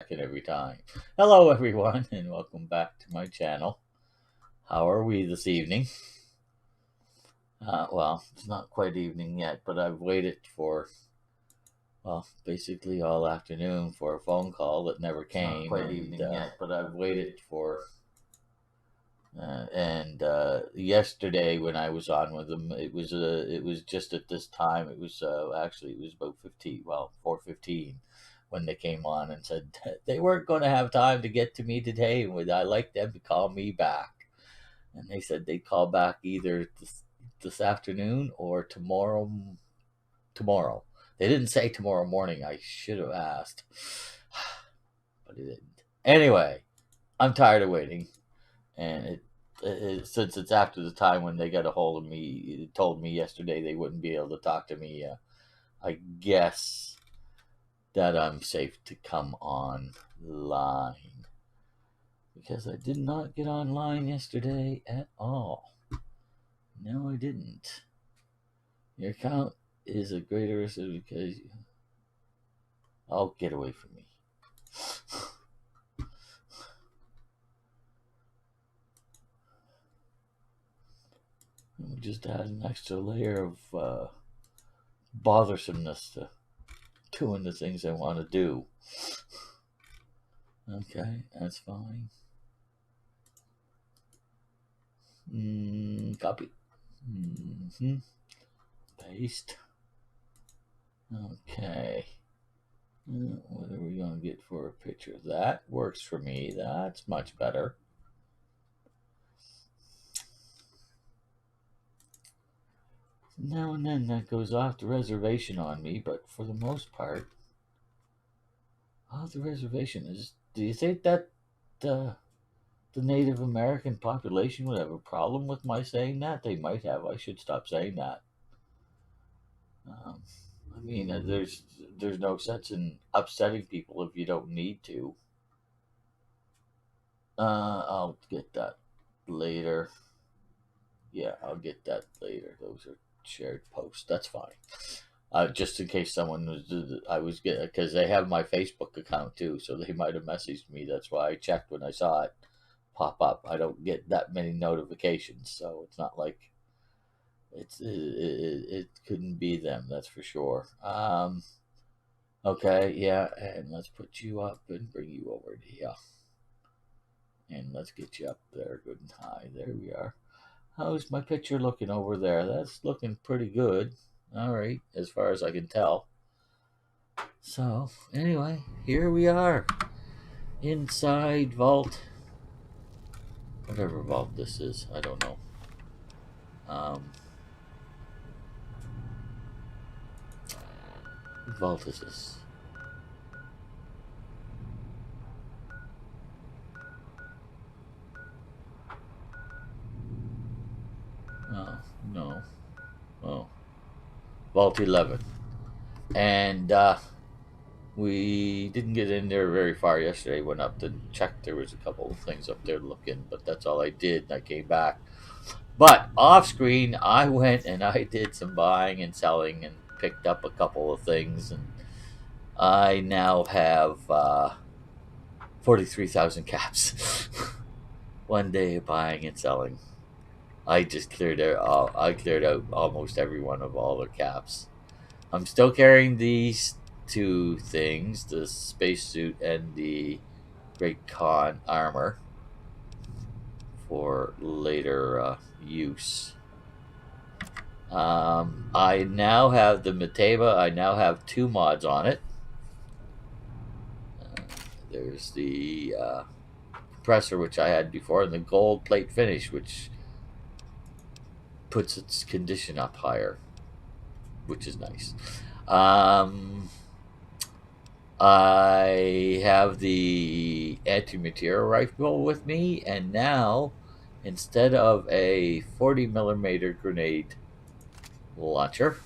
Every time. Hello, everyone, and welcome back to my channel. How are we this evening? Well, it's not quite evening yet, but I've waited for, well, basically all afternoon for a phone call that never came. Not quite evening yet, but I've waited for. And yesterday, when I was on with them, it was just at this time. It was about 15, well, 4:15, when they came on and said they weren't going to have time to get to me today, and would I like them to call me back? And they said they'd call back either this afternoon or tomorrow. Tomorrow. They didn't say tomorrow morning. I should have asked, but it didn't. Anyway, I'm tired of waiting, and since it's after the time when they got a hold of me, told me yesterday they wouldn't be able to talk to me. I guess that I'm safe to come online because I did not get online yesterday at all. No, I didn't. Your account is a greater risk because I'll get away from me. We just add an extra layer of bothersomeness to doing the things I want to do. Okay, that's fine. Copy. Paste. Okay. What are we going to get for a picture? That works for me. That's much better. Now and then that goes off the reservation on me, but for the most part, off the reservation is. Do you think that the Native American population would have a problem with my saying that? They might have. I should stop saying that. Um, I mean, there's no sense in upsetting people if you don't need to. I'll get that later. Yeah, I'll get that later. Those are shared posts. That's fine. Just in case someone was getting, because they have my Facebook account too, so they might have messaged me. That's why I checked when I saw it pop up. I don't get that many notifications, so it's not like it couldn't be them. That's for sure. Okay, yeah, and let's put you up and bring you over here, and let's get you up there, good and high. There we are. How's my picture looking over there? That's looking pretty good. All right, as far as I can tell. So, anyway, here we are inside Vault. Whatever Vault this is, I don't know. What Vault is this? Oh, no. Oh, Vault 11. And we didn't get in there very far yesterday. Went up to check. There was a couple of things up there looking, but that's all I did. And I came back. But off screen, I went and I did some buying and selling and picked up a couple of things. And I now have 43,000 caps. One day of buying and selling. I just cleared out. I cleared out almost every one of all the caps. I'm still carrying these two things: the spacesuit and the Great Khan armor for later use. I now have the Mateva. I now have two mods on it. There's the compressor, which I had before, and the gold plate finish, which puts its condition up higher, which is nice. I have the anti-material rifle with me, and now instead of a 40 millimeter grenade launcher,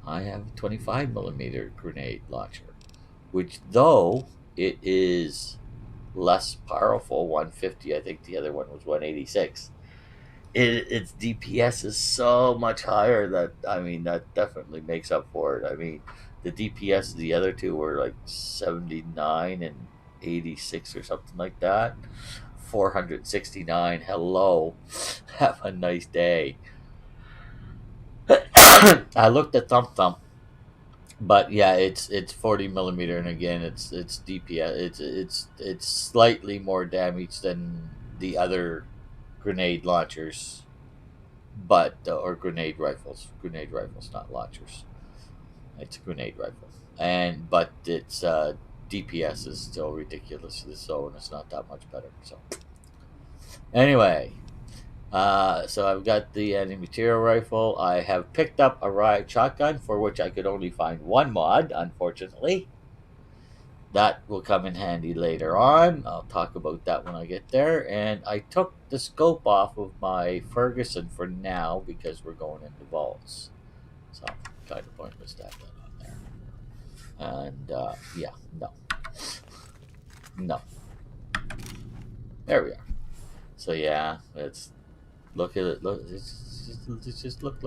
I have a 25 millimeter grenade launcher, which, though it is less powerful, 150, I think the other one was 186. Its DPS is so much higher that, I mean, that definitely makes up for it. I mean, The DPS, the other two were like 79 and 86 or something like that. 469. Hello. Have a nice day. I looked at Thump Thump, but yeah, it's 40 millimeter, and again, it's DPS. It's slightly more damage than the other grenade launchers, but or grenade rifles, not launchers. It's a grenade rifle, and but its DPS is still ridiculously so, and it's not that much better. So anyway, so I've got the anti-material rifle. I have picked up a riot shotgun for which I could only find one mod, unfortunately. That will come in handy later on. I'll talk about that when I get there. And I took the scope off of my Ferguson for now because we're going into vaults. So kind of pointless to have that on there. And yeah, no. There we are. So yeah, let's look at it. Look, it's just look.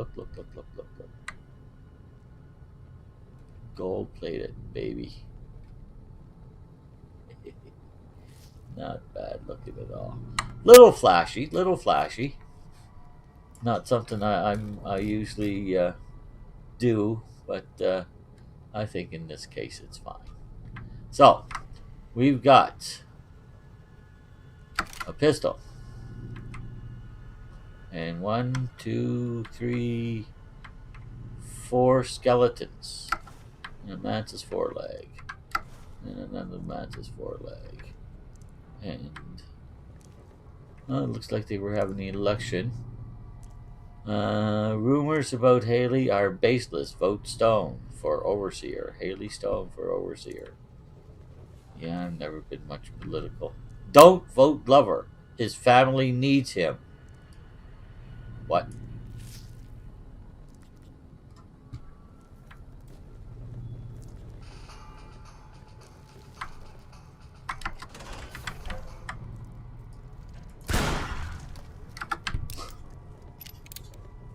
Gold plated, baby. Not bad looking at all. Little flashy. Not something I usually do, but I think in this case it's fine. So we've got a pistol, and 1, 2, 3, 4 skeletons, and a mantis foreleg, and another mantis foreleg, and well, it looks like they were having the election. Rumors about Haley are baseless. Vote Stone for Overseer. Haley Stone for Overseer. Yeah, I've never been much political. Don't vote Glover. His family needs him. What?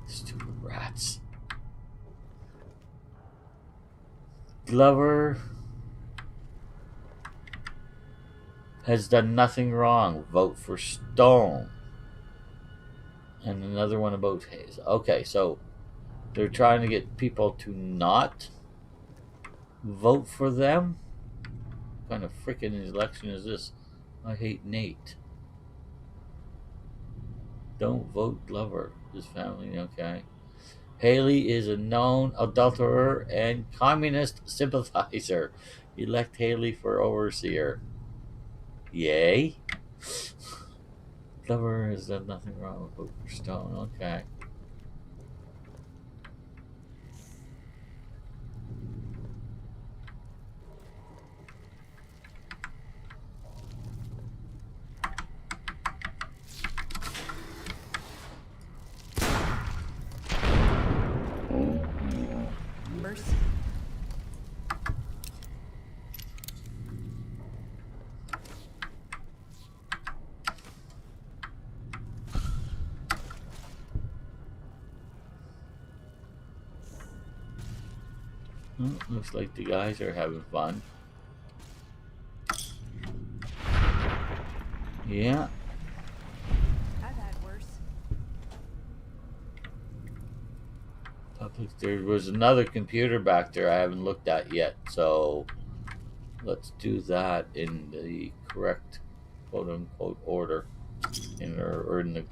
Stupid rats. Glover has done nothing wrong. Vote for Stone. And another one about Hayes. Okay, so they're trying to get people to not vote for them? What kind of freaking election is this? I hate Nate. Don't vote Glover. His family, okay. Haley is a known adulterer and communist sympathizer. Elect Haley for Overseer. Yay. Glover has done nothing wrong with vote for Stone. Okay. Mercy. Well, looks like the guys are having fun. Yeah. I've had worse. There was another computer back there I haven't looked at yet, so let's do that in the correct quote unquote order, or in the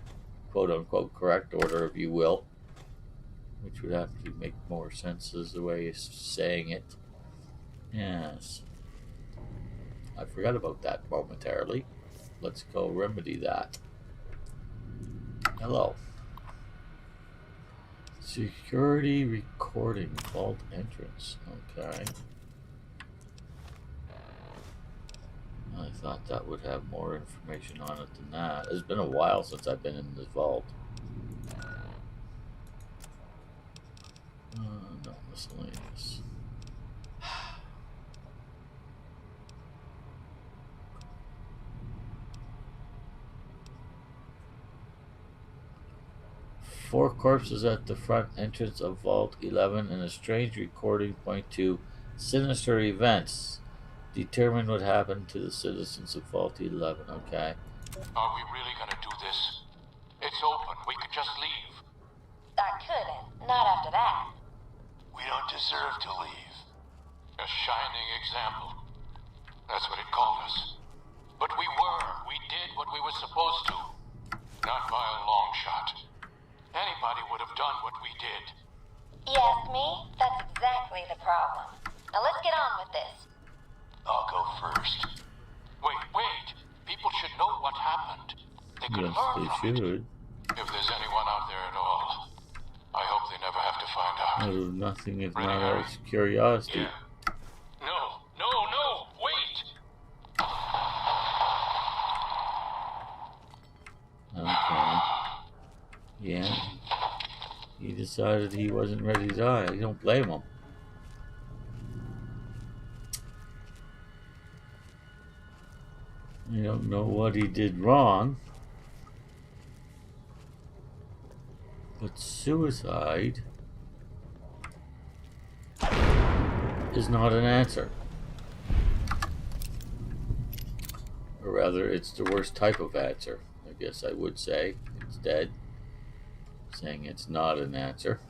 quote unquote correct order, if you will, which would have to make more sense as the way you're saying it. Yes, I forgot about that momentarily. Let's go remedy that. Hello. Security recording vault entrance. Okay. I thought that would have more information on it than that. It's been a while since I've been in this vault. No, miscellaneous. Four corpses at the front entrance of Vault 11 and a strange recording point to Sinister events. Determine what happened to the citizens of Faulty 11. Okay. Are we really gonna do this? It's open. We could just leave. I couldn't. Not after that. We don't deserve to leave. A shining example. That's what it called us. But we were. We did what we were supposed to. Not by a long shot. Anybody would have done what we did. You ask me? That's exactly the problem. Now let's get on with this. I'll go first. Wait. People should know what happened. They could Yes, learn they from it. should. If there's anyone out there at all, I hope they never have to find out. Out of nothing if Really, not Harry? out of curiosity. Yeah. No, wait! Okay. Yeah. He decided he wasn't ready to die. I don't blame him. I don't know what he did wrong. But suicide is not an answer. Or rather, it's the worst type of answer, I guess I would say, instead. Saying it's not an answer.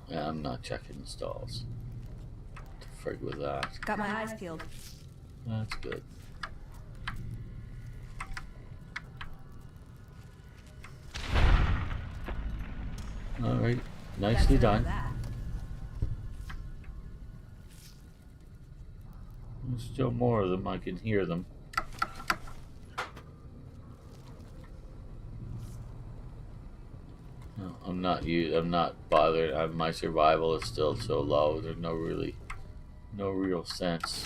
Yeah, I'm not checking the stalls. To frig with that. Got my eyes peeled. That's good. Alright, nicely That's enough done. of that. There's still more of them, I can hear them. No, I'm not bothered. My survival is still so low. There's no real sense.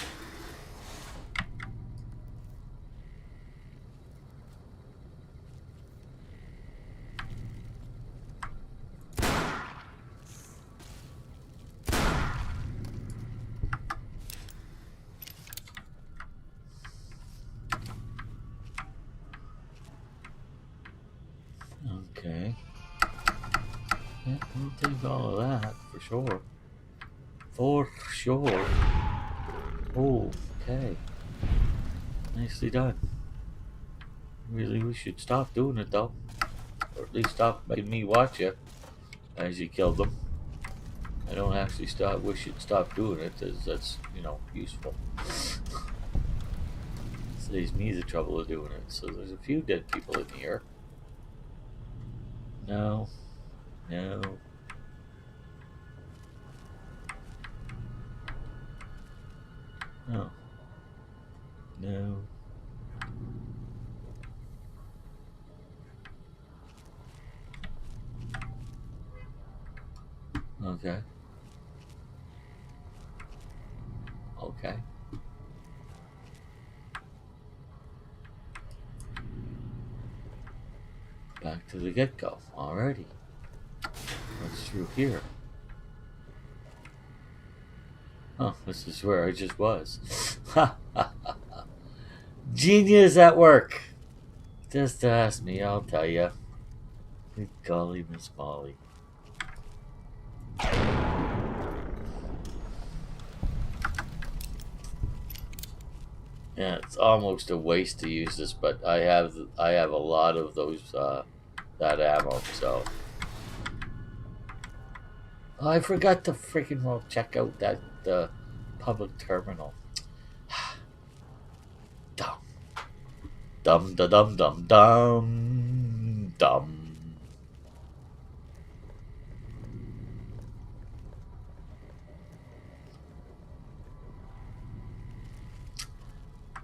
Okay. Yeah, we'll take all of that for sure. For sure. Oh, okay. Nicely done. Really, we should stop doing it though. Or at least stop making me watch you as you kill them. I don't actually we should stop doing it, as that's, useful. Saves me the trouble of doing it. So there's a few dead people in here. No. No. No. No. Okay. Okay. Back to the get-go. Alrighty. What's through here? Oh, this is where I just was. Ha ha ha. Genius at work. Just ask me, I'll tell you. Good golly, Miss Molly. Yeah, it's almost a waste to use this, but I have a lot of those that ammo, so. Oh, I forgot to freaking check out that public terminal. Dumb. Dum da dum dum dum dum.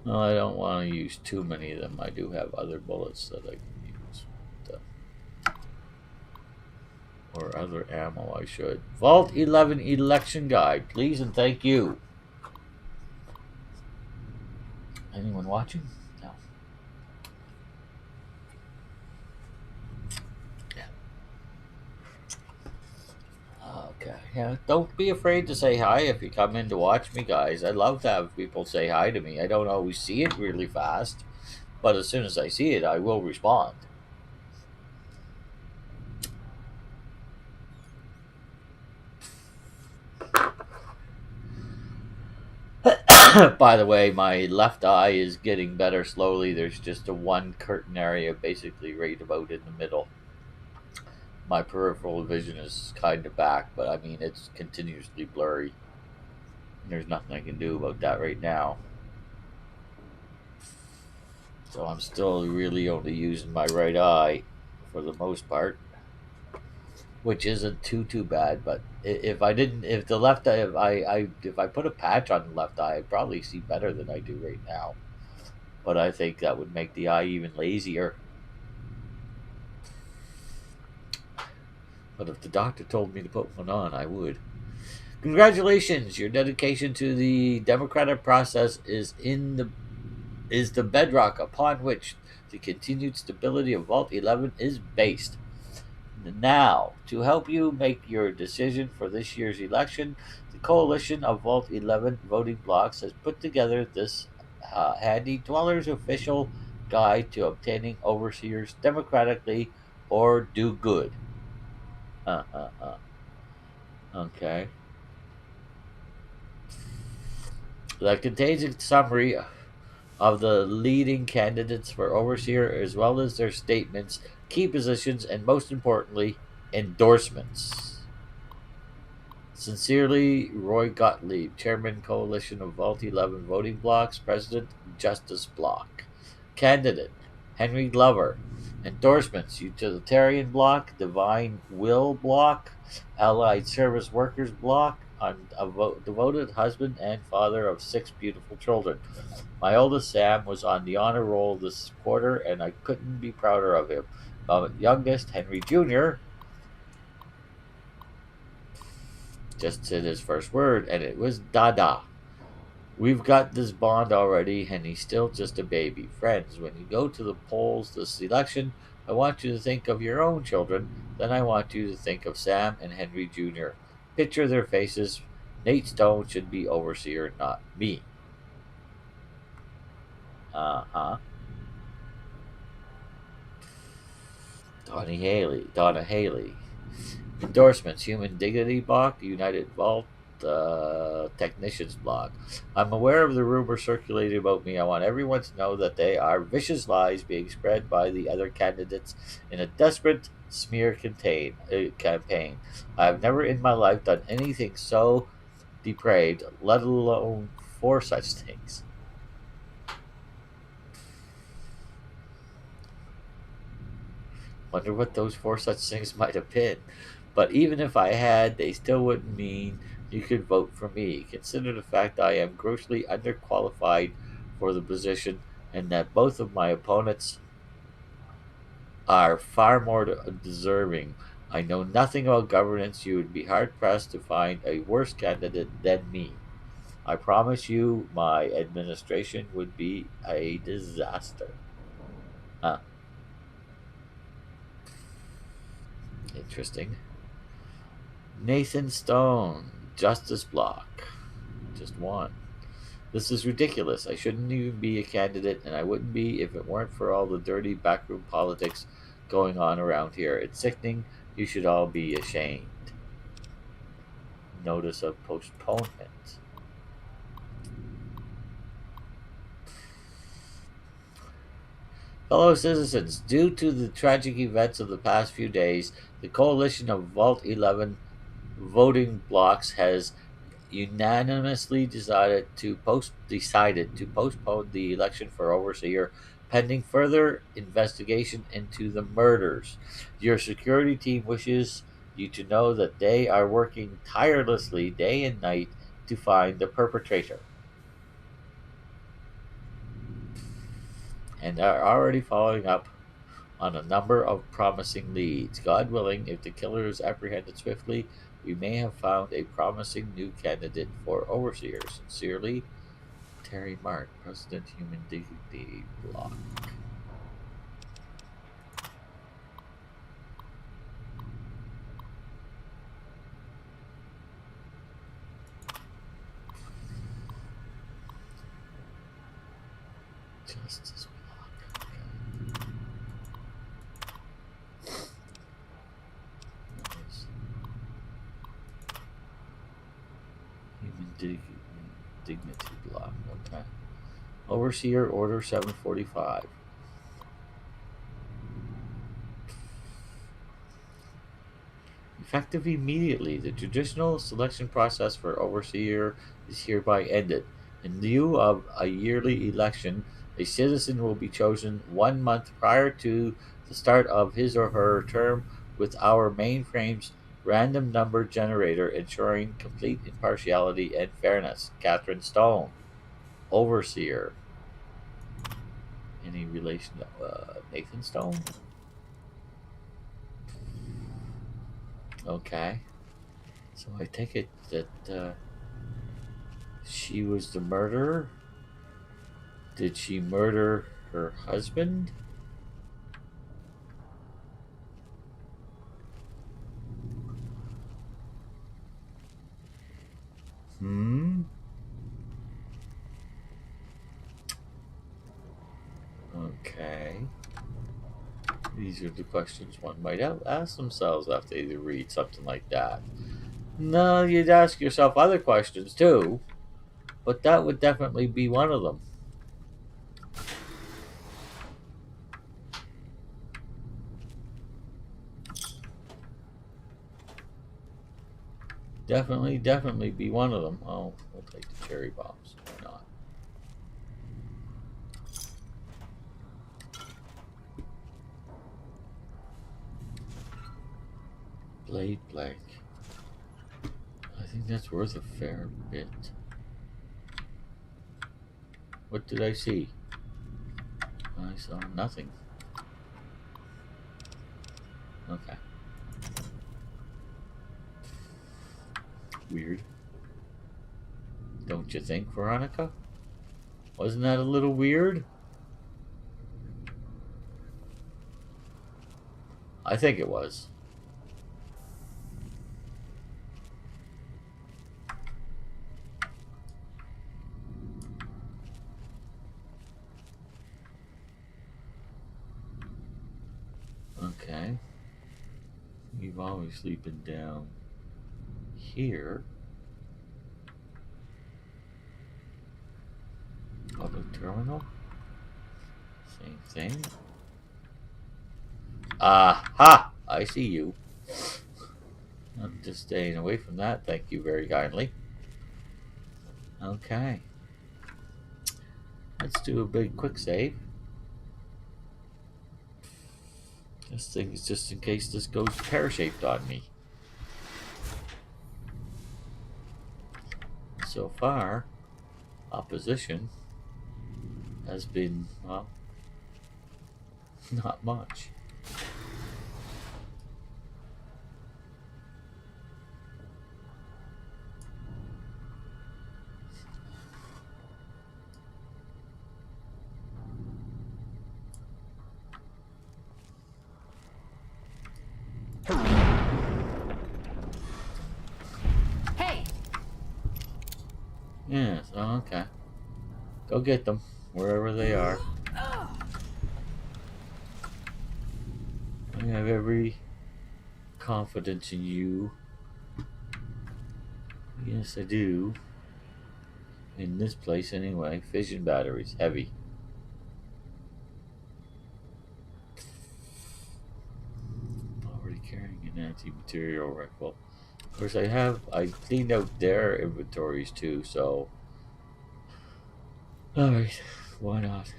No, I don't want to use too many of them. I do have other bullets that I can use. Or other ammo, I should. Vault 11 election guide, please and thank you. Anyone watching? No. Okay. Yeah. Don't be afraid to say hi if you come in to watch me, guys. I love to have people say hi to me. I don't always see it really fast, but as soon as I see it, I will respond. By the way, my left eye is getting better slowly. There's just a one curtain area basically right about in the middle. My peripheral vision is kind of back, but I mean, it's continuously blurry. There's nothing I can do about that right now. So I'm still really only using my right eye for the most part, which isn't too bad. But if I didn't, if the left eye, if I put a patch on the left eye, I'd probably see better than I do right now. But I think that would make the eye even lazier. But if the doctor told me to put one on, I would. Congratulations! Your dedication to the democratic process is the bedrock upon which the continued stability of Vault 11 is based. Now, to help you make your decision for this year's election, the Coalition of Vault 11 voting blocks has put together this handy Dweller's official guide to obtaining overseers democratically or do good. Okay. That contains a summary of the leading candidates for overseer as well as their statements, key positions, and most importantly, endorsements. Sincerely, Roy Gottlieb, Chairman, Coalition of Vault 11 Voting Blocks, President, Justice Bloc. Candidate, Henry Glover. Endorsements, Utilitarian Bloc, Divine Will Bloc, Allied Service Workers Bloc, a devoted husband and father of 6 beautiful children. My oldest Sam was on the honor roll this quarter, and I couldn't be prouder of him. My youngest, Henry Jr., just said his first word, and it was Dada. We've got this bond already, and he's still just a baby. Friends, when you go to the polls this election, I want you to think of your own children. Then I want you to think of Sam and Henry Jr. Picture their faces. Nate Stone should be overseer, not me. Donna Haley. Endorsements, Human Dignity Bloc, United Vault Technicians Bloc. I'm aware of the rumors circulating about me. I want everyone to know that they are vicious lies being spread by the other candidates in a desperate smear campaign. I have never in my life done anything so depraved, let alone 4 such things. Wonder what those 4 such things might have been. But even if I had, they still wouldn't mean you could vote for me. Consider the fact I am grossly underqualified for the position and that both of my opponents are far more deserving. I know nothing about governance. You would be hard-pressed to find a worse candidate than me. I promise you my administration would be a disaster. Interesting. Nathan Stone, Justice Bloc. Just one. This is ridiculous. I shouldn't even be a candidate, and I wouldn't be if it weren't for all the dirty backroom politics going on around here. It's sickening. You should all be ashamed. Notice of postponement. Fellow citizens, due to the tragic events of the past few days, the Coalition of Vault 11 voting blocks has unanimously decided to postpone the election for overseer pending further investigation into the murders. Your security team wishes you to know that they are working tirelessly day and night to find the perpetrator and are already following up on a number of promising leads. God willing, if the killer is apprehended swiftly, we may have found a promising new candidate for overseer. Sincerely, Terry Mark, President, Human Dignity Block. Justice Block. Nice. Human Dignity Block. Okay. Overseer Order 745. Effective immediately, the traditional selection process for Overseer is hereby ended. In lieu of a yearly election, a citizen will be chosen 1 month prior to the start of his or her term with our mainframe's random number generator, ensuring complete impartiality and fairness. Catherine Stone, Overseer. Any relation to Nathan Stone? Okay. So I take it that she was the murderer? Did she murder her husband? Okay. These are the questions one might ask themselves after they read something like that. No, you'd ask yourself other questions too, but that would definitely be one of them. Definitely be one of them. Oh, we'll take the cherry bombs. Why not? Blade blank. I think that's worth a fair bit. What did I see? I saw nothing. Okay. Weird. Don't you think, Veronica? Wasn't that a little weird? I think it was. Okay. You've obviously been down here. Public terminal. Same thing. Aha! I see you. I'm just staying away from that. Thank you very kindly. Okay. Let's do a big quick save. This thing is just in case this goes pear-shaped on me. So far, opposition has been, well, not much. Hey! Yes, oh, okay. Go get them, wherever they are. I have every confidence in you. Yes, I do. In this place, anyway. Fission batteries, heavy. Already carrying an anti-material rifle. Of course, I cleaned out their inventories too, so. Alright, why not?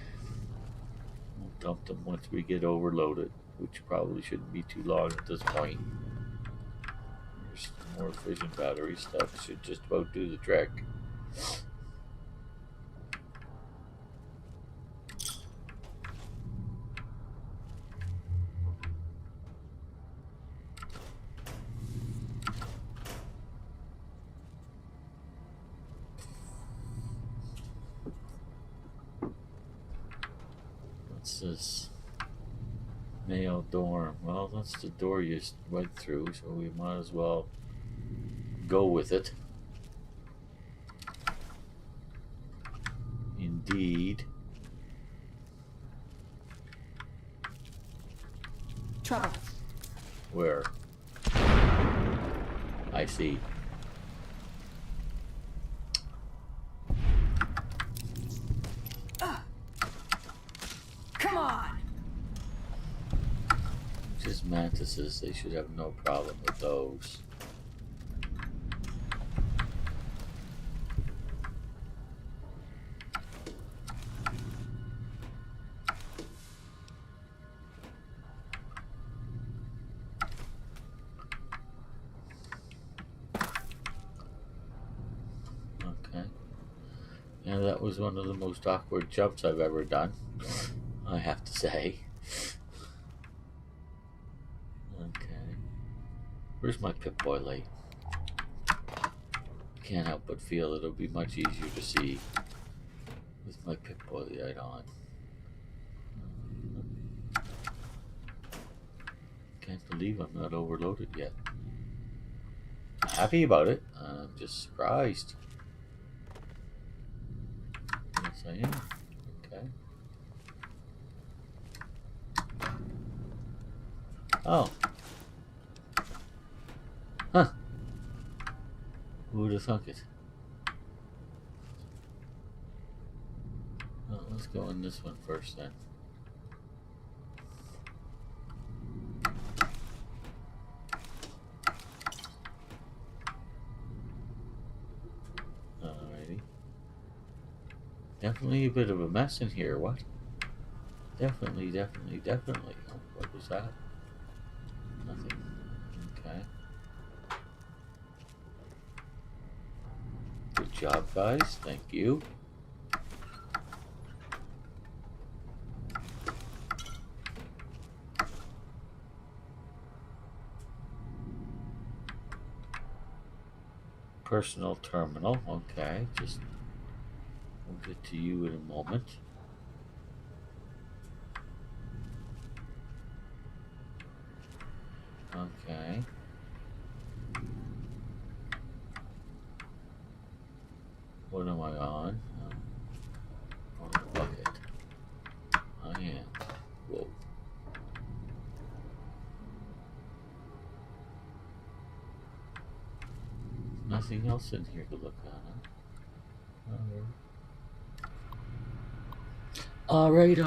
We'll dump them once we get overloaded, which probably shouldn't be too long at this point. There's more fission battery stuff, should just about do the trick. says male dorm. Well, that's the door you went through, so we might as well go with it. Indeed. Trouble. Where? I see. Come on. Just mantises, they should have no problem with those. Okay. Yeah, that was one of the most awkward jumps I've ever done, I have to say. Okay. Where's my Pip-Boy light? Can't help but feel it'll be much easier to see with my Pip-Boy light on. Can't believe I'm not overloaded yet. I'm happy about it. I'm just surprised. Yes, I am. Okay. Oh. Huh. Who would have thunk it? Well, let's go in this one first then. Alrighty. Definitely a bit of a mess in here, what? Definitely. Oh, what was that? Nothing. Okay. Good job, guys. Thank you. Personal terminal. Okay. Just we'll get to you in a moment. Okay. What am I on? On the bucket. I am. Whoa. Nothing else in here to look at, huh? Alright.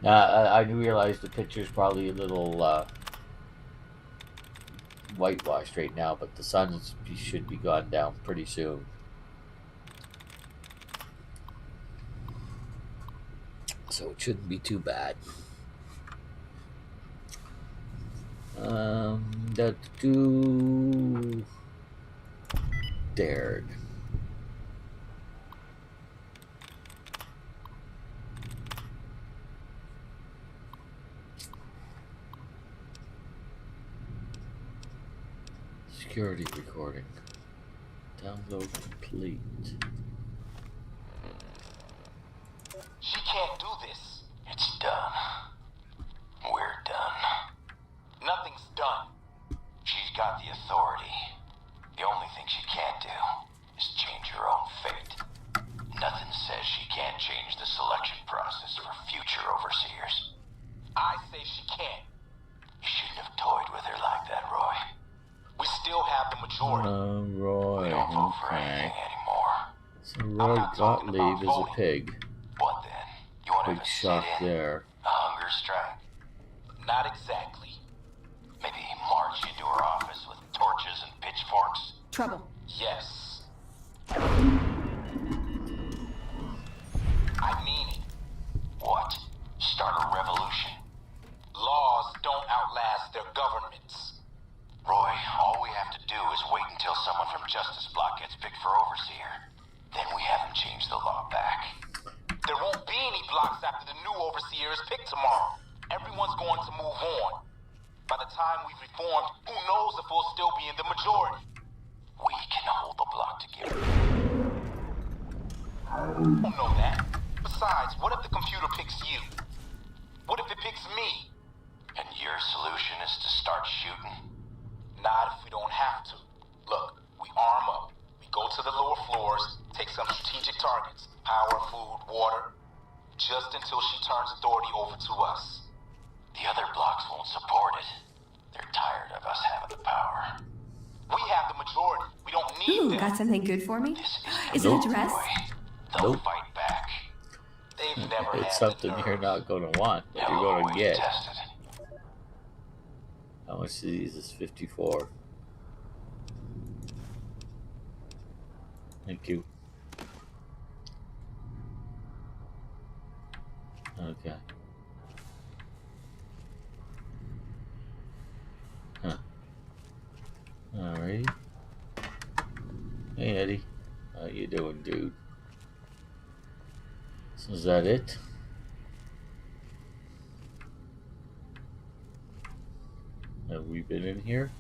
I do realize the picture's probably a little whitewashed right now, but the sun should be gone down pretty soon. So it shouldn't be too bad. That do dared. Security recording. Download complete. She can't do this. It's done. We're done. Nothing's done. She's got the authority. The only thing she can't do is change her own fate. Nothing says she can't change the selection process for future overseers. I say she can't. You shouldn't have toyed with her like that, Roy. We still have the majority. Roy, We don't vote for okay. anything anymore. So Roy Gottlieb is a pig. What then? You want Big to shock sit in? there. A hunger strike? Not exactly. Maybe march you to her office with torches and pitchforks? Trouble. Yes. I mean it. What? Start a revolution? Laws don't outlast their governments. Roy, all we have to do is wait until someone from Justice Block gets picked for overseer. Then we haven't changed the law back. There won't be any blocks after the new overseer is picked tomorrow. Everyone's going to move on. By the time we've reformed, who knows if we'll still be in the majority? We can hold the block together. Don't know that. Besides, what if the computer picks you? What if it picks me? And your solution is to start shooting? Not if we don't have to. Look, we arm up. We go to the lower floors, take some strategic targets. Power, food, water. Just until she turns authority over to us. The other blocks won't support it. They're tired of us having the power. We have the majority. We don't need Ooh, them. got something good for me? This Is it a Nope. dress? They'll Nope. fight back. They've never had It's the something nerve. you're not going to want, but you're They'll going to always get. test it. How much of these is 54? Thank you. Okay. Huh. Alrighty. Hey Eddie. How you doing, dude? So is that it? Have we been in here?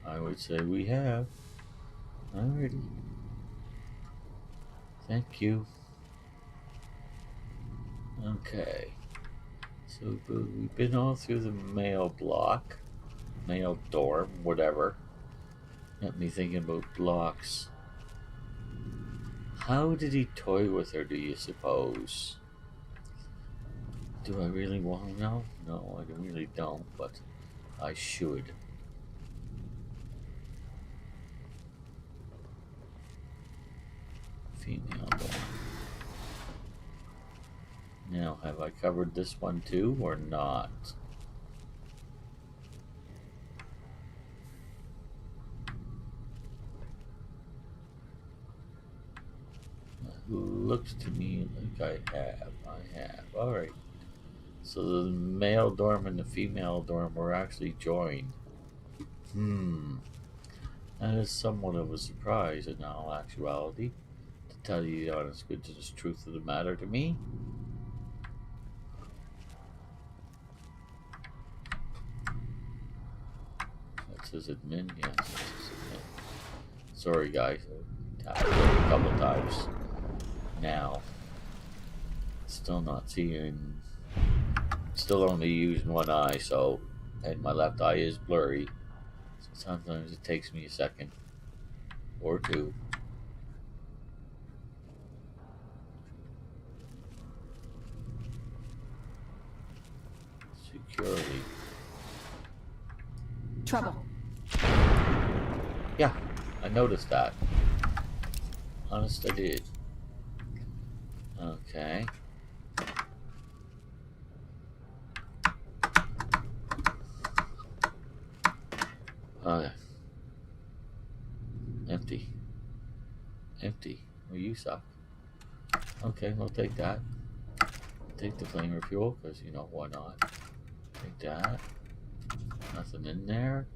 I would say we have. Alrighty. Thank you. Okay. So we've been all through the mail block. Mail dorm, whatever. Got me thinking about blocks. How did he toy with her, do you suppose? Do I really want to know? No, I really don't, but I should. Female dorm. Now, have I covered this one too, or not? Looks to me like I have. Alright. So the male dorm and the female dorm were actually joined. That is somewhat of a surprise in all actuality. To tell you the honest goodness truth of the matter to me. That says admin, yes. That says admin. Sorry guys, I tapped it a couple times. Now, still not seeing, still only using one eye, so, and my left eye is blurry, so sometimes it takes me a second or two. Security. Trouble. Yeah, I noticed that. Honest, I did. Okay. Okay. Empty. Empty. Well, you suck. Okay, we'll take that. Take the flamer fuel, because, you know, why not? Take that. Nothing in there.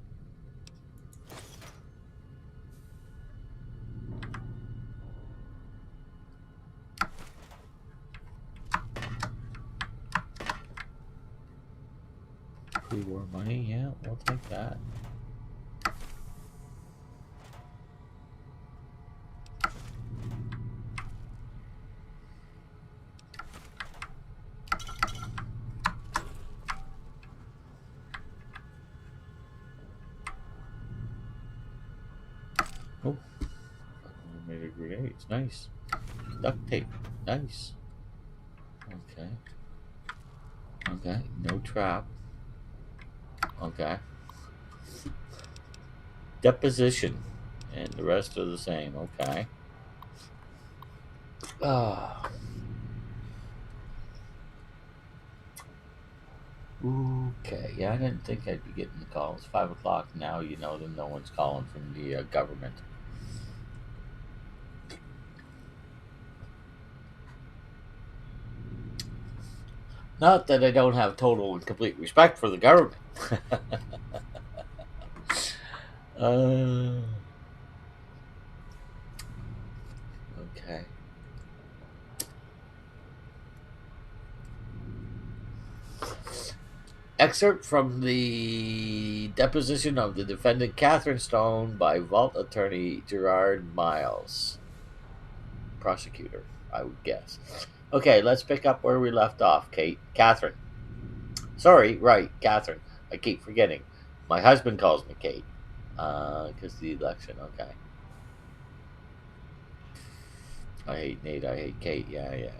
Pre-war money, yeah, we'll take that. Oh, made a grenade. It's nice. Duct tape. Nice. Okay. Okay. No trap. Okay. Deposition. And the rest are the same. Okay. Ah. Okay. Yeah, I didn't think I'd be getting the call. It's 5 o'clock now. You know that no one's calling from the government. Not that I don't have total and complete respect for the government. Okay. Excerpt from the deposition of the defendant Catherine Stone by Vault Attorney Gerard Miles, prosecutor. I would guess. Okay, let's pick up where we left off, Kate. Catherine. Sorry, right, Catherine. I keep forgetting. My husband calls me Kate. Because the election, okay. I hate Nate, I hate Kate. Yeah.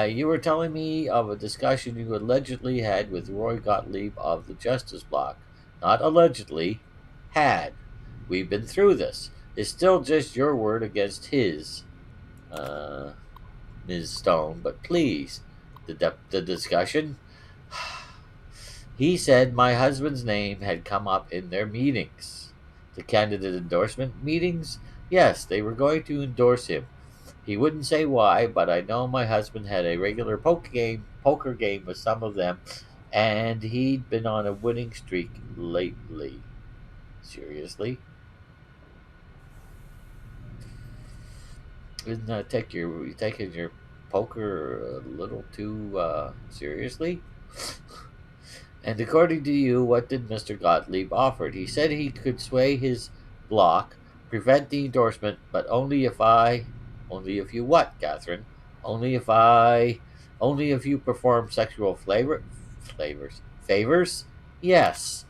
You were telling me of a discussion you allegedly had with Roy Gottlieb of the Justice Bloc. Not allegedly, had. We've been through this. It's still just your word against his, Ms. Stone, but please, the discussion. He said my husband's name had come up in their meetings. The candidate endorsement meetings? Yes, they were going to endorse him. He wouldn't say why, but I know my husband had a regular poker game with some of them, and he'd been on a winning streak lately. Seriously? Isn't that taking your poker a little too seriously? And according to you, what did Mr. Gottlieb offer? He said he could sway his bloc, prevent the endorsement, but only if you what, Catherine? Only if you perform sexual favors? Yes.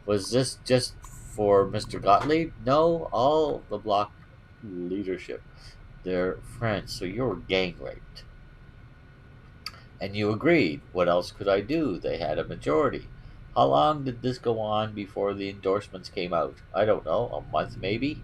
Was this just for Mr. Gottlieb? No, all the bloc leadership. They're friends, so you were gang raped. And you agreed. What else could I do? They had a majority. How long did this go on before the endorsements came out? I don't know, a month maybe?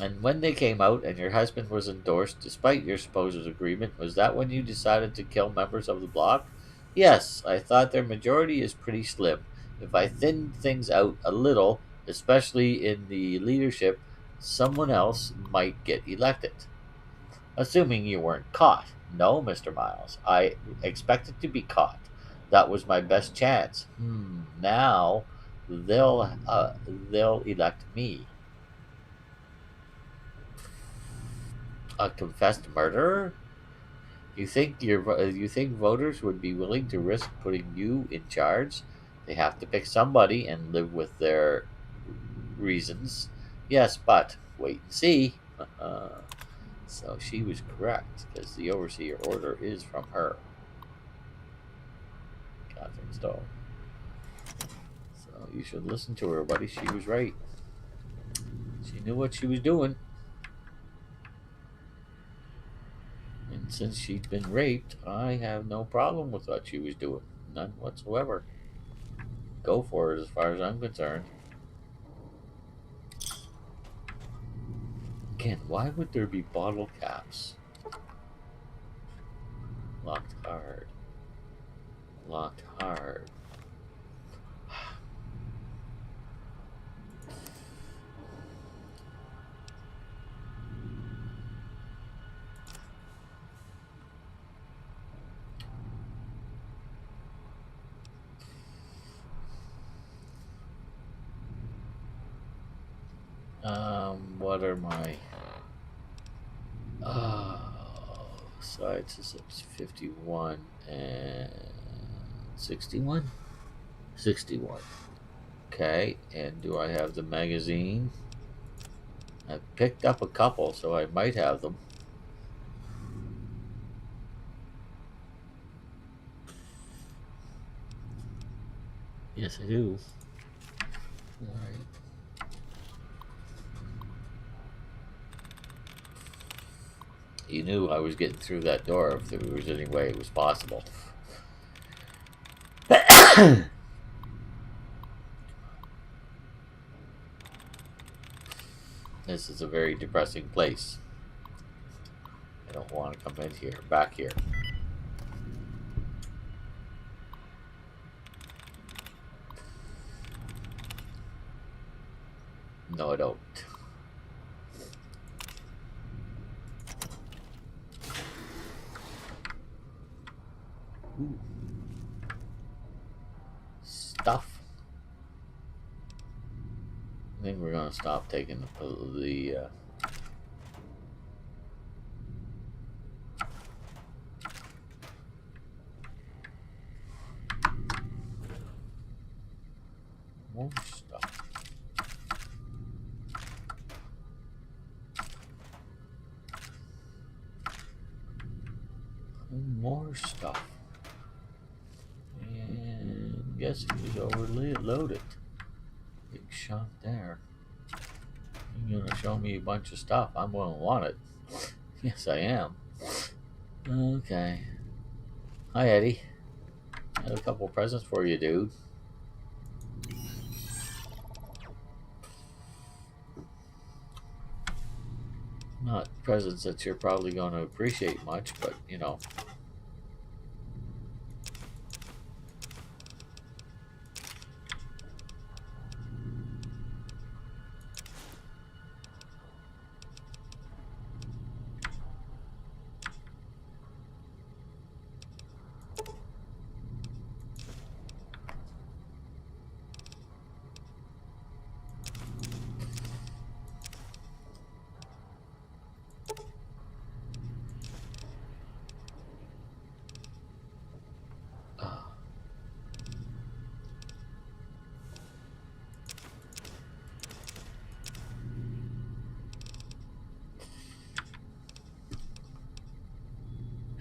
And when they came out and your husband was endorsed despite your supposed agreement, was that when you decided to kill members of the bloc? Yes, I thought their majority is pretty slim. If I thinned things out a little, especially in the leadership, someone else might get elected. Assuming you weren't caught. No, Mr. Miles. I expected to be caught. That was my best chance. Now they'll elect me. A confessed murderer? You think voters would be willing to risk putting you in charge? They have to pick somebody and live with their reasons. Yes, but wait and see. So she was correct, because the overseer order is from her. Catherine Stone. So you should listen to her, buddy. She was right. She knew what she was doing. And since she'd been raped, I have no problem with what she was doing. None whatsoever. Go for it as far as I'm concerned. Again, why would there be bottle caps? Locked hard. Locked hard. What are my sides? It's 51 and 61? 61. Okay, and do I have the magazine? I picked up a couple, so I might have them. Yes, I do. All right. You knew I was getting through that door if there was any way it was possible. This is a very depressing place. I don't want to come in here, back here. No, I don't. Ooh. Stuff. I think we're gonna stop taking the more stuff. more stuff. And guessing he's overloaded. Big shot there. You're gonna show me a bunch of stuff. I'm gonna want it. Yes, I am. Okay. Hi, Eddie. I have a couple presents for you, dude. Not presents that you're probably going to appreciate much, but you know. Ah.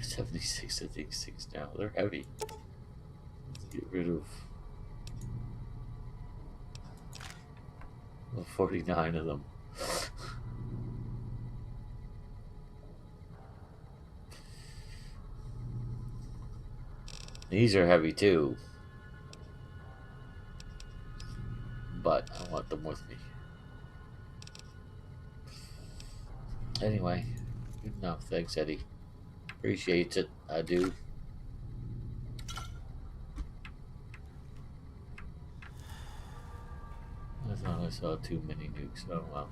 $76 I think 6 now. They're heavy. Let's get rid of 49 of them. These are heavy too, but I want them with me. Anyway, good enough. Thanks, Eddie. Appreciate it. I do. I thought I saw too many nukes. Oh well.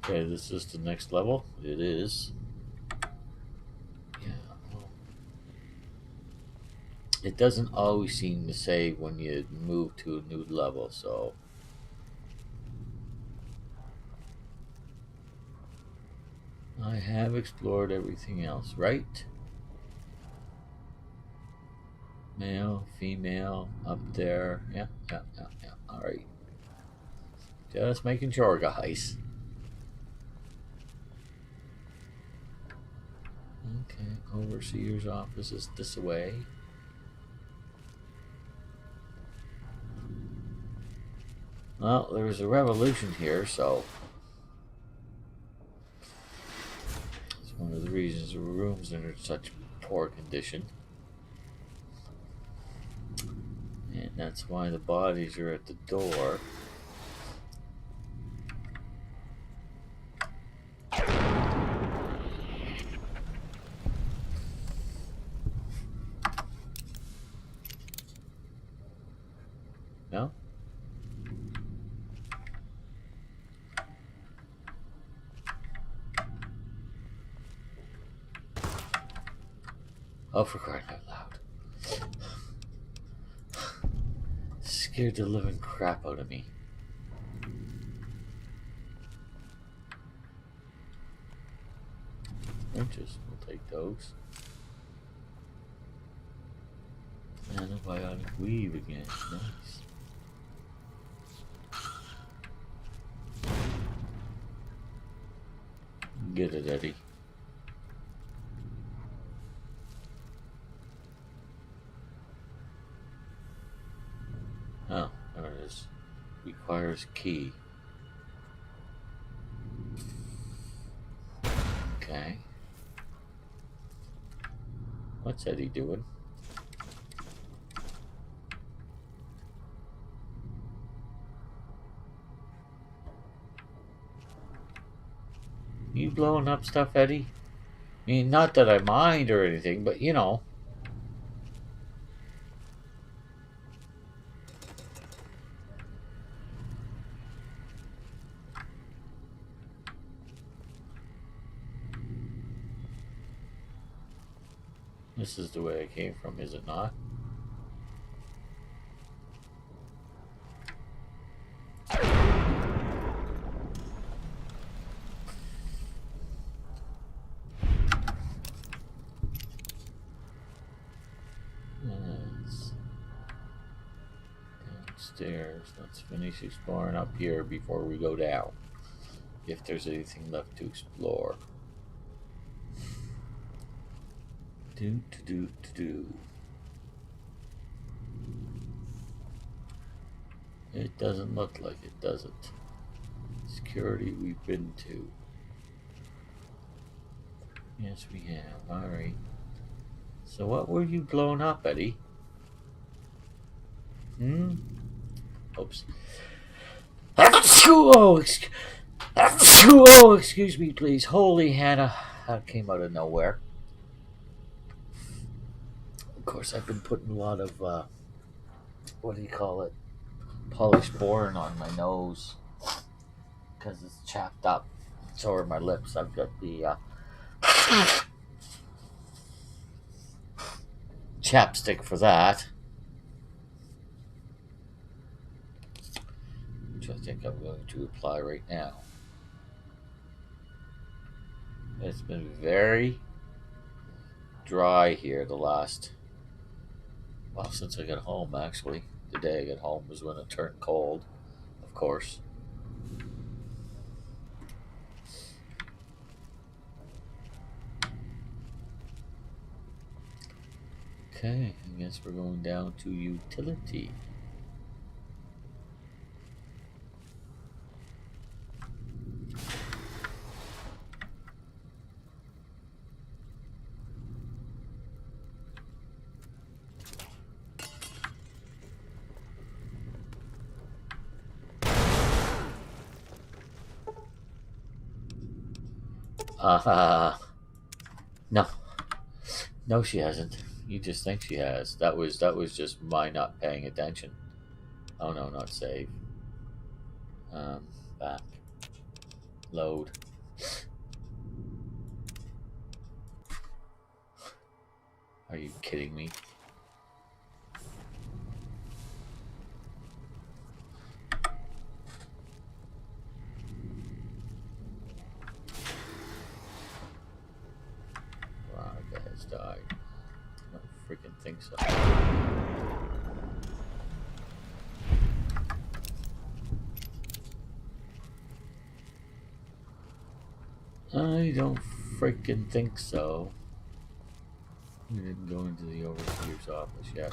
Okay, this is the next level. It is. Yeah. Well, it doesn't always seem to say when you move to a new level, so. I have explored everything else, right? Male, female, up there. Yeah. Alright. Just making sure, guys. Okay, overseer's office is this way. Well, there's a revolution here, so it's one of the reasons the room's are in such poor condition. And that's why the bodies are at the door. No? Oh, for crying out loud. Scared the living crap out of me. Wrenches, we'll take those. Antibiotic weave again, nice. Get it, Eddie. Oh, there it is. Requires key. Okay. What's Eddie doing? You blowing up stuff, Eddie? I mean, not that I mind or anything, but you know. This is the way I came from, is it not? Yes. stairs. Let's finish exploring up here before we go down. If there's anything left to explore. Do. It doesn't look like it, does it? Security we've been to. Yes, we have. Alright. So what were you blowing up, Eddie? Oops. Oh, excuse me, please. Holy Hannah. That came out of nowhere. Of course, I've been putting a lot of, what do you call it? Polished boron on my nose. Because it's chapped up. So are my lips. I've got the, chapstick for that. Which I think I'm going to apply right now. It's been very dry here the last, well, since I got home actually. The day I got home was when it turned cold, of course. Okay, I guess we're going down to utility. No. No, she hasn't. You just think she has. That was just my not paying attention. Oh no, not save. Back. Load. Are you kidding me? Veronica has died. I don't freaking think so. I don't freaking think so. We didn't go into the overseer's office yet.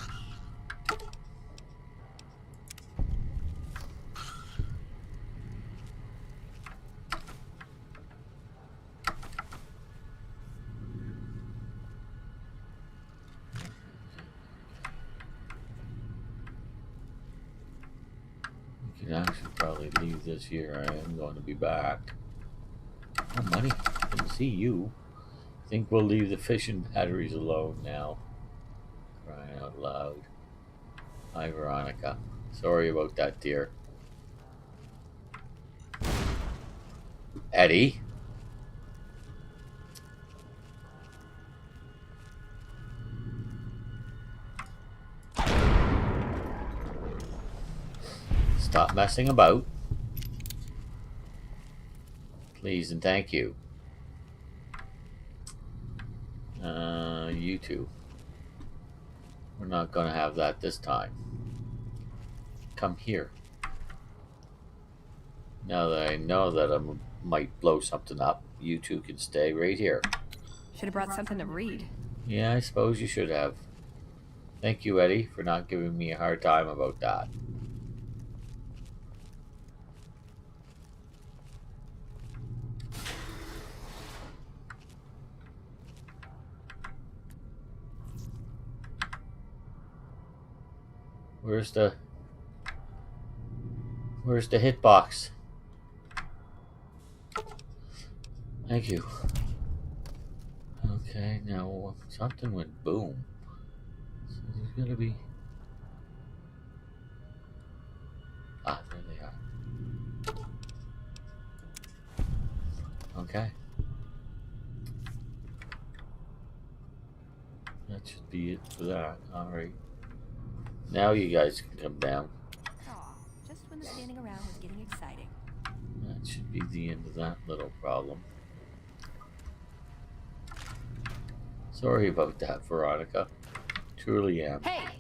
We could actually probably leave this here. I am going to be back. Oh, money. Didn't see you. Think we'll leave the fishing batteries alone now. Crying out loud. Hi, Veronica. Sorry about that, dear. Eddie? Stop messing about. Please and thank you. You two. We're not going to have that this time. Come here. Now that I know that I might blow something up, you two can stay right here. Should have brought something to read. Yeah, I suppose you should have. Thank you, Eddie, for not giving me a hard time about that. Where's the hitbox? Thank you. Okay, now something went boom. So there's gonna be... Ah, there they are. Okay. That should be it for that. Alright. Now you guys can come down. Aw, just when the standing around was getting exciting. That should be the end of that little problem. Sorry about that, Veronica. Truly am. Hey!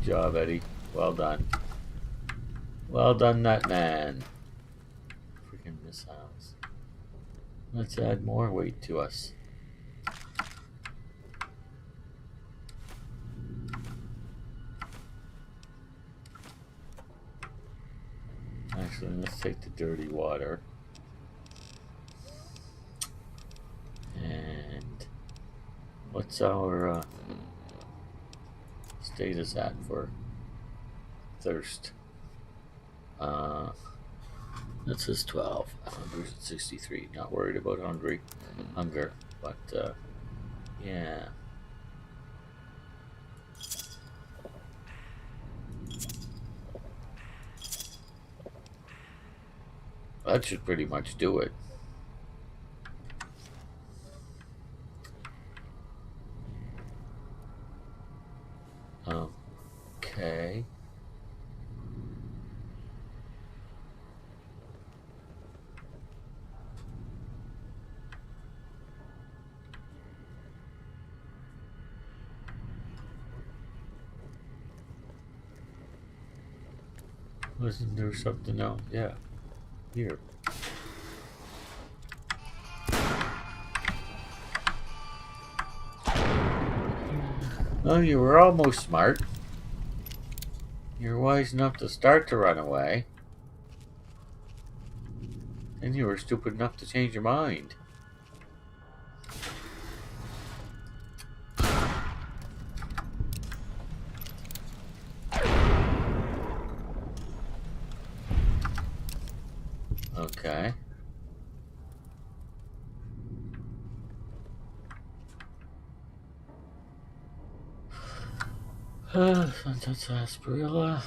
job, Eddie. Well done. Well done, that man. Freaking missiles. Let's add more weight to us. Actually, let's take the dirty water. And what's our status at for thirst? That says 12. Hunger's at 63. Not worried about hunger, but yeah. That should pretty much do it. Okay. Wasn't there something else? Yeah. Here. Oh, you were almost smart. You're wise enough to start to run away. And you were stupid enough to change your mind. Okay. That's sarsaparilla.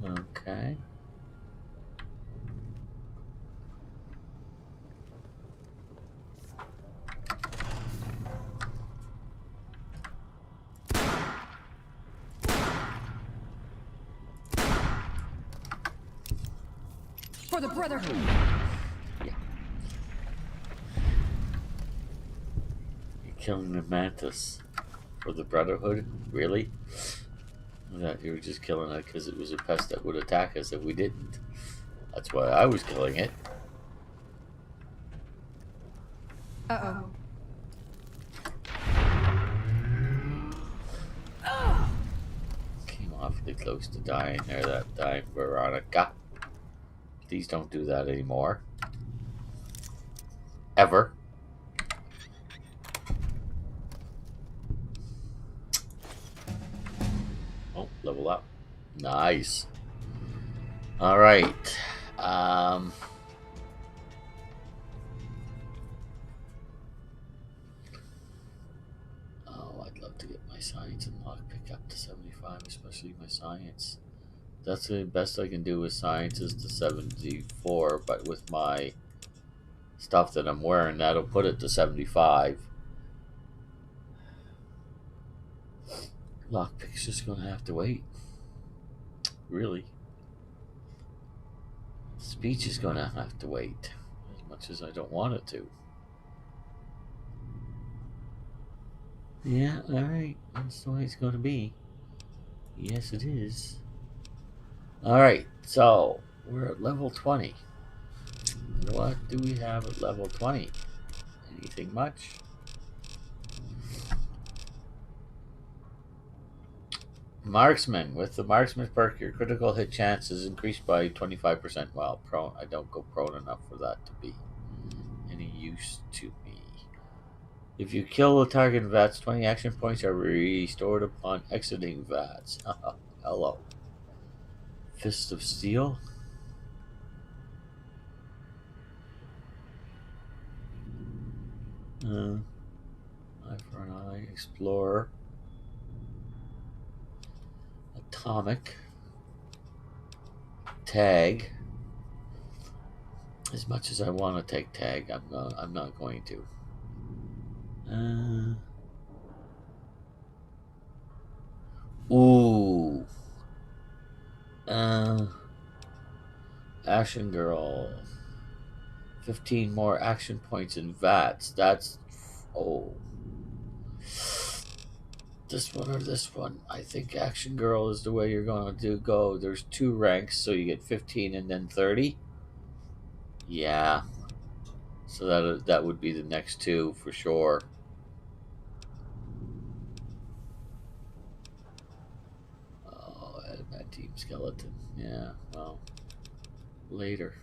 Okay. For the Brotherhood. Yeah. You're killing the mantis for the Brotherhood? Really? I thought you were just killing it because it was a pest that would attack us if we didn't. That's why I was killing it. Uh-oh. Came awfully close to dying there, that time, Veronica. Please don't do that anymore. Ever. Oh, level up. Nice. Alright. Oh, I'd love to get my science and lockpick up to 75, especially my science. That's the best I can do with science is to 74, but with my stuff that I'm wearing, that'll put it to 75. Lockpick's just gonna have to wait. Really. Speech is gonna have to wait. As much as I don't want it to. Yeah, alright. That's the way it's gonna be. Yes, it is. Alright, so we're at level 20. What do we have at level 20? Anything much? Marksman. With the Marksman perk, your critical hit chance is increased by 25%. Well, prone. I don't go prone enough for that to be any use to me. If you kill the target in VATS, 20 action points are restored upon exiting VATS. Hello. Fist of Steel. Eye for an Eye. Explorer. Atomic. Tag. As much as I want to take tag, I'm not going to. Ooh. Action Girl. 15 more action points in VATS. That's... Oh. This one or this one? I think Action Girl is the way you're going to go. There's 2 ranks, so you get 15 and then 30. Yeah. So that would be the next 2 for sure. Oh, that Team Skeleton. Yeah, well, later.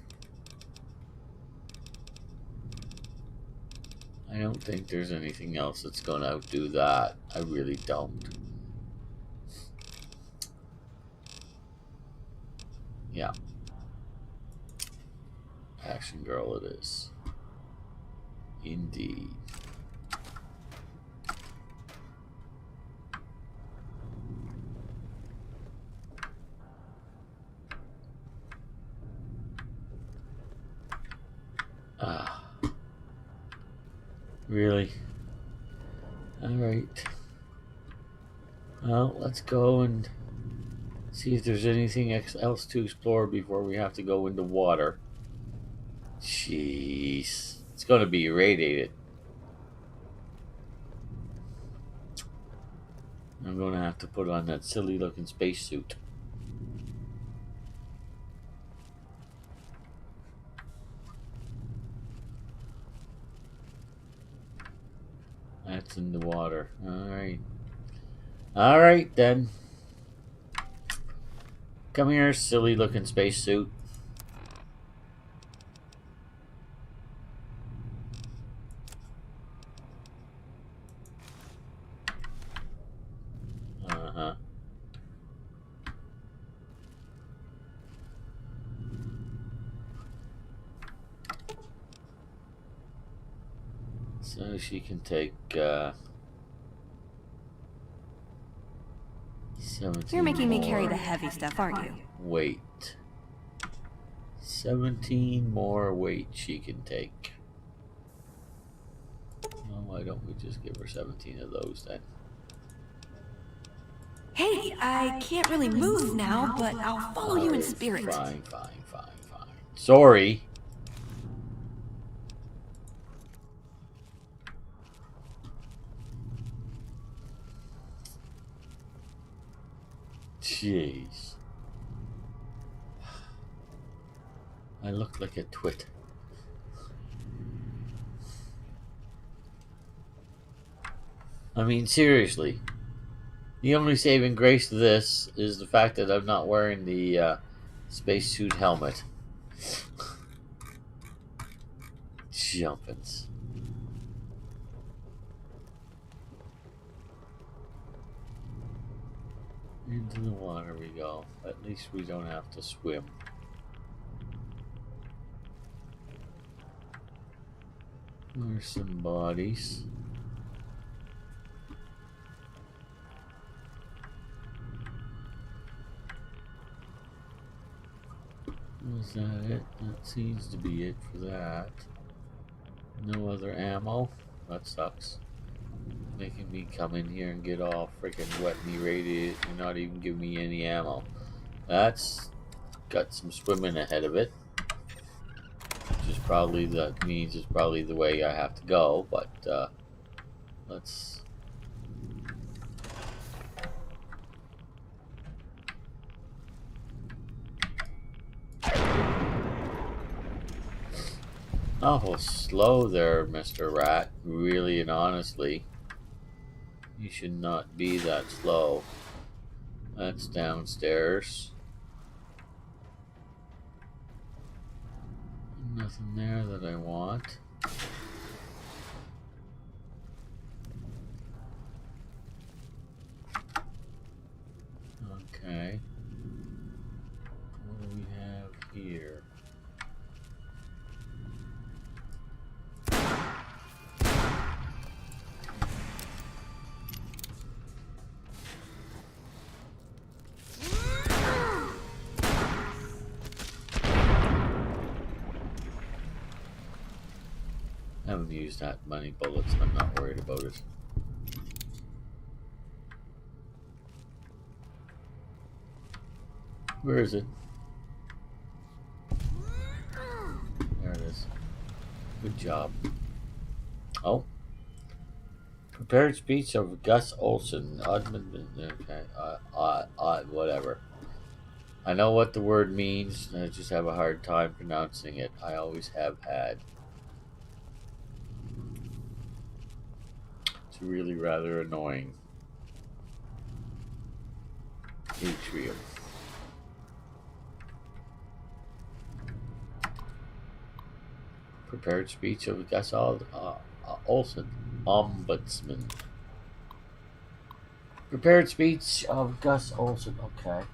I don't think there's anything else that's going to outdo that. I really don't. Yeah. Action Girl it is. Indeed. Ah. Really? Alright. Well, let's go and see if there's anything else to explore before we have to go into water. Jeez. It's going to be irradiated. I'm going to have to put on that silly looking spacesuit. That's in the water. Alright. Alright then. Come here, silly looking spacesuit. Uh-huh. So she can take 17 You're making me more. carry the heavy stuff, aren't you? Weight. 17 more weight she can take. Well, why don't we just give her 17 of those then? Hey, I can't really move now, but I'll follow you in spirit. Fine. Sorry. Jeez. I look like a twit. I mean, seriously. The only saving grace to this is the fact that I'm not wearing the spacesuit helmet. Jumpins'. Into the water we go. At least we don't have to swim. There's some bodies. Was that it? That seems to be it for that. No other ammo? That sucks. Making me come in here and get all freaking wet and irradiated and not even give me any ammo. That's got some swimming ahead of it. Which is probably, that means it's probably the way I have to go, but let's... Awful slow there, Mr. Rat. Really and honestly. You should not be that slow. That's downstairs. Nothing there that I want. Okay. What do we have here? I haven't used that many bullets. I'm not worried about it. Where is it? Good job. Oh. Prepared speech of Gus Olson. Okay. Whatever. I know what the word means, and I just have a hard time pronouncing it. I always have had. It's really rather annoying. Atrium. Prepared speech of Gus Olson, Ombudsman. Prepared speech of Gus Olson. Okay.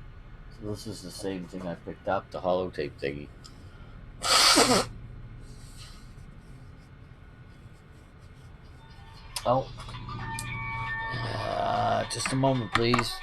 So this is the same thing I picked up, the holotape thingy. Oh. Just a moment, please.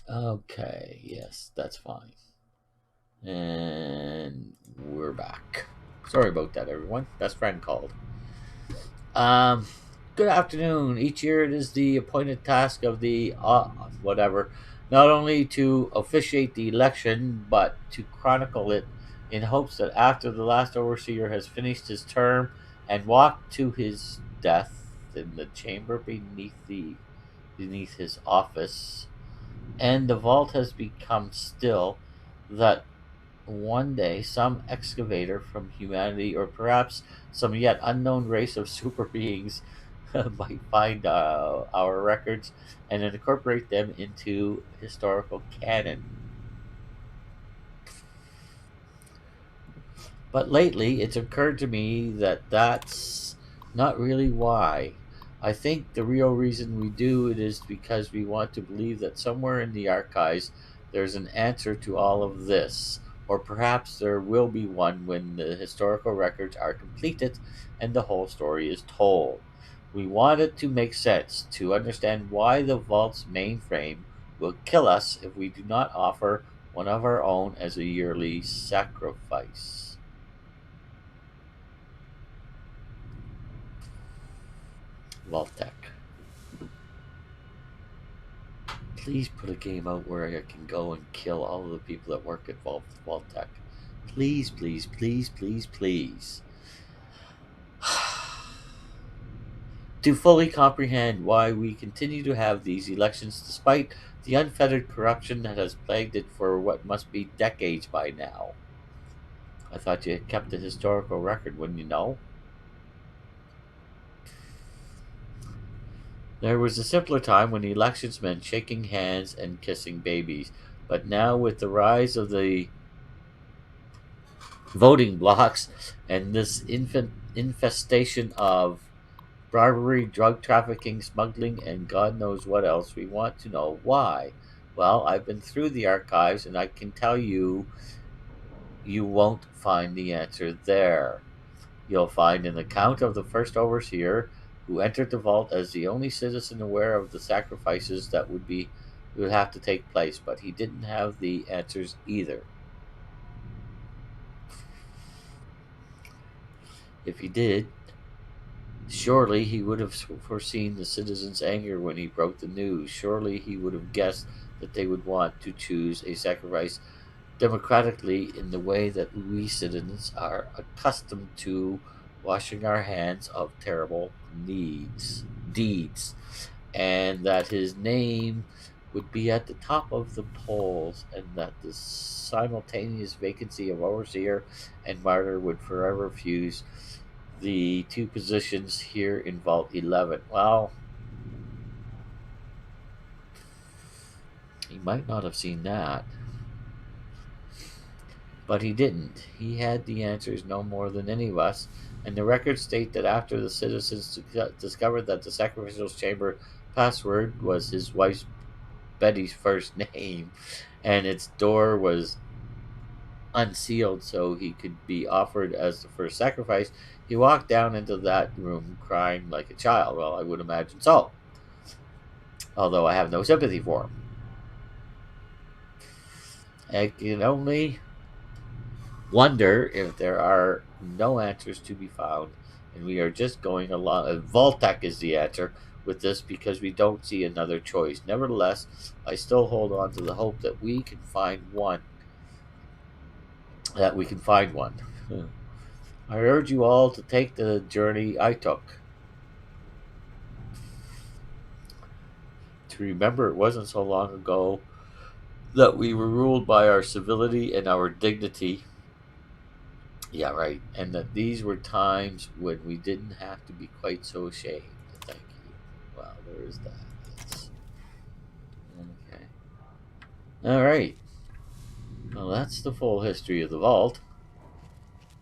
Okay, yes, that's fine. And we're back. Sorry about that, everyone. Best friend called. Um, Good afternoon. Each year it is the appointed task of the whatever, not only to officiate the election, but to chronicle it in hopes that after the last overseer has finished his term and walked to his death in the chamber beneath his office, and the vault has become still, that one day some excavator from humanity, or perhaps some yet unknown race of super beings, might find our records and incorporate them into historical canon. But lately, it's occurred to me that that's not really why. I think the real reason we do it is because we want to believe that somewhere in the archives there's an answer to all of this. Or perhaps there will be one when the historical records are completed and the whole story is told. We want it to make sense, to understand why the vault's mainframe will kill us if we do not offer one of our own as a yearly sacrifice. Vault-Tec. Please put a game out where I can go and kill all of the people that work at Vault-Tec. Please, please, please, please, please. To fully comprehend why we continue to have these elections despite the unfettered corruption that has plagued it for what must be decades by now. I thought you kept a historical record, wouldn't you know? There was a simpler time when elections meant shaking hands and kissing babies. But now, with the rise of the voting blocks and this infestation of bribery, drug trafficking, smuggling, and God knows what else, we want to know why. Well, I've been through the archives and I can tell you, you won't find the answer there. You'll find an account of the first overseer who entered the vault as the only citizen aware of the sacrifices that would have to take place, but he didn't have the answers either. If he did, surely he would have foreseen the citizens' anger when he broke the news. Surely he would have guessed that they would want to choose a sacrifice democratically in the way that we citizens are accustomed to, washing our hands of terrible deeds, and that his name would be at the top of the polls, and that the simultaneous vacancy of overseer and martyr would forever fuse the two positions here in Vault 11. Well, he might not have seen that. But he didn't. He had the answers no more than any of us, and the records state that after the citizens discovered that the sacrificial chamber password was his wife's Betty's first name, and its door was unsealed so he could be offered as the first sacrifice, he walked down into that room crying like a child. Well, I would imagine so, although I have no sympathy for him. I can only wonder if there are no answers to be found, and we are just going along. Vault-Tec is the answer with this because we don't see another choice. Nevertheless, I still hold on to the hope that we can find one. I urge you all to take the journey I took. To remember it wasn't so long ago that we were ruled by our civility and our dignity. Yeah, right. And that these were times when we didn't have to be quite so ashamed. Thank you. Well, there is that. Yes. Okay. All right. Well, that's the full history of the vault.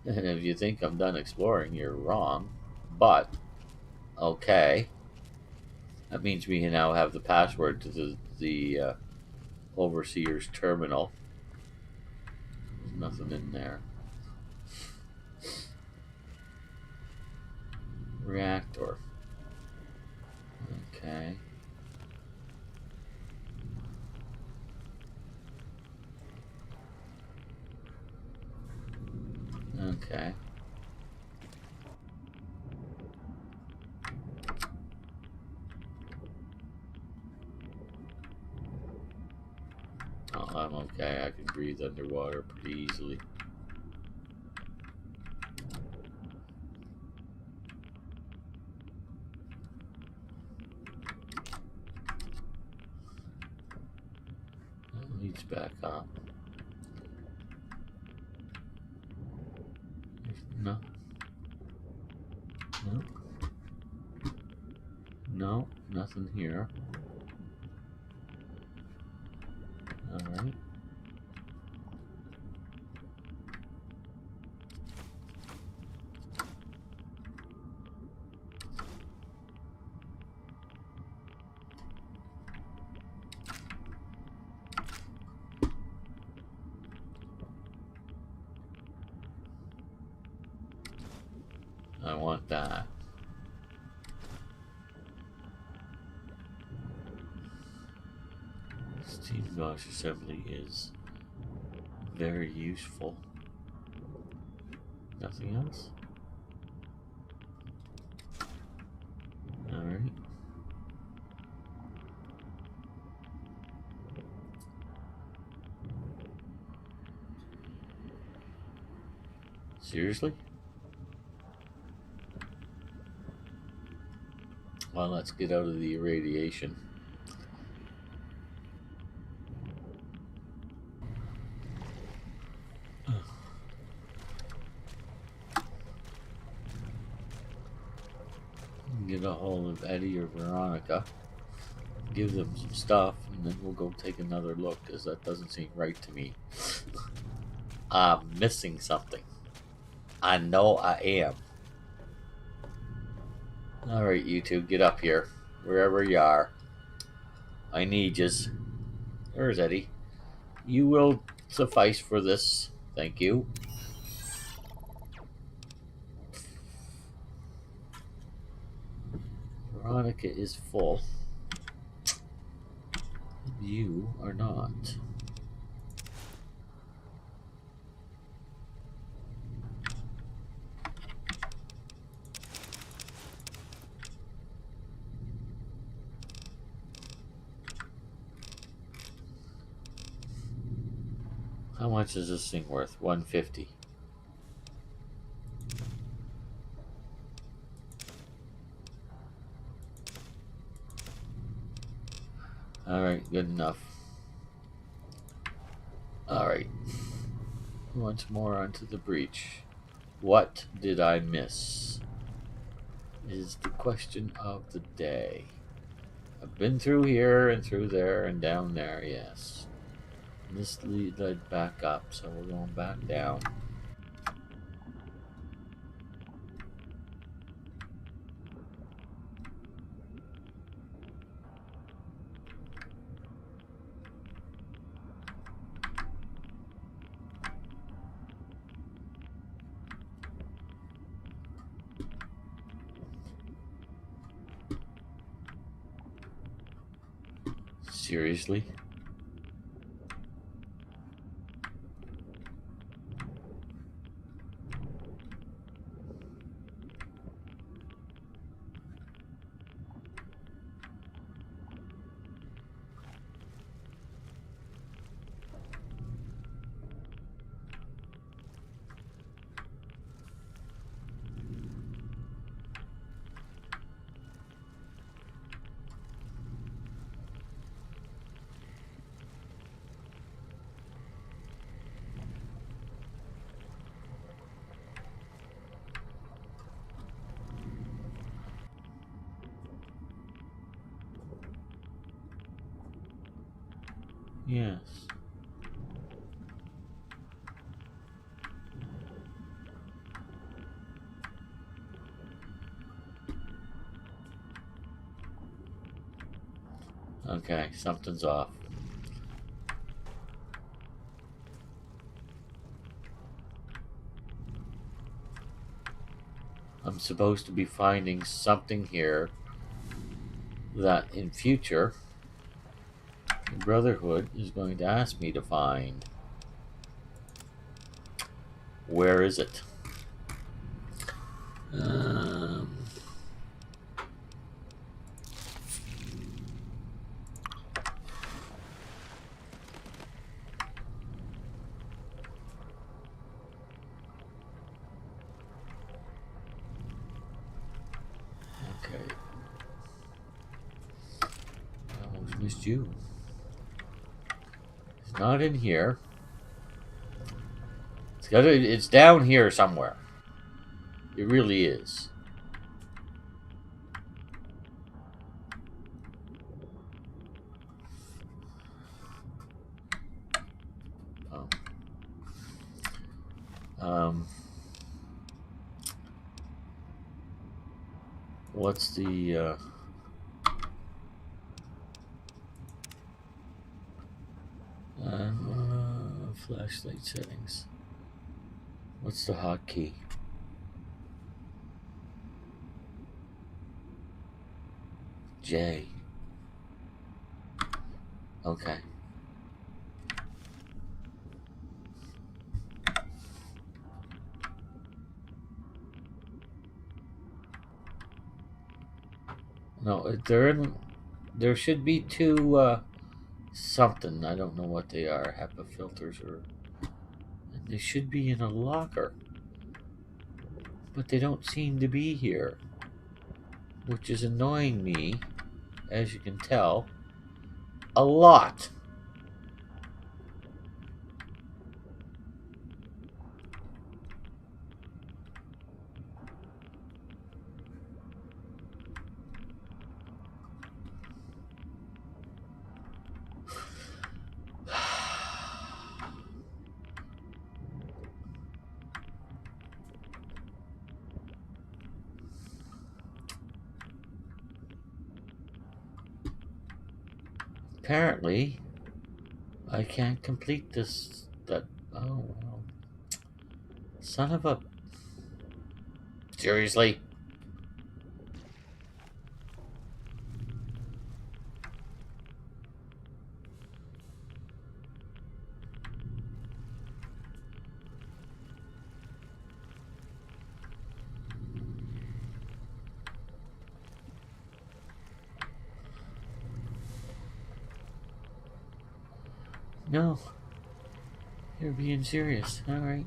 And if you think I'm done exploring, you're wrong. But, okay. That means we now have the password to the overseer's terminal. There's nothing in there. Reactor. Okay. Okay. Oh, I'm okay. I can breathe underwater pretty easily. Leads back up. No. No. No, nothing here. Alright. I want that. Steam gauge assembly is very useful. Nothing else? Alright. Seriously? Well, let's get out of the irradiation. Get a hold of Eddie or Veronica, give them some stuff, and then we'll go take another look, because that doesn't seem right to me. I'm missing something. I know I am. Alright, you two, get up here. Wherever you are. I need yous. Where's Eddie? You will suffice for this. Thank you. Veronica is full. You are not. How much is this thing worth? 150. Alright, good enough. Alright. Once more onto the breach. What did I miss? Is the question of the day. I've been through here and through there and down there, yes. And this led back up, so we're going back down. Seriously? Yes. Okay, something's off. I'm supposed to be finding something here that in future the Brotherhood is going to ask me to find. Where is it? Um, okay. I almost missed you. It's not in here. It's down here somewhere. It really is. Oh. What's the flashlight settings? What's the hotkey? J. Okay. No, there should be two something. I don't know what they are. HEPA filters or they should be in a locker. But they don't seem to be here. Which is annoying me, as you can tell, a lot. Apparently, I can't complete this. Oh, well. Son of a. Seriously? No. You're being serious. Alright.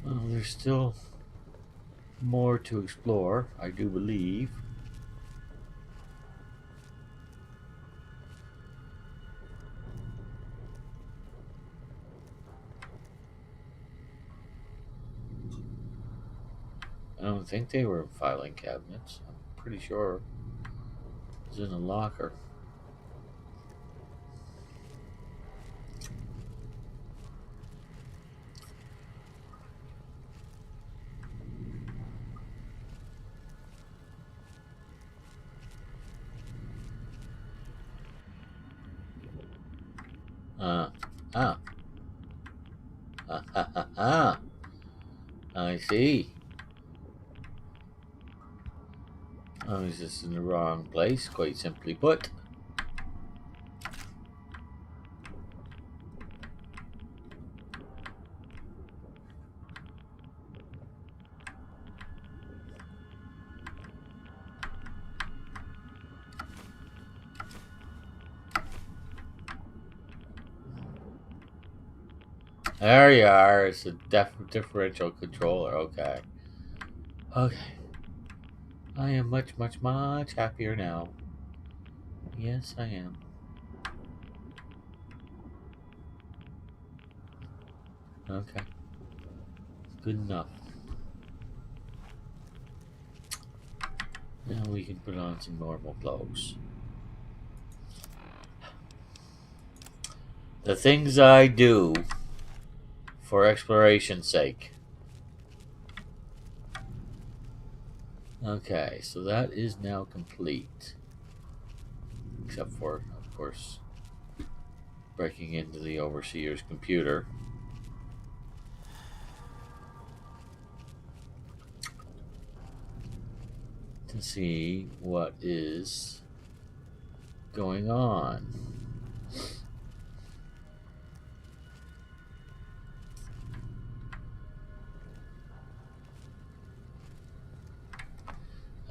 Well, there's still more to explore, I do believe. I don't think they were filing cabinets. I'm pretty sure it was in a locker. I see. I was just in the wrong place, quite simply put. There you are. It's a differential controller. Okay. Okay. I am much, much, much happier now. Yes, I am. Okay. Good enough. Now we can put on some normal clothes. The things I do for exploration's sake. Okay, so that is now complete. Except for, of course, breaking into the overseer's computer. To see what is going on.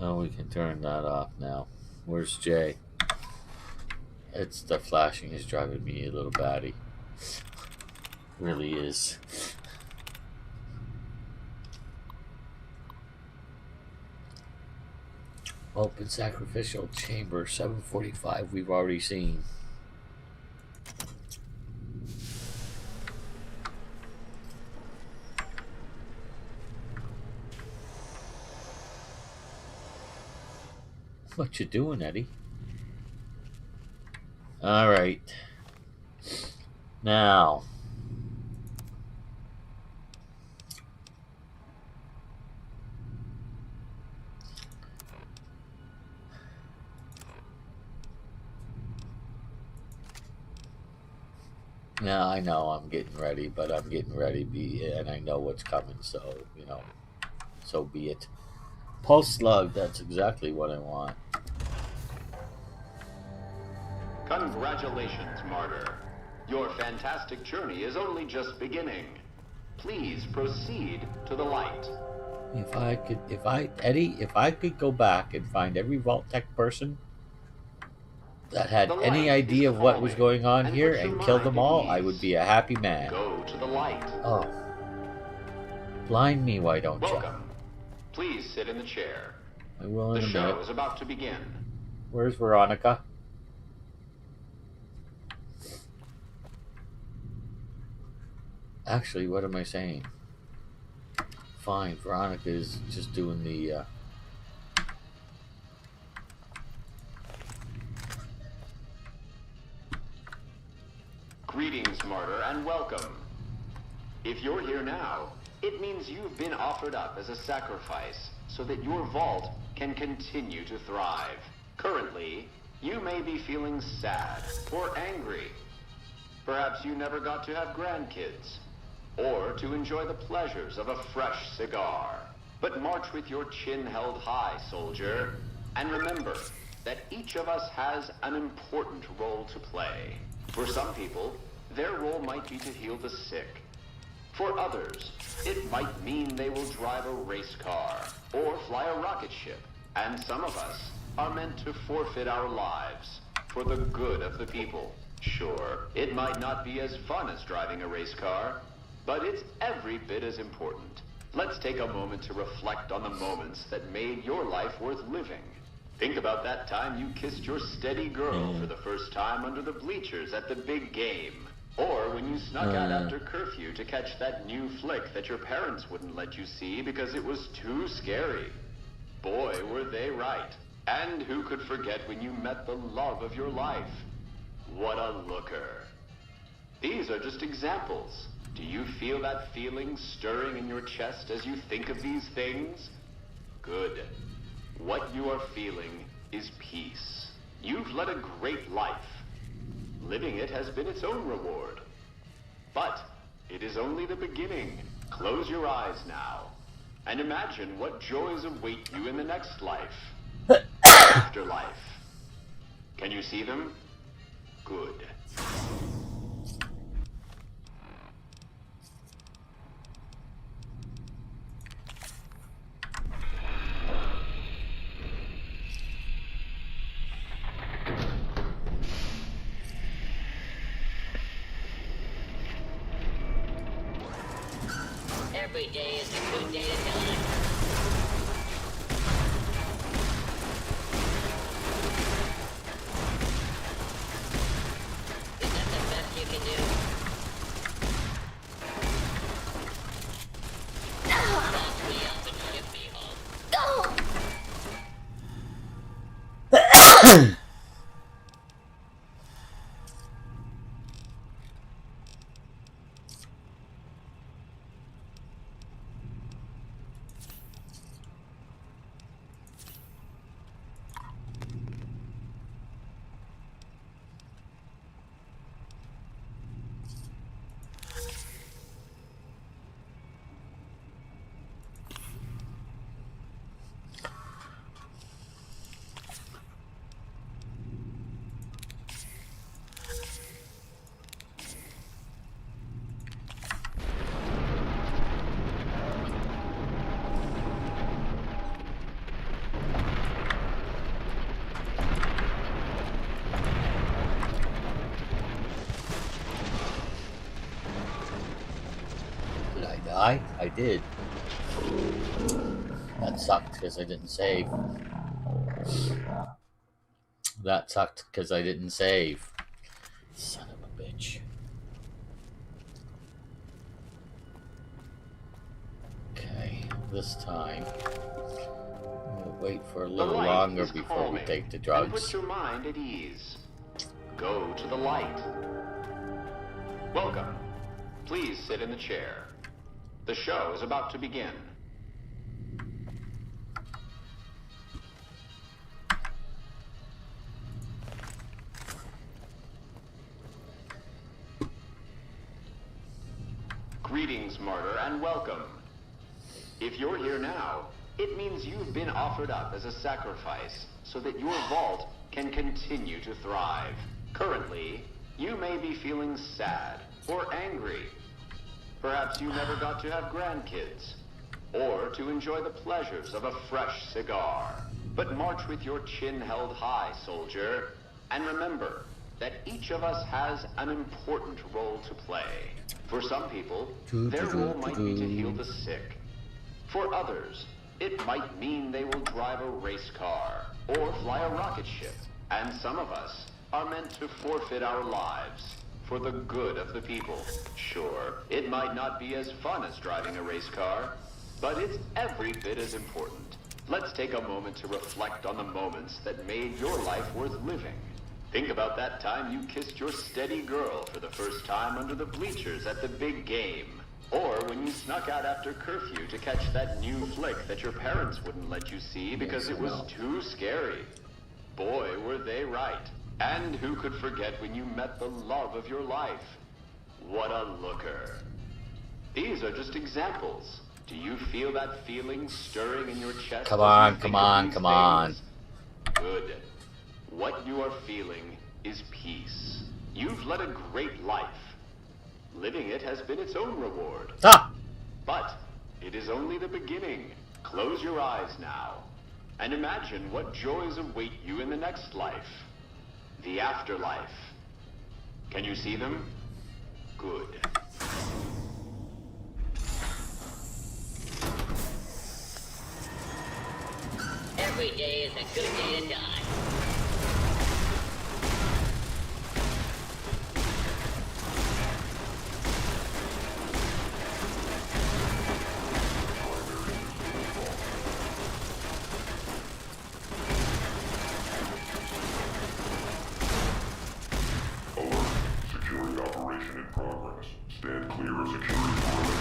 Oh, we can turn that off now. Where's Jay? It's the flashing is driving me a little batty. Really is. Open sacrificial chamber 745 we've already seen. What you doing, Eddie? All right. Now. Yeah, I know I'm getting ready, but I'm getting ready, and I know what's coming, so, you know, so be it. Pulse slug, that's exactly what I want. Congratulations, Martyr. Your fantastic journey is only just beginning. Please proceed to the light. Eddie, if I could go back and find every Vault-Tec person that had any idea of what was going on here and kill them all, I would be a happy man. Go to the light. Oh. Blind me, why don't you? Welcome. Please sit in the chair. I will in The a show minute. is about to begin. Where's Veronica? Actually, what am I saying? Fine, Veronica is just doing the... Greetings, Martyr, and welcome. If you're here now, it means you've been offered up as a sacrifice so that your vault can continue to thrive. Currently, you may be feeling sad or angry. Perhaps you never got to have grandkids, or to enjoy the pleasures of a fresh cigar. But march with your chin held high, soldier, and remember that each of us has an important role to play. For some people, their role might be to heal the sick. For others, it might mean they will drive a race car or fly a rocket ship. And some of us are meant to forfeit our lives for the good of the people. Sure, it might not be as fun as driving a race car, but it's every bit as important. Let's take a moment to reflect on the moments that made your life worth living. Think about that time you kissed your steady girl for the first time under the bleachers at the big game. Or when you snuck out after curfew to catch that new flick that your parents wouldn't let you see because it was too scary. Boy, were they right. And who could forget when you met the love of your life? What a looker. These are just examples. Do you feel that feeling stirring in your chest as you think of these things? Good. What you are feeling is peace. You've led a great life. Living it has been its own reward. But it is only the beginning. Close your eyes now, and imagine what joys await you in the next life. Afterlife. Can you see them? Good. Every day is a good day to die. Is that the best you can do? Lock me up and ship me home. die? I did. That sucked because I didn't save. That sucked because I didn't save. Son of a bitch. Okay, this time we'll wait for a little longer before we take the drugs. And put your mind at ease. Go to the light. Welcome. Please sit in the chair. The show is about to begin. Greetings, martyr, and welcome. If you're here now, it means you've been offered up as a sacrifice so that your vault can continue to thrive. Currently, you may be feeling sad or angry. Perhaps you never got to have grandkids, or to enjoy the pleasures of a fresh cigar. But march with your chin held high, soldier, and remember that each of us has an important role to play. For some people, their role might be to heal the sick. For others, it might mean they will drive a race car or fly a rocket ship. And some of us are meant to forfeit our lives for the good of the people. Sure, it might not be as fun as driving a race car, but it's every bit as important. Let's take a moment to reflect on the moments that made your life worth living. Think about that time you kissed your steady girl for the first time under the bleachers at the big game. Or when you snuck out after curfew to catch that new flick that your parents wouldn't let you see because it was too scary. Boy, were they right. And who could forget when you met the love of your life? What a looker. These are just examples. Do you feel that feeling stirring in your chest? Come on, come on, come on. Good. What you are feeling is peace. You've led a great life. Living it has been its own reward. Ah! But it is only the beginning. Close your eyes now and imagine what joys await you in the next life. The afterlife. Can you see them? Good. Every day is a good day to die. Security operation in progress. Stand clear of security perimeter.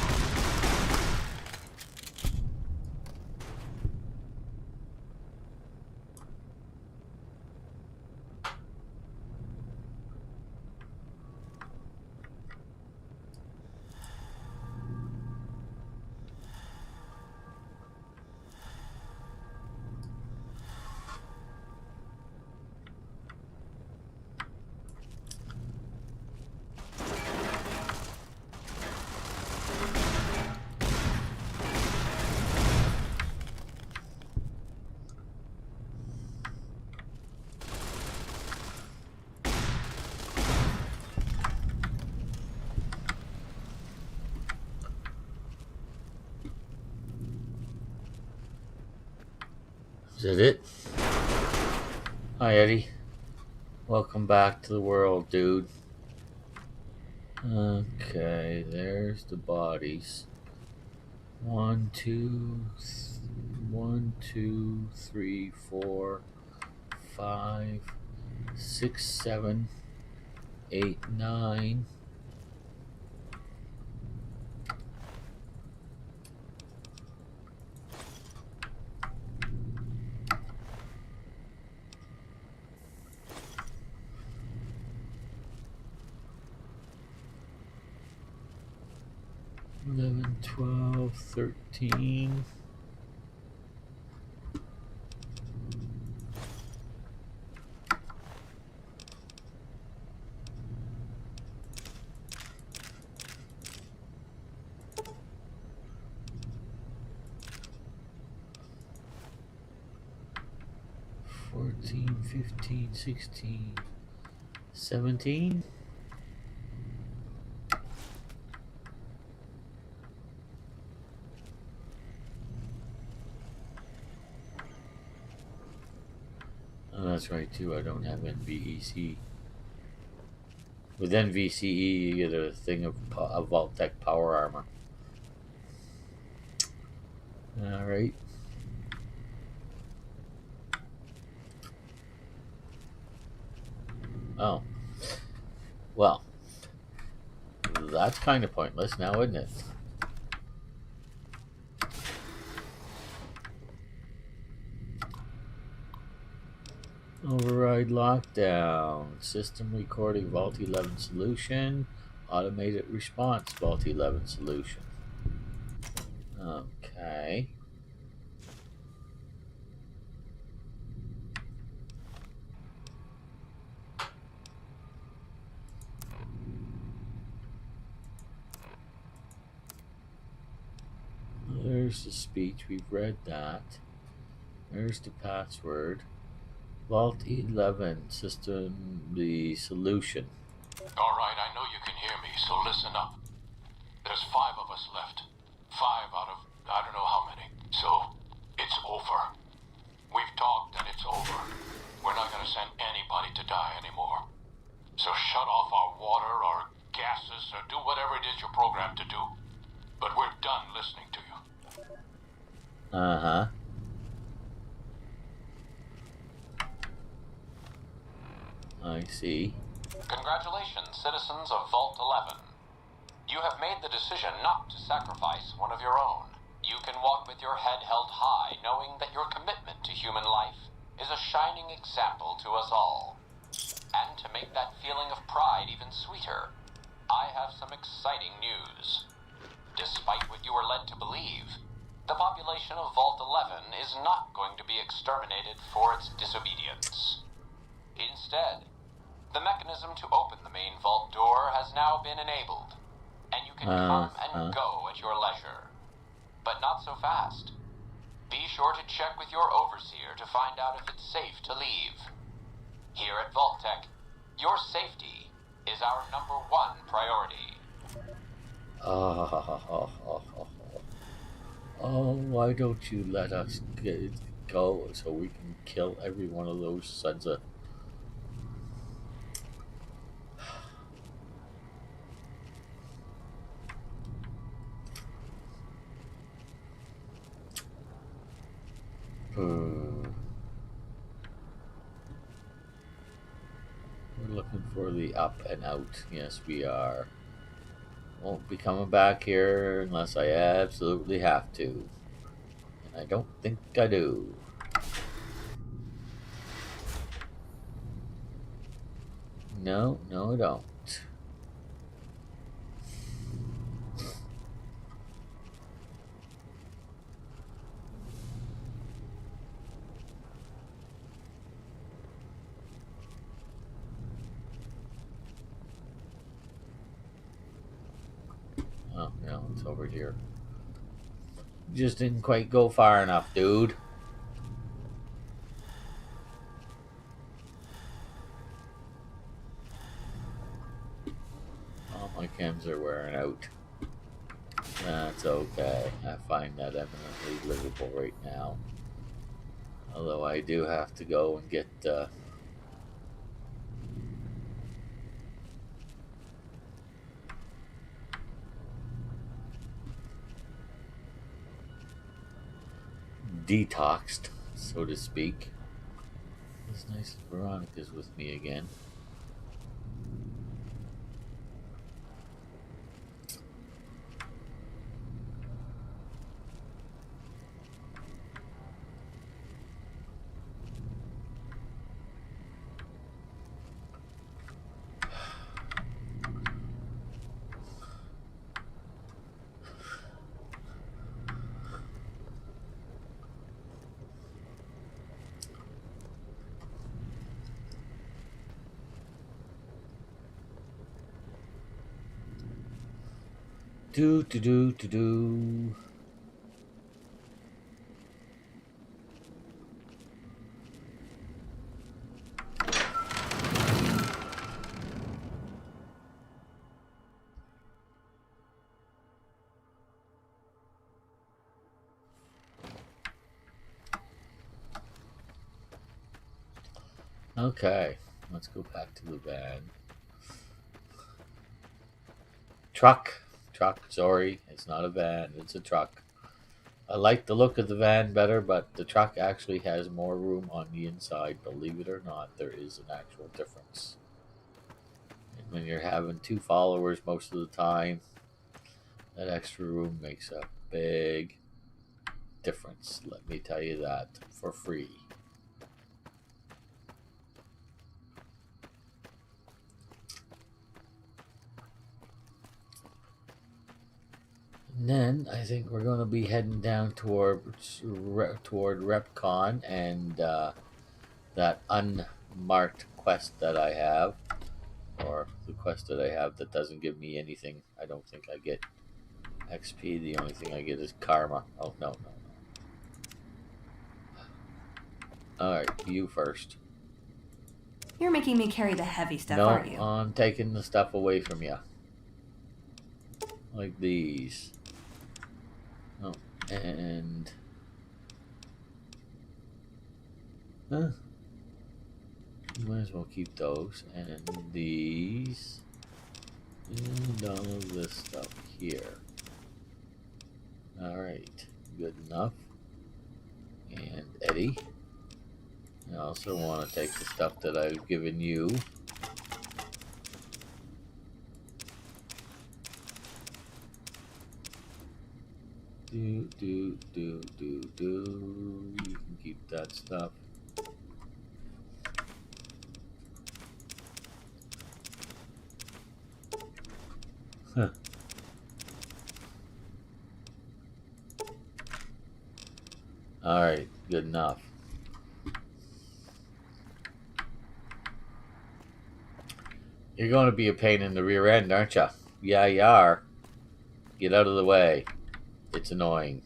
Is that it? Hi, Eddie. Welcome back to the world, dude. Okay, there's the bodies. 1, 2, 3, 4, 5, 6, 7, 8, 9. Eleven, 12, 13. $14, $15, $16, $17. That's right too. I don't have NVEC. With NVCE, you get a thing of Vault-Tec power armor. All right. Oh. Well, that's kind of pointless now, isn't it? Override lockdown. System recording Vault 11 solution. Automated response Vault 11 solution. Okay. There's the speech. We've read that. There's the password. Vault 11 system, the solution. All right, I know you can hear me, so listen up. There's 5 of us left. 5 out of I don't know how many. So, it's over. We've talked and it's over. We're not gonna send anybody to die anymore. So shut off our water, our gases, or do whatever it is you're programmed to do. But we're done listening to you. Uh-huh. I see. Congratulations, citizens of Vault 11. You have made the decision not to sacrifice one of your own. You can walk with your head held high, knowing that your commitment to human life is a shining example to us all. And to make that feeling of pride even sweeter, I have some exciting news. Despite what you were led to believe, the population of Vault 11 is not going to be exterminated for its disobedience. Instead, the mechanism to open the main vault door has now been enabled, and you can come and go at your leisure. But not so fast. Be sure to check with your overseer to find out if it's safe to leave. Here at Vault-Tec, your safety is our #1 priority. Oh, why don't you let us go so we can kill every one of those sons of... We're looking for the up and out. Yes, we are. Won't be coming back here unless I absolutely have to. And I don't think I do. No, I don't. Oh, no, it's over here. Just didn't quite go far enough, dude. All my chems are wearing out. That's okay. I find that eminently livable right now. Although I do have to go and get detoxed, so to speak. It's nice that Veronica's with me again. Do. Okay, let's go back to the van. Truck. Sorry, it's not a van, it's a truck. I like the look of the van better, but the truck actually has more room on the inside. Believe it or not, there is an actual difference. And when you're having 2 followers most of the time, that extra room makes a big difference. Let me tell you that for free. And then I think we're going to be heading down toward RepCon and that unmarked quest that I have, or the quest that I have that doesn't give me anything. I don't think I get XP. The only thing I get is karma. Oh, no. Alright, you first. You're making me carry the heavy stuff, No, aren't you? I'm taking the stuff away from you. Like these. Oh, and... Huh. Might as well keep those. And these. And all of this stuff here. Alright, good enough. And Eddie. I also want to take the stuff that I've given you. You can keep that stuff. Huh. Alright, good enough. You're going to be a pain in the rear end, aren't you? Yeah, you are. Get out of the way. It's annoying.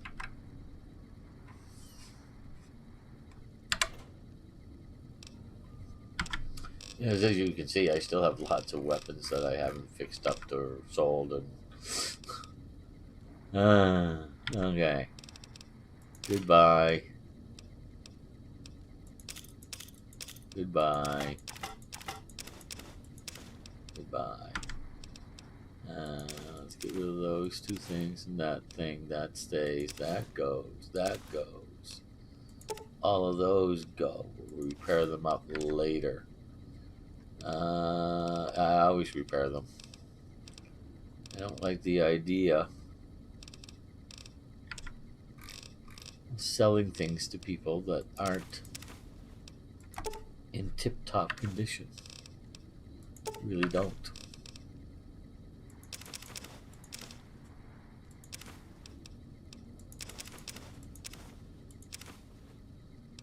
As you can see, I still have lots of weapons that I haven't fixed up or sold. And okay. Goodbye. Goodbye. Goodbye. Let's get rid of those 2 things and that thing. That stays. That goes. That goes. All of those go. We'll repair them up later. I always repair them. I don't like the idea of selling things to people that aren't in tip-top condition. Really don't.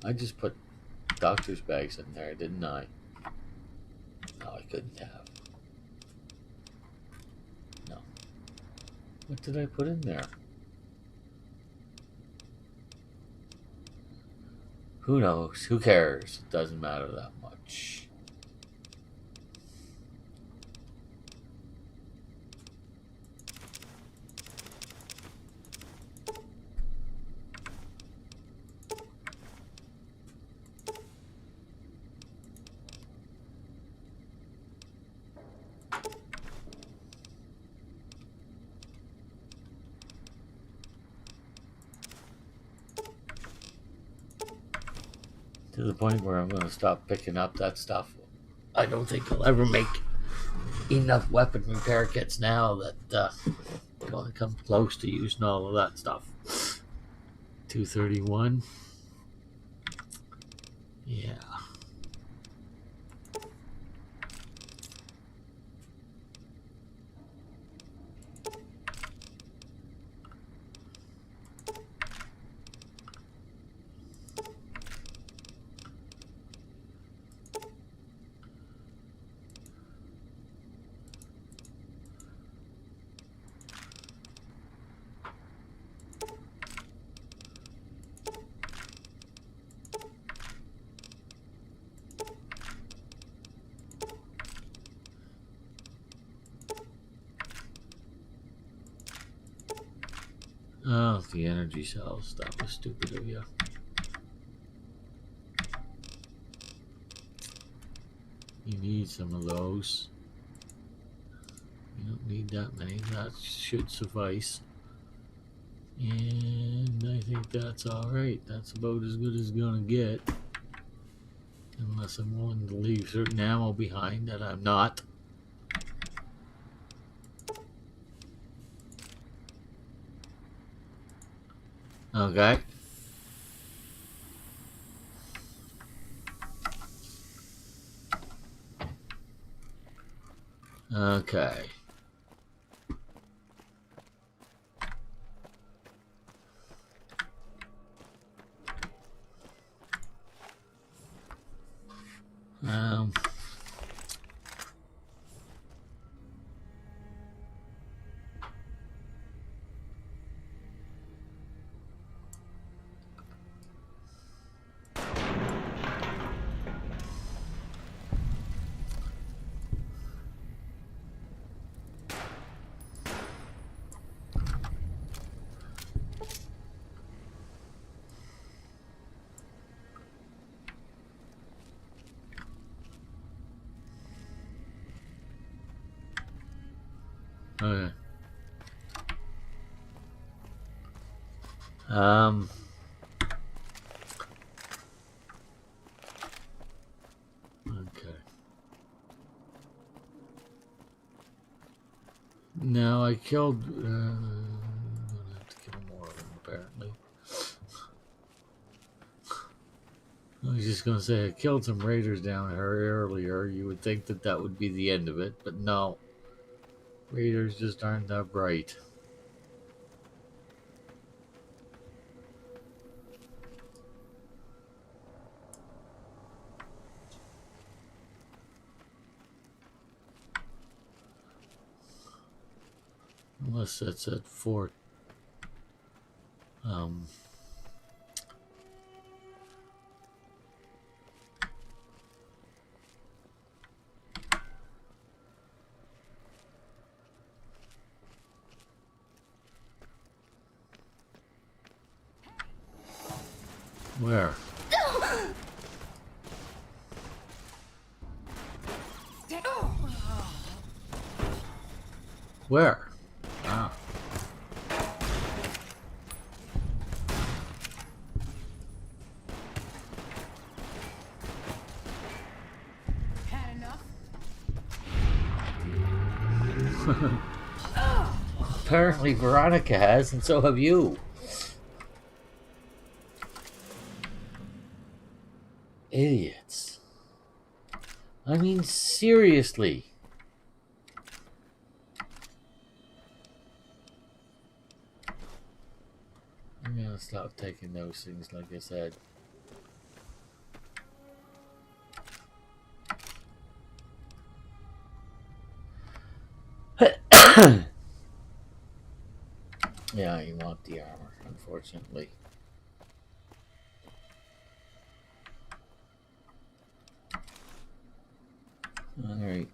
I just put doctor's bags in there, didn't I? No, I couldn't have. No. What did I put in there? Who knows? Who cares? It doesn't matter that much. To the point where I'm going to stop picking up that stuff. I don't think I'll ever make enough weapon repair kits now that I'm going to come close to using all of that stuff. 231. Yeah. Oh, the energy cells. That was stupid of you. You need some of those. You don't need that many. That should suffice. And I think that's alright. That's about as good as it's gonna get. Unless I'm willing to leave certain ammo behind that I'm not. Okay. Okay. Um. Okay. Okay. Now I killed. I'm gonna have to kill more of them apparently. I was just gonna say I killed some raiders down here earlier. You would think that that would be the end of it, but no. Raiders just aren't that bright. Unless that's at Fort. Where? Where? Ah. Had enough? Apparently Veronica has, and so have you. Idiots. I mean, seriously. I'm gonna stop taking those things, like I said. Yeah, you want the armor, unfortunately. Alright.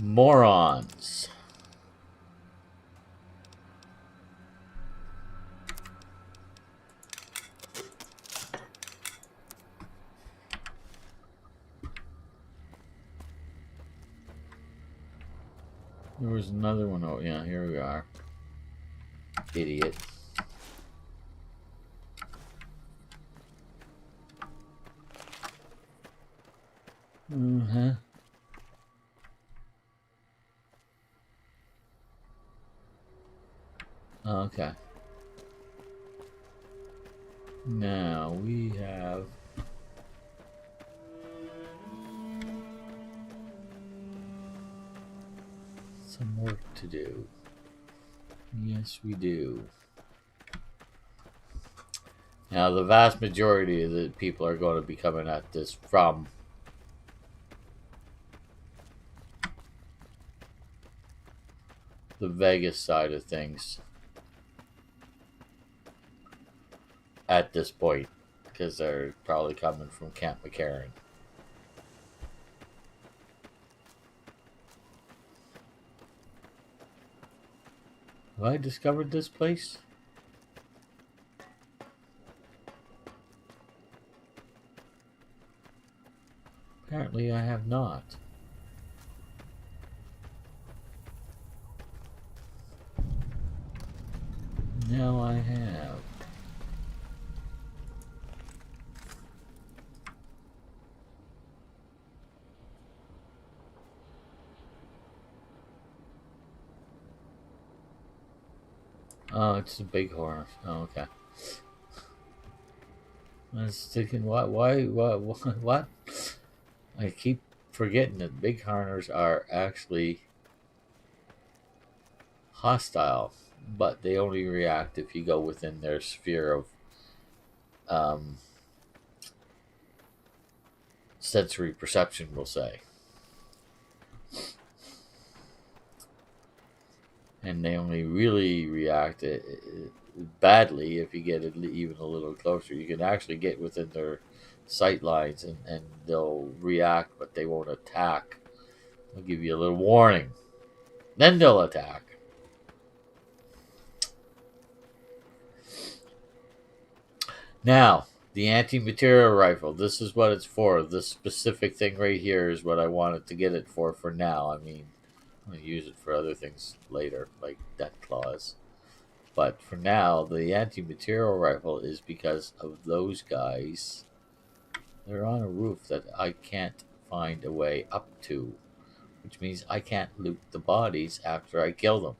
Morons. There was another one. Oh, yeah, here we are. Idiot. Okay. Now we have some work to do. Yes, we do. Now, the vast majority of the people are going to be coming at this from the Vegas side of things at this point, because they're probably coming from Camp McCarran. Have I discovered this place? Apparently I have not. Now I have. Oh, it's the big horn. Oh, okay. I was thinking, what? I keep forgetting that big horners are actually hostile, but they only react if you go within their sphere of um, sensory perception, we'll say. And they only really react badly if you get even a little closer. You can actually get within their sight lines and they'll react, but they won't attack. They'll give you a little warning. Then they'll attack. Now, the anti-material rifle. This is what it's for. This specific thing right here is what I wanted to get it for now. I mean, I'm going to use it for other things later, like death claws. But for now, the anti-material rifle is because of those guys. They're on a roof that I can't find a way up to, which means I can't loot the bodies after I kill them,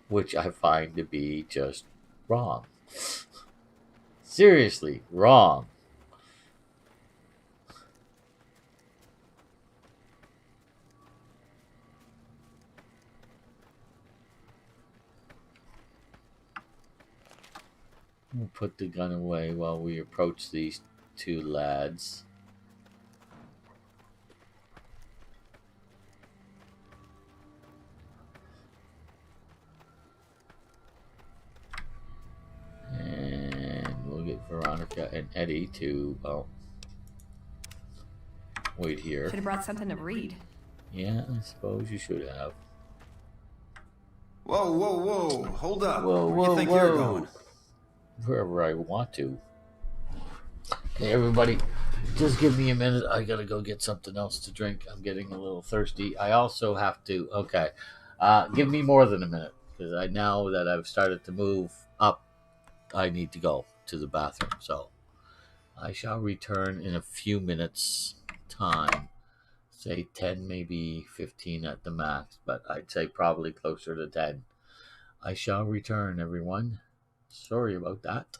which I find to be just wrong. Seriously, wrong. We'll put the gun away while we approach these two lads. And we'll get Veronica and Eddie to, well, wait here. Should have brought something to read. Yeah, I suppose you should have. Whoa, whoa, whoa. Hold up. Whoa, Where whoa, you think whoa. you're going? Wherever I want to. Okay, everybody, just give me a minute. I gotta go get something else to drink. I'm getting a little thirsty. I also have to, okay, give me more than a minute, because I now that I've started to move up, I need to go to the bathroom. So I shall return in a few minutes time. Say 10, maybe 15 at the max, but I'd say probably closer to 10. I shall return, everyone. Sorry about that.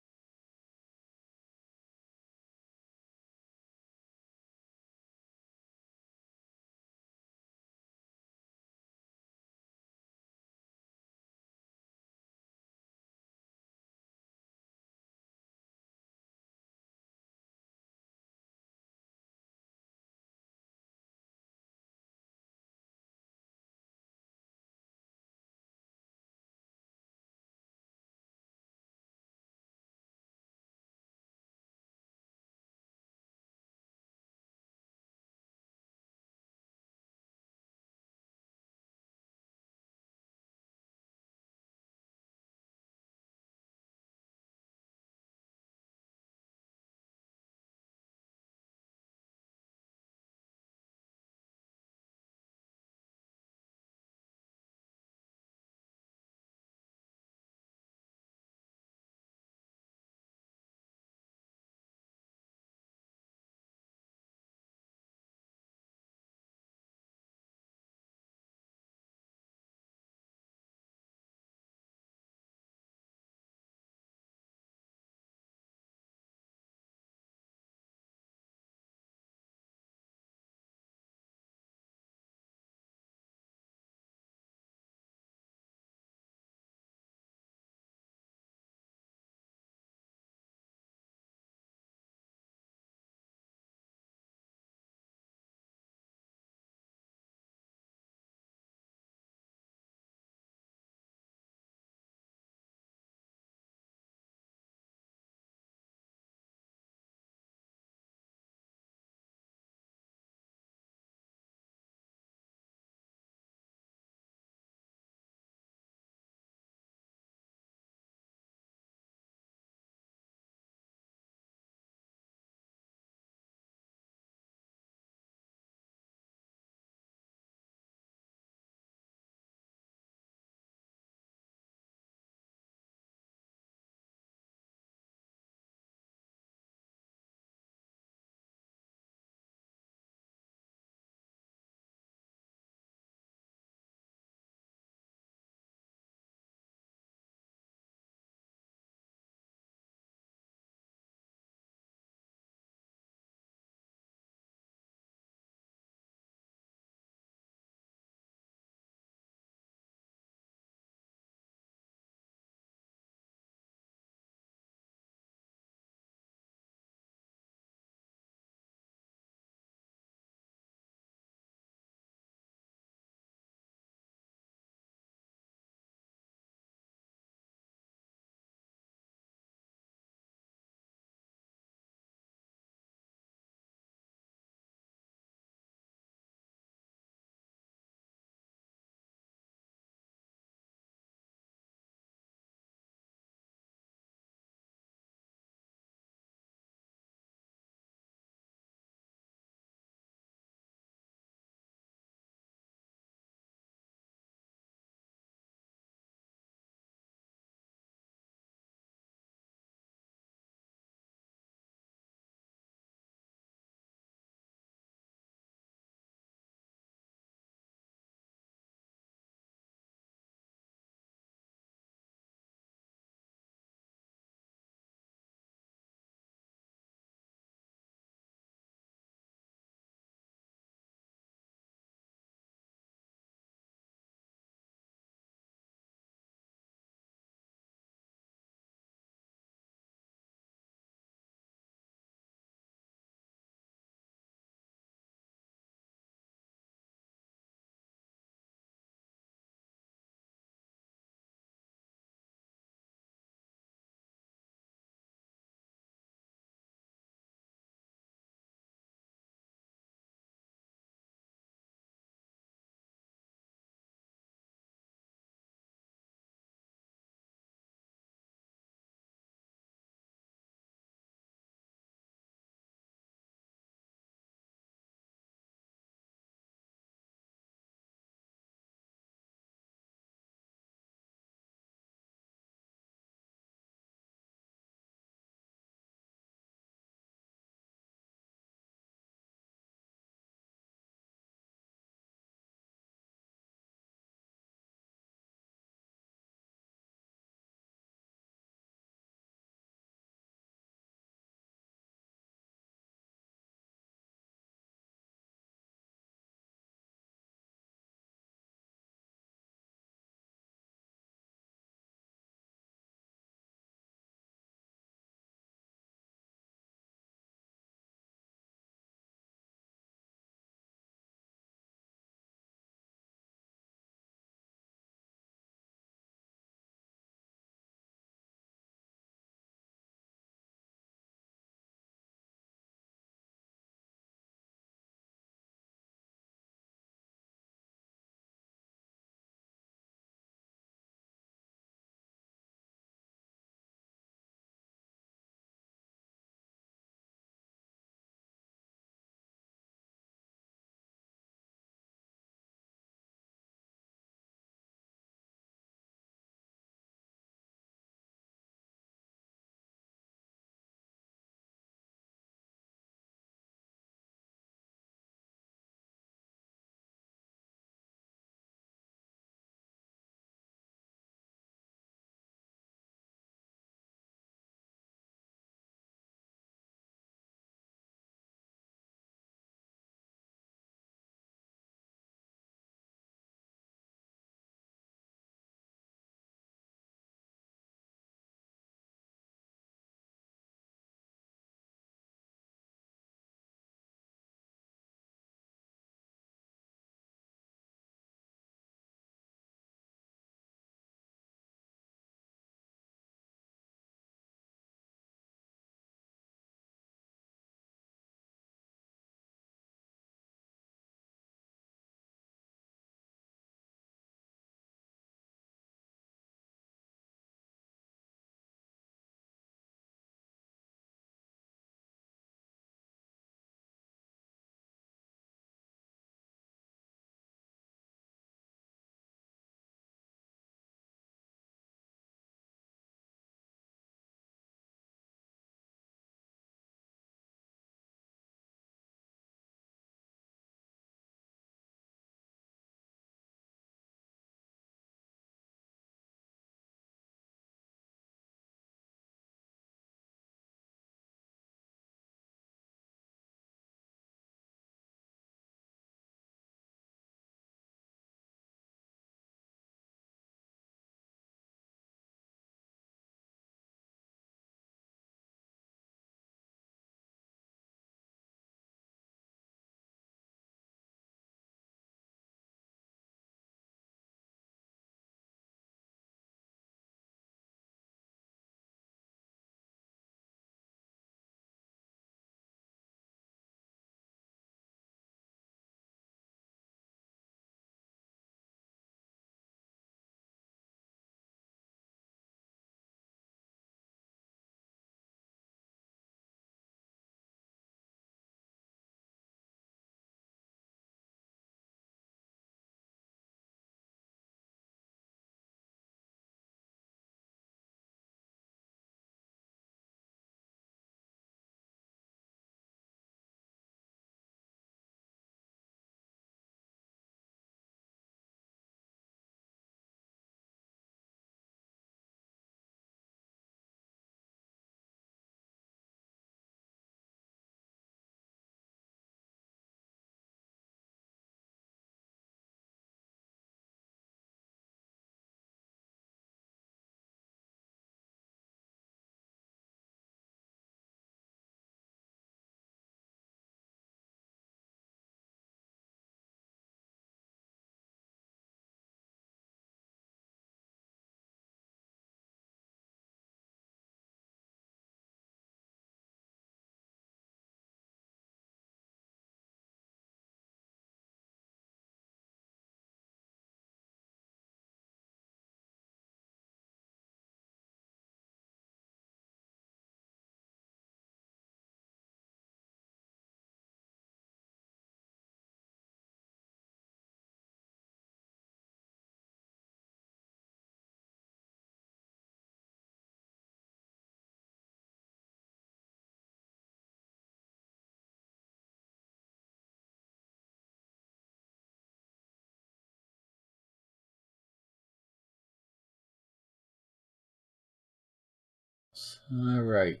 All right.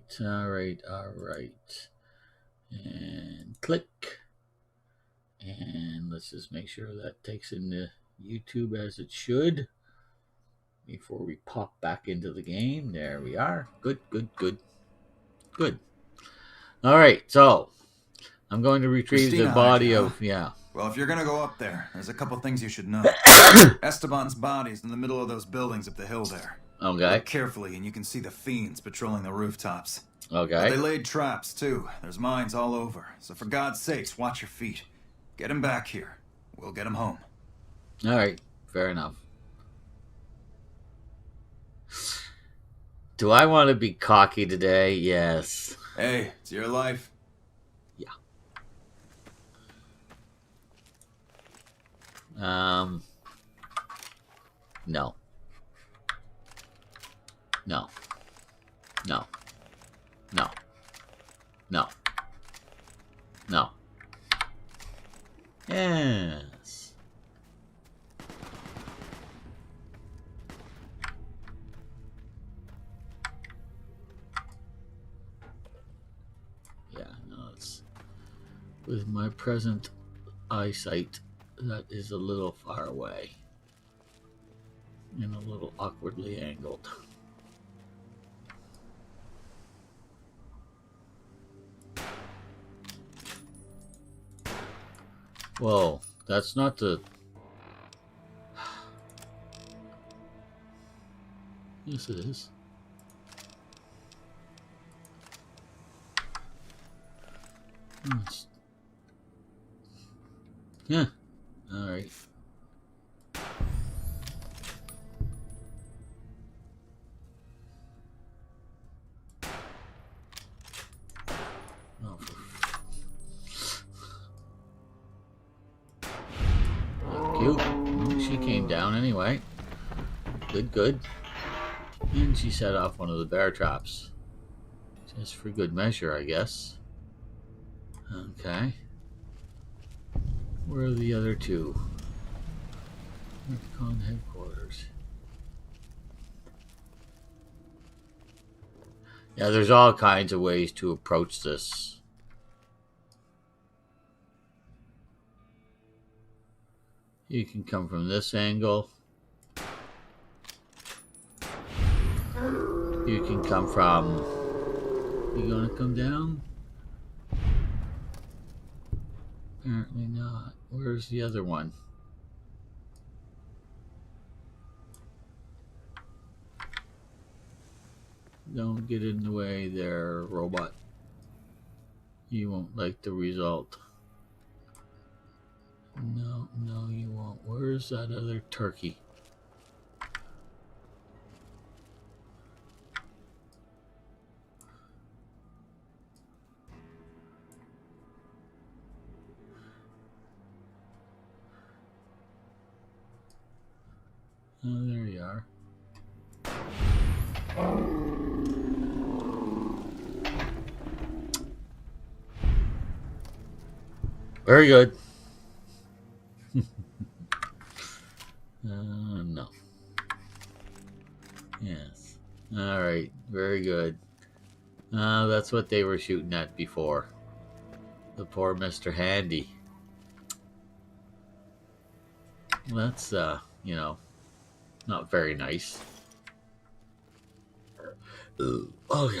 And click. And let's just make sure that takes into YouTube as it should before we pop back into the game. There we are. Good. All right, so I'm going to retrieve Christina the body Hightower. of, yeah. Well, if you're gonna go up there, there's a couple things you should know. Esteban's body's in the middle of those buildings up the hill there. Okay. Look carefully and you can see the fiends patrolling the rooftops. Okay. But they laid traps, too. There's mines all over. So for God's sakes, watch your feet. Get him back here. We'll get him home. All right, fair enough. Do I want to be cocky today? Yes. Hey, it's your life. Yeah. No. No. No. No. No. No. Yes. Yeah, no, it's with my present eyesight, that is a little far away and a little awkwardly angled. Whoa, that's not the... Yes, it is. Yeah, alright. Oh, thank you. Oh, she came down anyway. Good. And she set off one of the bear traps. Just for good measure, I guess. Okay. Where are the other two? Recon headquarters. Yeah, there's all kinds of ways to approach this. You can come from this angle. You can come from... You gonna come down? Apparently not. Where's the other one? Don't get in the way there, robot. You won't like the result. No, you won't. Where's that other turkey? Oh, there you are. Very good. No. Yes. Alright, very good. That's what they were shooting at before. The poor Mr. Handy. That's, you know, not very nice. Okay.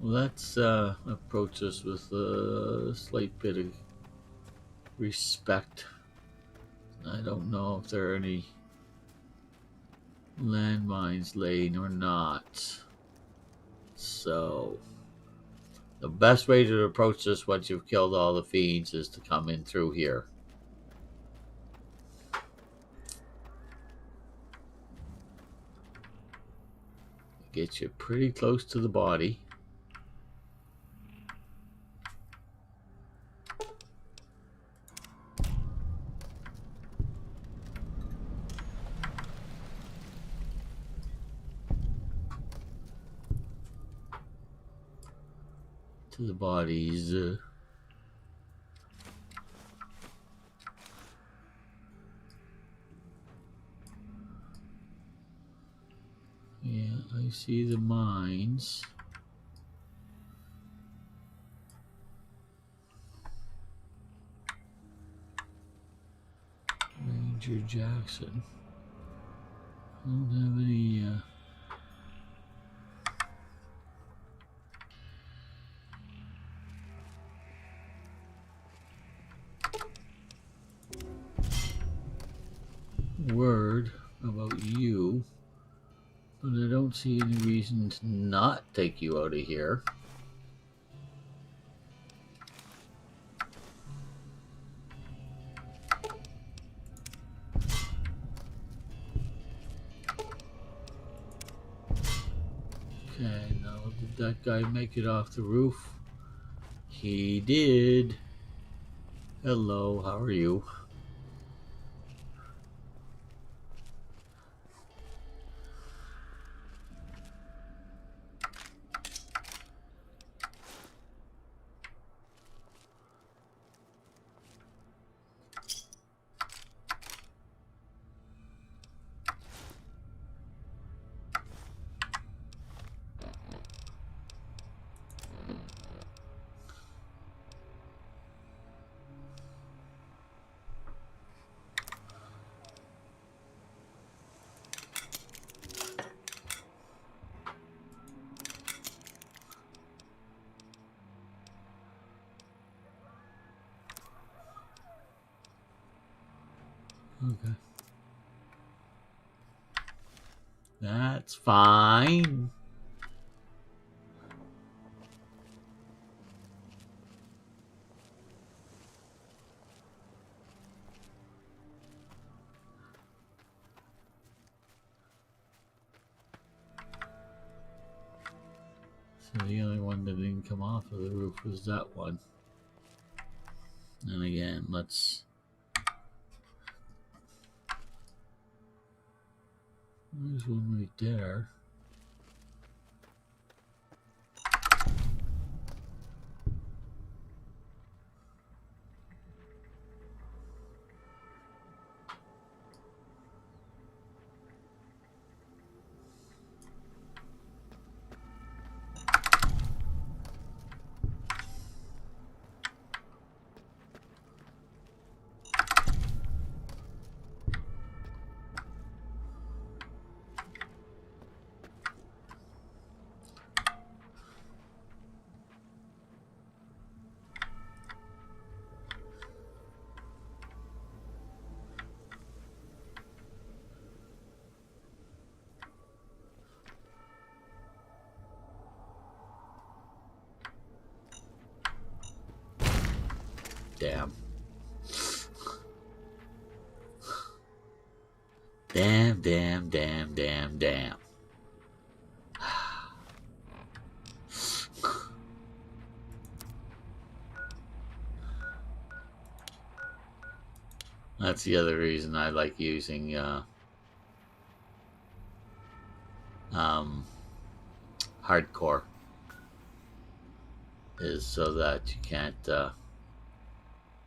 Let's approach this with a slight bit of respect. I don't know if there are any landmines laid or not. So, the best way to approach this once you've killed all the fiends is to come in through here. Get you pretty close to the body. To the bodies. see the mines. Ranger Jackson. I don't have any word about you, but I don't see any reason to not take you out of here. Okay, now did that guy make it off the roof? He did. Hello, how are you? Okay. That's fine. So the only one that didn't come off of the roof was that one. And again, let's... There's one right there. Damn. Damn, damn, damn, damn, damn. That's the other reason I like using hardcore, is so that you can't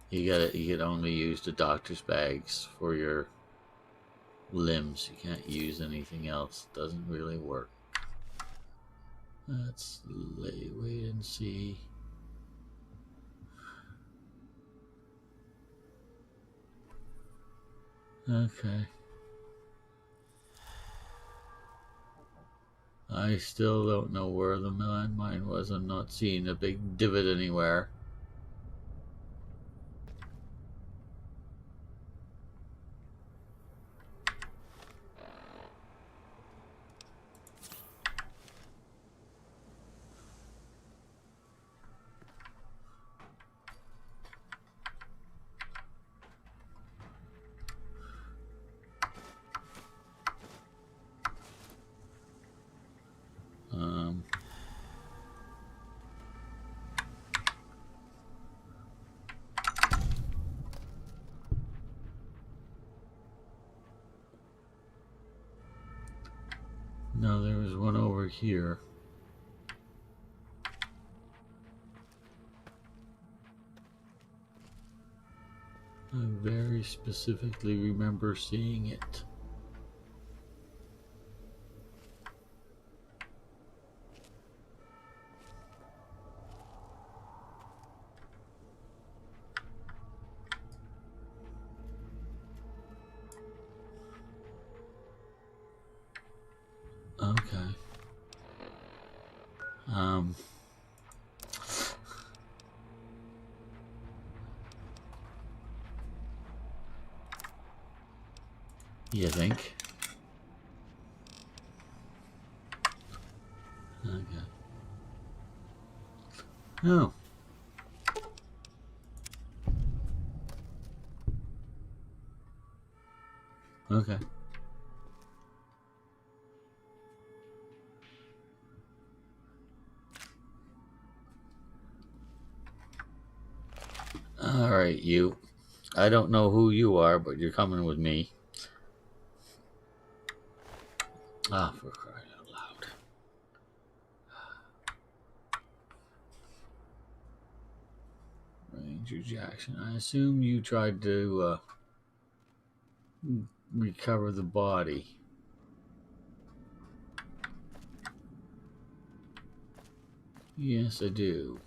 you can only use the doctor's bags for your limbs. You can't use anything else. It doesn't really work. Let's wait and see. Okay. I still don't know where the landmine was. I'm not seeing a big divot anywhere. No, there was one over here. I very specifically remember seeing it. You think? Okay. Oh. Okay. Alright, you. I don't know who you are, but you're coming with me. Ah, for crying out loud. Ranger Jackson, I assume you tried to recover the body. Yes, I do.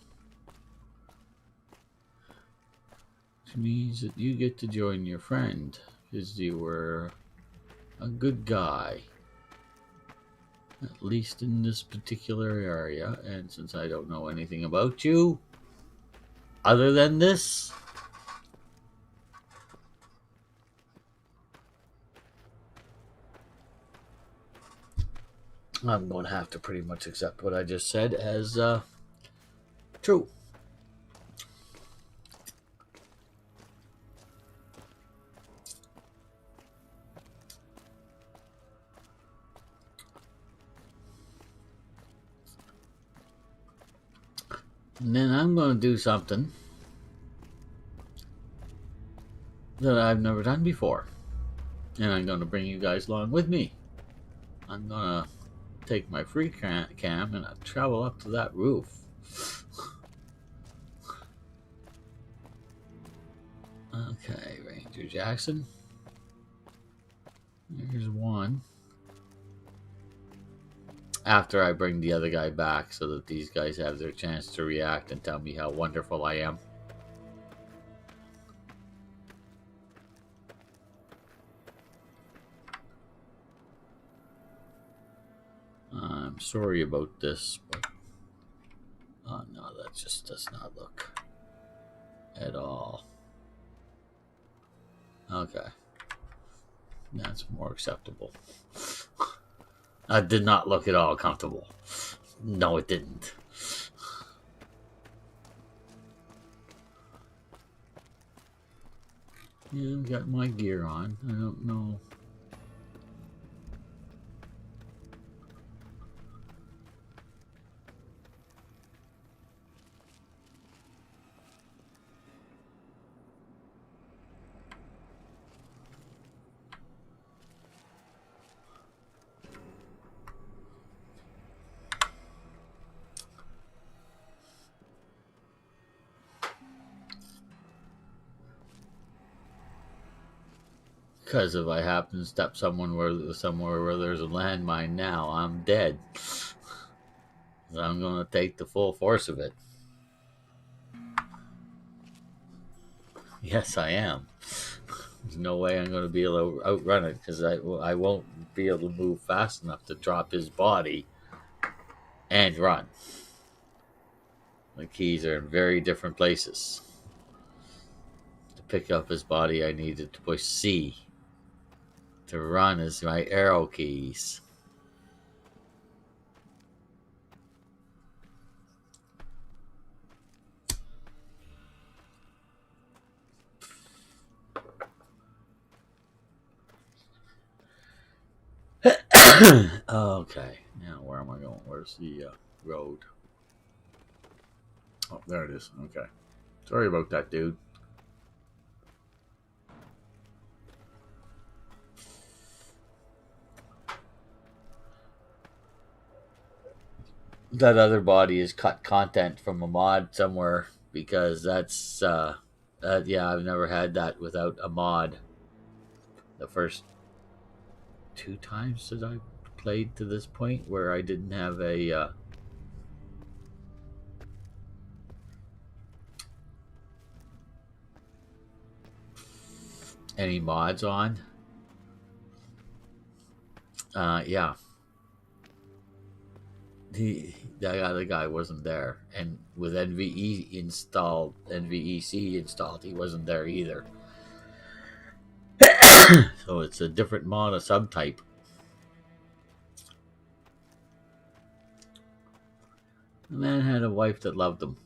Which means that you get to join your friend, because you were a good guy. At least in this particular area, and since I don't know anything about you, other than this, I'm going to have to pretty much accept what I just said as true. And then I'm going to do something that I've never done before. And I'm going to bring you guys along with me. I'm going to take my free cam and I'll travel up to that roof. Okay, Ranger Jackson. Here's one. After I bring the other guy back so that these guys have their chance to react and tell me how wonderful I am. I'm sorry about this, but oh no, that just does not look at all. Okay. That's more acceptable. That did not look at all comfortable. No, it didn't. Yeah, I've got my gear on. I don't know. Because if I happen to step somewhere where there's a landmine now, I'm dead. So I'm going to take the full force of it. Yes, I am. There's no way I'm going to be able to outrun it because I won't be able to move fast enough to drop his body and run. The keys are in very different places. To pick up his body, I needed to push C. To run is my arrow keys. Okay, now where am I going? Where's the road? Oh, there it is. Okay. Sorry about that, dude. That other body is cut content from a mod somewhere because that's yeah, I've never had that without a mod. The first 2 times that I played to this point where I didn't have a any mods on. Yeah. That other guy wasn't there, and with NVEC installed, he wasn't there either. So it's a different mod, a subtype. The man had a wife that loved him.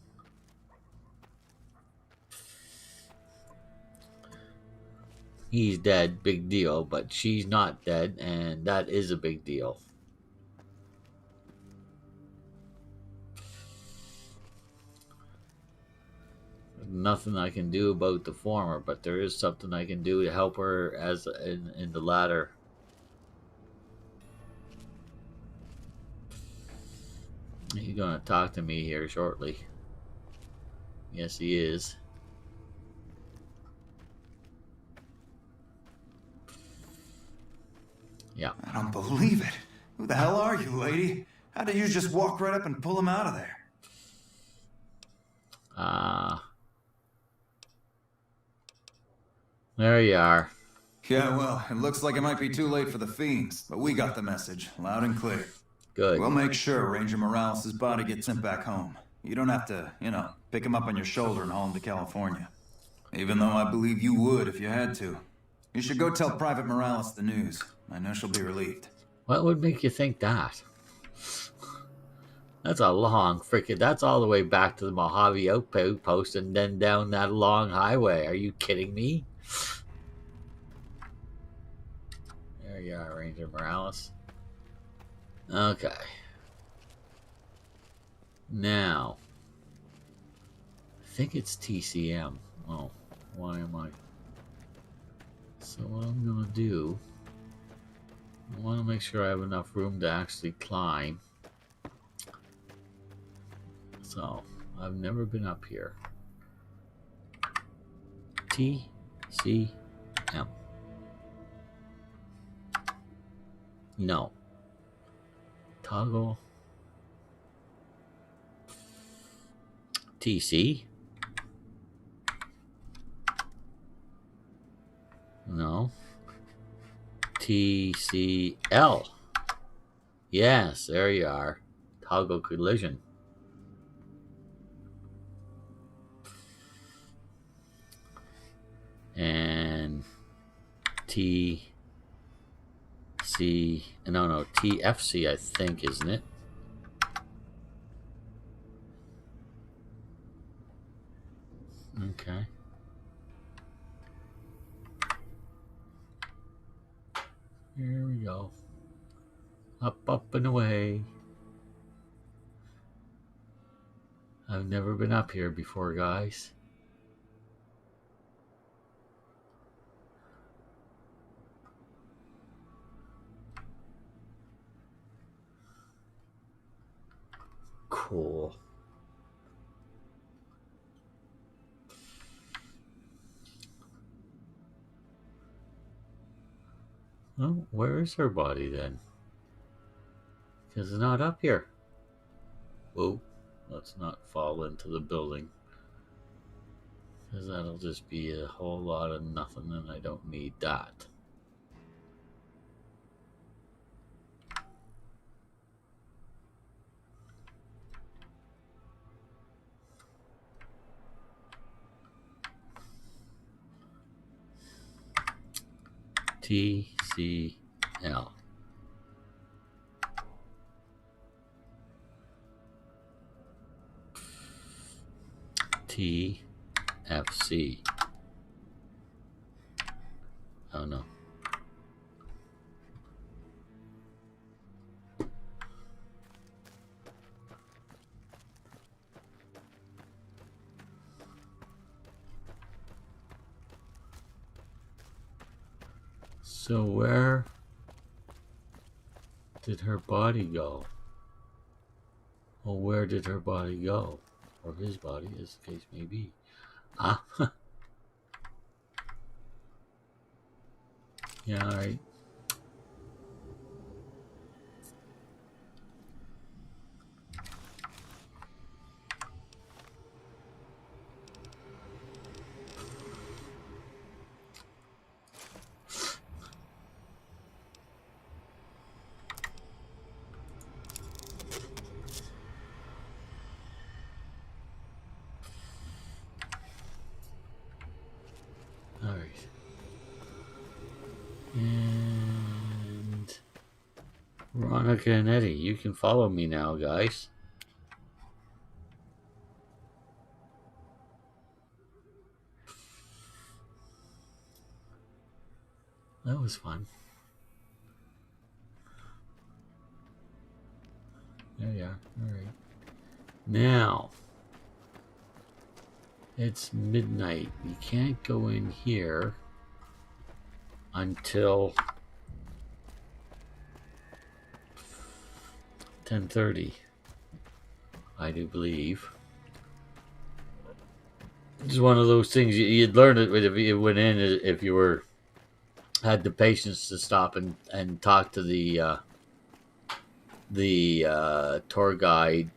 He's dead, big deal, but she's not dead, and that is a big deal. Nothing I can do about the former, but there is something I can do to help her as in the latter. He's gonna talk to me here shortly. Yes, he is. Yeah. I don't believe it. Who the hell are you, lady? How did you just walk right up and pull him out of there? There you are. Yeah, well, it looks like it might be too late for the fiends, but we got the message, loud and clear. Good. We'll make sure Ranger Morales' body gets sent back home. You don't have to, pick him up on your shoulder and haul him to California. Even though I believe you would if you had to. You should go tell Private Morales the news. I know she'll be relieved. What would make you think that? That's a long freaking... That's all the way back to the Mojave Outpost and then down that long highway. Are you kidding me? There you are, Ranger Morales. Okay. Now, I think it's TCM. Oh, why am I? So what I'm going to do, I want to make sure I have enough room to actually climb. So, I've never been up here. TCM. No. Toggle. TC. No. TCL. Yes, there you are. Toggle collision. And TFC, I think, isn't it? Okay. Here we go. Up, up, and away. I've never been up here before, guys. Cool. Well, where is her body then? Because it's not up here. Whoa, let's not fall into the building. Because that'll just be a whole lot of nothing, and I don't need that. TCL. TFC. Oh no. So where did her body go? Or where did her body go? Or his body, as the case may be. Ah. Yeah, alright. And Veronica and Eddie, you can follow me now, guys. That was fun. There you are. All right. Now, it's midnight. You can't go in here until 10:30, I do believe. It's one of those things you'd learn it if you went in, if you had the patience to stop and talk to the tour guide,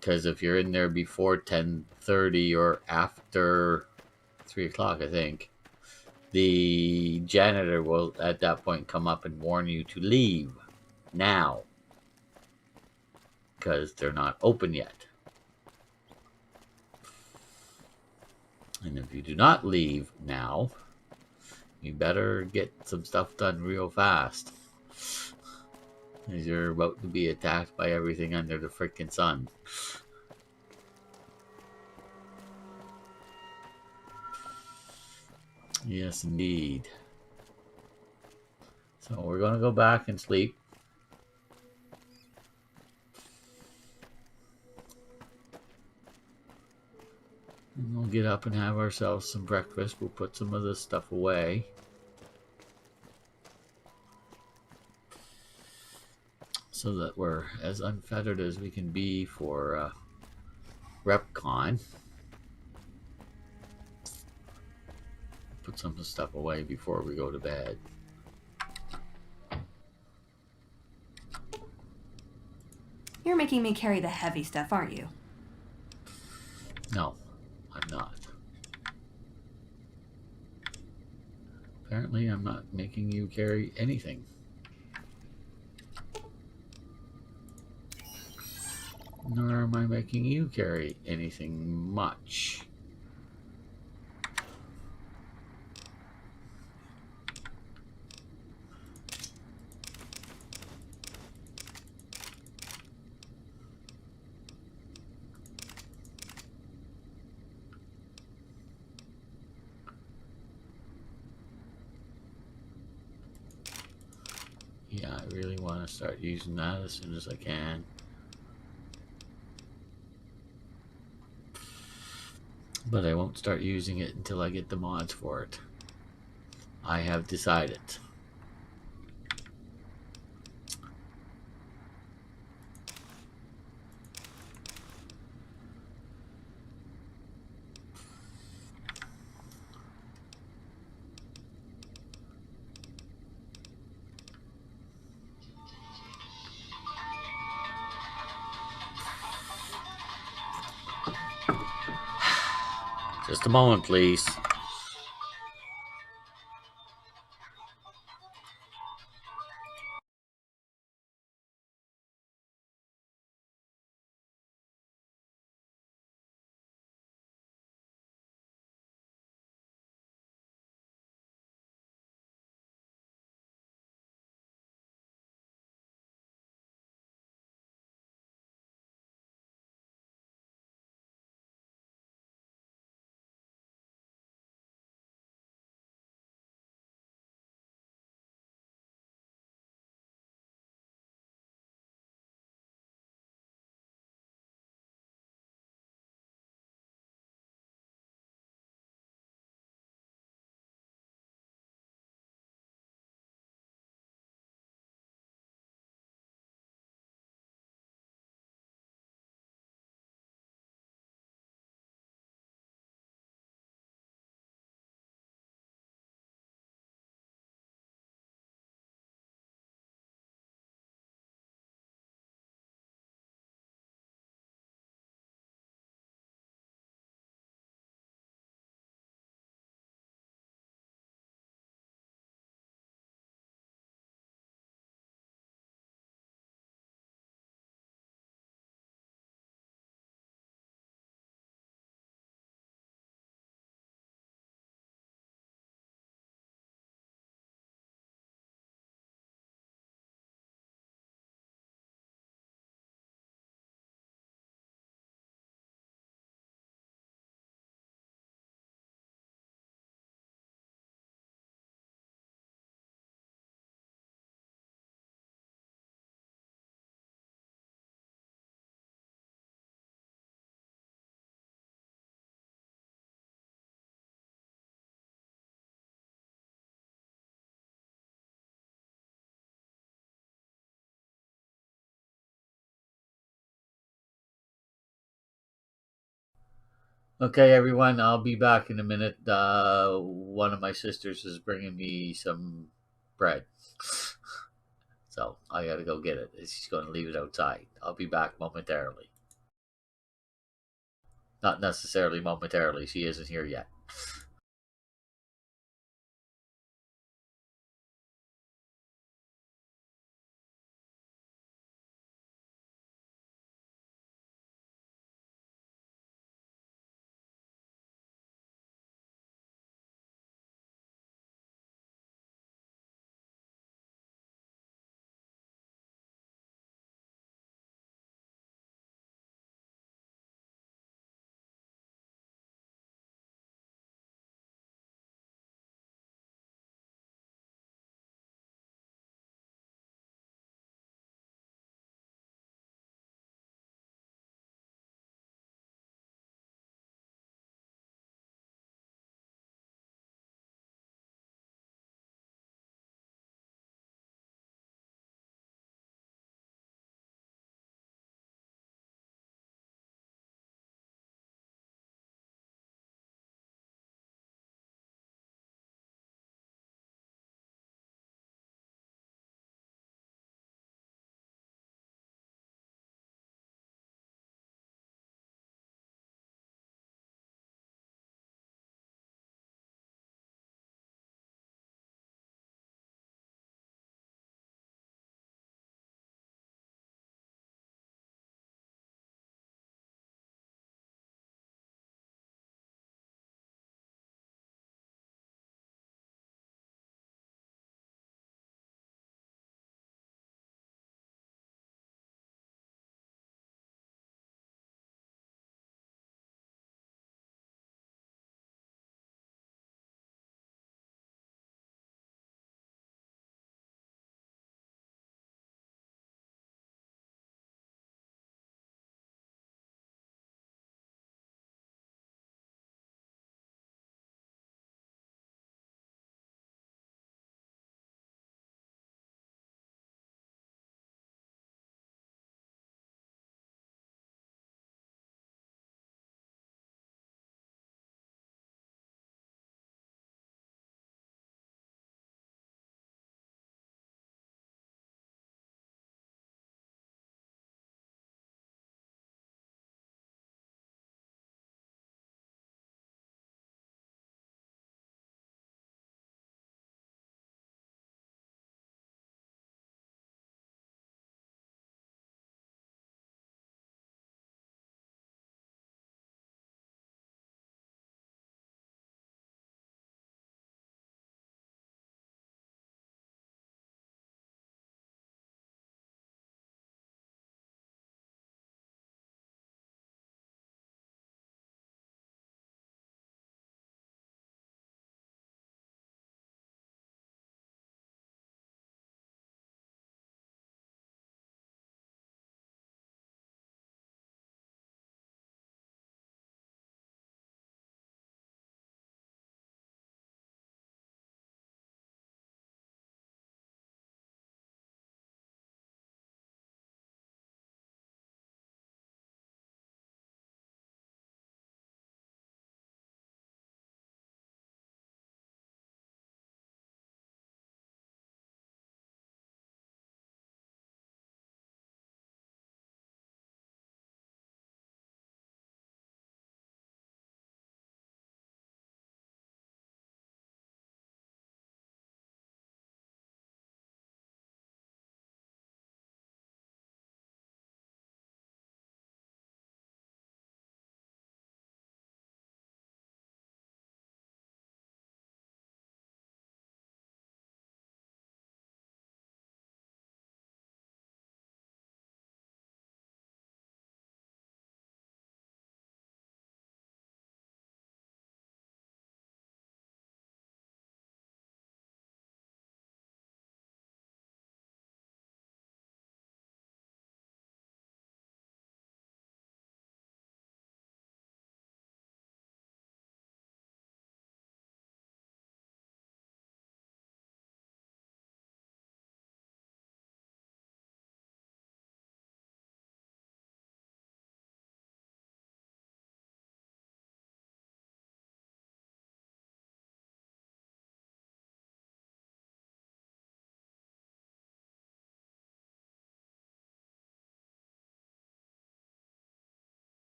because if you're in there before 10:30 or after 3 o'clock, I think, the janitor will at that point come up and warn you to leave now, because they're not open yet. And if you do not leave now, you better get some stuff done real fast, as you're about to be attacked by everything under the freaking sun. Yes, indeed. So we're going to go back and sleep. And we'll get up and have ourselves some breakfast. We'll put some of this stuff away. So that we're as unfettered as we can be for RepCon. Put some of the stuff away before we go to bed. You're making me carry the heavy stuff, aren't you? No, I'm not. Apparently, I'm not making you carry anything. Nor am I making you carry anything much. Yeah, I really want to start using that as soon as I can. But I won't start using it until I get the mods for it. I have decided. Just a moment, please. Okay, everyone, I'll be back in a minute. One of my sisters is bringing me some bread. So I gotta go get it. She's going to leave it outside. I'll be back momentarily. Not necessarily momentarily. She isn't here yet.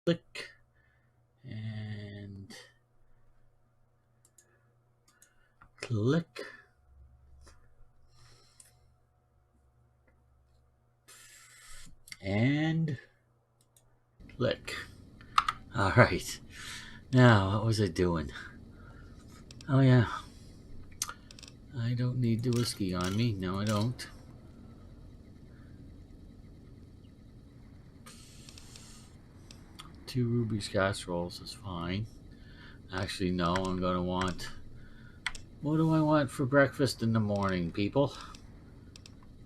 Click. And click. And click. All right. Now, what was I doing? Oh, yeah. I don't need the whiskey on me. No, I don't. Two Ruby's casseroles is fine. Actually, no, I'm going to want... What do I want for breakfast in the morning, people?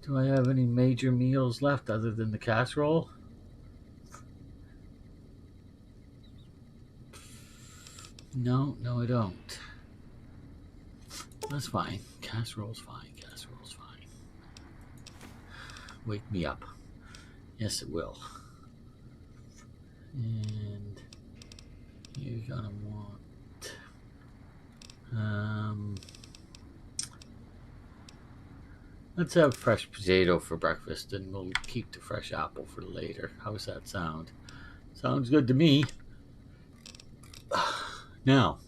Do I have any major meals left other than the casserole? No, I don't. That's fine. Casserole's fine. Casserole's fine. Wake me up. Yes, it will. And you're gonna want let's have fresh potato for breakfast, and we'll keep the fresh apple for later. How's that sound? Sounds good to me. Now,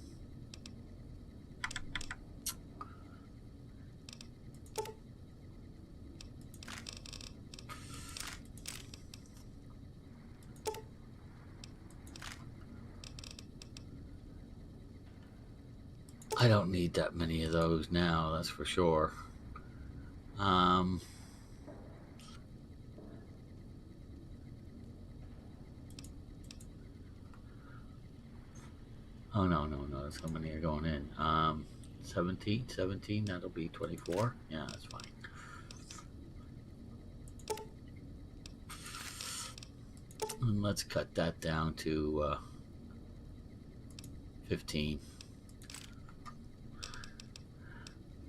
I don't need that many of those now, that's for sure. Oh, no, that's how many are going in. 17, that'll be 24. Yeah, that's fine. And let's cut that down to 15.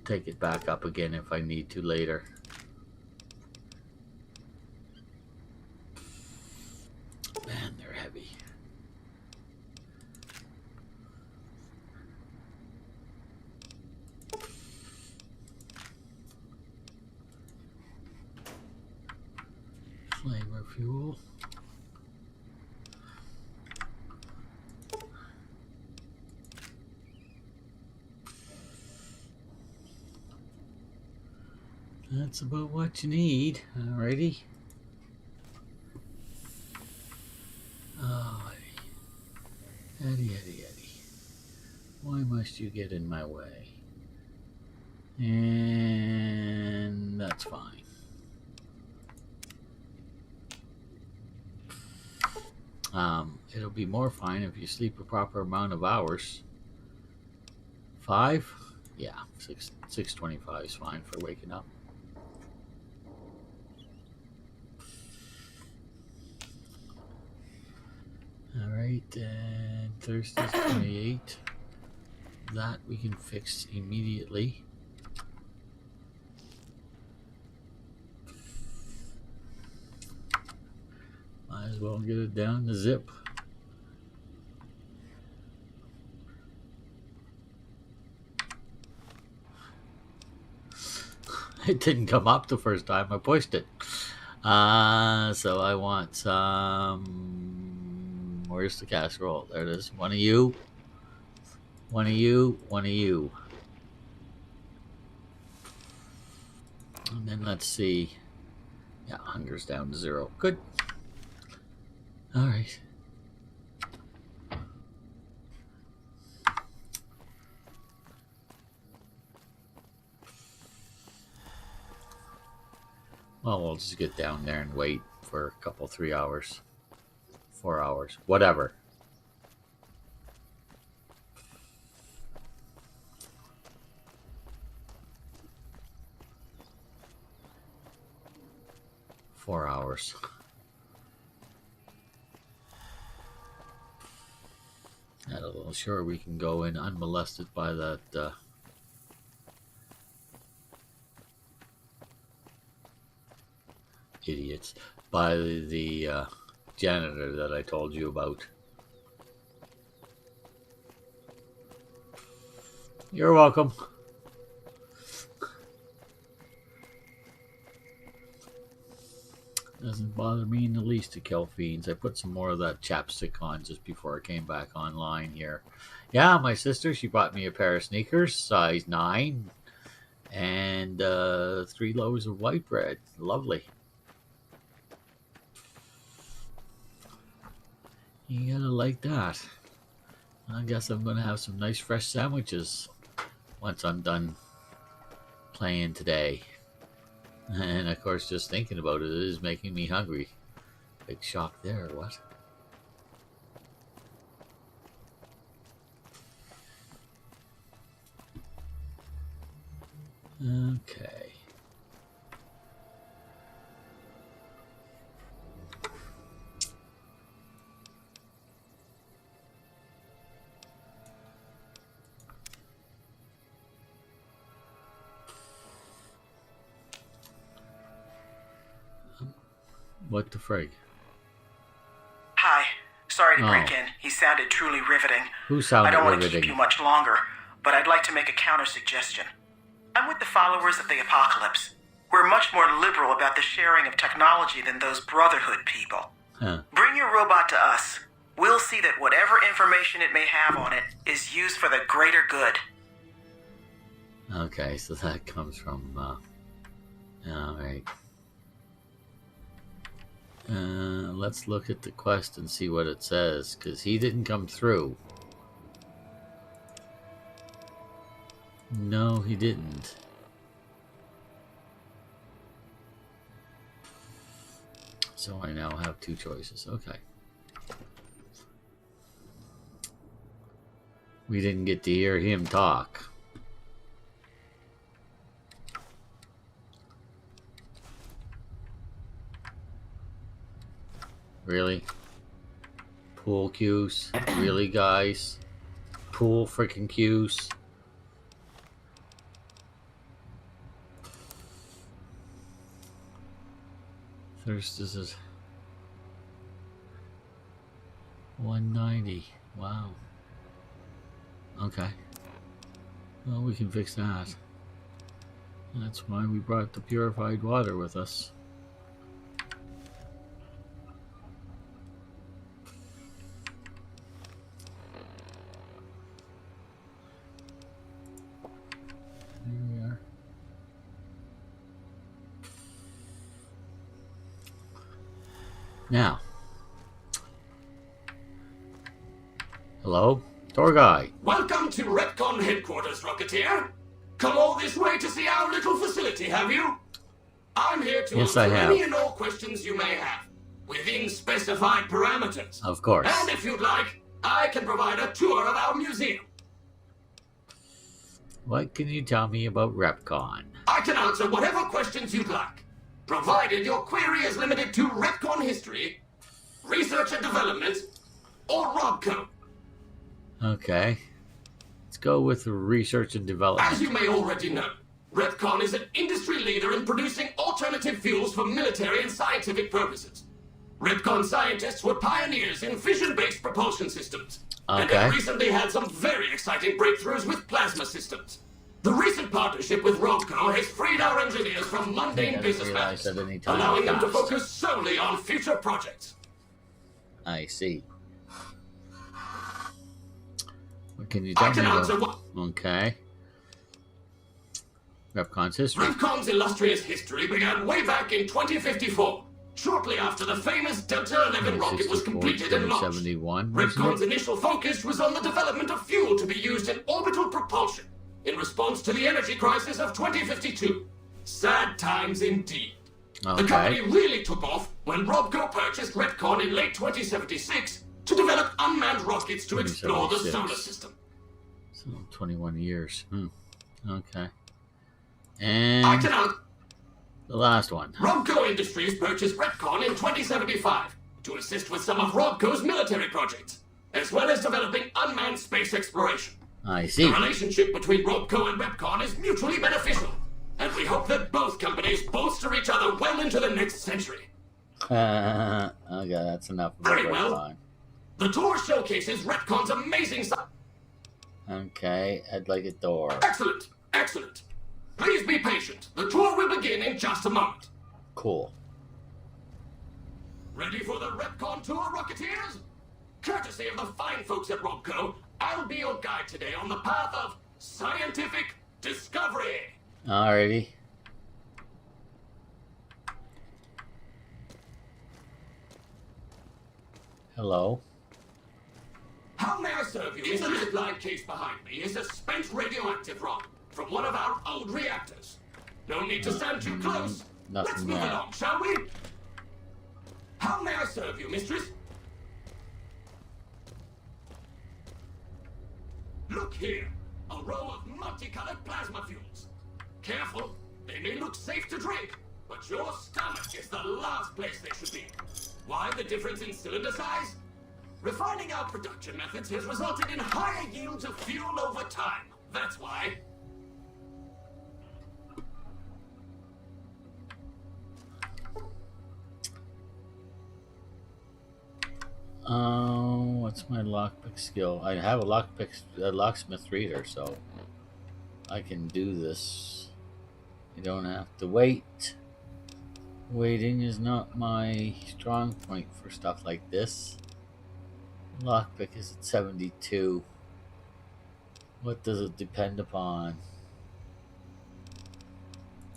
Take it back up again if I need to later. Man, they're heavy. Flavor fuel. That's about what you need. Alrighty. Oh, Eddie. Why must you get in my way? And that's fine. It'll be more fine if you sleep a proper amount of hours. 5? Yeah, 6:25 is fine for waking up. Alright, and Thursday's 28. That we can fix immediately. Might as well get it down the zip. It didn't come up the first time I pushed it. So I want some... Where's the casserole? There it is. One of you. One of you. One of you. And then let's see. Yeah, hunger's down to 0. Good. All right. Well, we'll just get down there and wait for a couple, 3 hours, 4 hours, whatever. Four hours. Not a little sure we can go in unmolested by that idiots, by the janitor that I told you about. You're welcome. Doesn't bother me me and Elise to kill fiends. I put some more of that chapstick on just before I came back online here. Yeah, my sister, she bought me a pair of sneakers, size 9, and 3 loaves of white bread. Lovely. You gotta like that. I guess I'm gonna have some nice fresh sandwiches once I'm done playing today. And of course, just thinking about it is making me hungry. Big shock there, what? Okay. What the frig? Hi. Sorry to break in. He sounded truly riveting. Who sounded riveting? I don't want to riveting? keep you much longer, but I'd like to make a counter-suggestion. I'm with the followers of the Apocalypse. We're much more liberal about the sharing of technology than those Brotherhood people. Huh. Bring your robot to us. We'll see that whatever information it may have on it is used for the greater good. Okay, so that comes from, alright. Let's look at the quest and see what it says, because he didn't come through. No, he didn't. So I now have 2 choices. Okay. We didn't get to hear him talk. Really? Pool cues? Really, guys? Pool freaking cues? Thirst is 190. Wow. Okay. Well, we can fix that. That's why we brought the purified water with us. Here we are. Now. Hello? Tour guide. Welcome to Retcon headquarters, Rocketeer. Come all this way to see our little facility, have you? I'm here to answer any and all questions you may have, within specified parameters. Of course. And if you'd like, I can provide a tour of our museum. What can you tell me about Repcon? I can answer whatever questions you'd like, provided your query is limited to Retcon history, research and development, or RobCo. Okay. Let's go with research and development. As you may already know, Retcon is an industry leader in producing alternative fuels for military and scientific purposes. Retcon scientists were pioneers in fission-based propulsion systems, and have recently had some very exciting breakthroughs with plasma systems. The recent partnership with RobCo has freed our engineers from mundane business matters, allowing them to focus solely on future projects. I see. What can you tell me about? Okay. Repcon's history. Repcon's illustrious history began way back in 2054, shortly after the famous Delta 11 rocket was completed and launched. Repcon's initial focus was on the development of fuel to be used in orbital propulsion in response to the energy crisis of 2052. Sad times indeed. The company really took off when RobCo purchased Repcon in late 2076 to develop unmanned rockets to explore the solar system. So 21 years. Okay. And the last one. RobCo Industries purchased Repcon in 2075 to assist with some of RobCo's military projects, as well as developing unmanned space exploration. I see. The relationship between RobCo and Repcon is mutually beneficial, and we hope that both companies bolster each other well into the next century. Okay, that's enough. Very well. The tour showcases Retcon's amazing science. Okay, I'd like a door. Excellent, excellent. Please be patient. The tour will begin in just a moment. Cool. Ready for the Repcon tour, Rocketeers? Courtesy of the fine folks at Robco, I'll be your guide today on the path of scientific discovery. Alrighty. Hello. How may I serve you? In the midline case behind me is a spent radioactive rock from one of our old reactors. No need to stand too close. Let's move along, shall we? How may I serve you, mistress? Look here. A row of multicolored plasma fuels. Careful, they may look safe to drink, but your stomach is the last place they should be. Why the difference in cylinder size? Refining our production methods has resulted in higher yields of fuel over time. That's why. What's my lockpick skill? I have a locksmith reader, so I can do this. You don't have to wait. Waiting is not my strong point for stuff like this. Lockpick is at 72. What does it depend upon?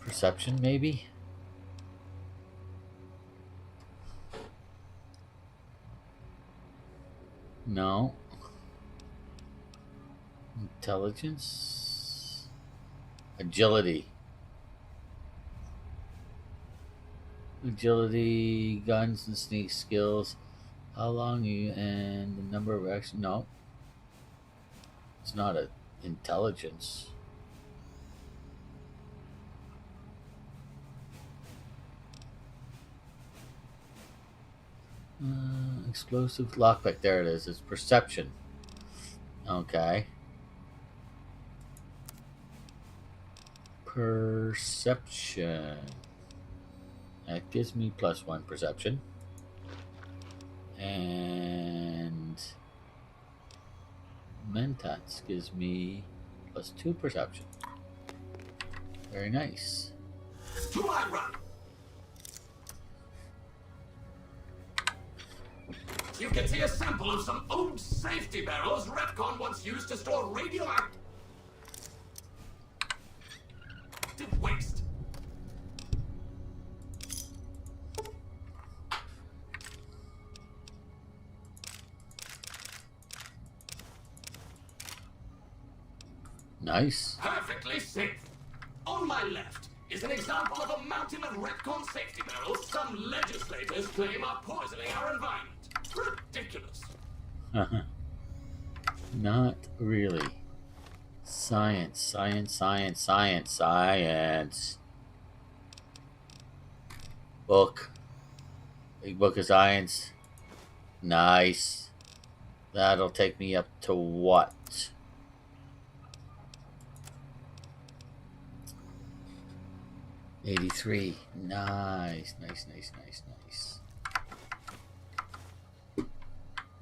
Perception, maybe? No. Intelligence. Agility. Agility, guns and sneak skills. How long you and the number of actions. No. It's not a intelligence. Explosive lockpick. There it is. It's perception. Okay. Perception. That gives me +1 perception. And Mentats gives me +2 perception. Very nice. To my right. You can see a sample of some old safety barrels Repcon once used to store radioactive waste. Nice. Perfectly safe. On my left is an example of a mountain of Repcon safety barrels some legislators claim are poisoning our environment. Ridiculous. Not really. Science, science, science, science, science. Book. Big book of science. Nice. That'll take me up to what? $83. Nice, nice, nice, nice, nice.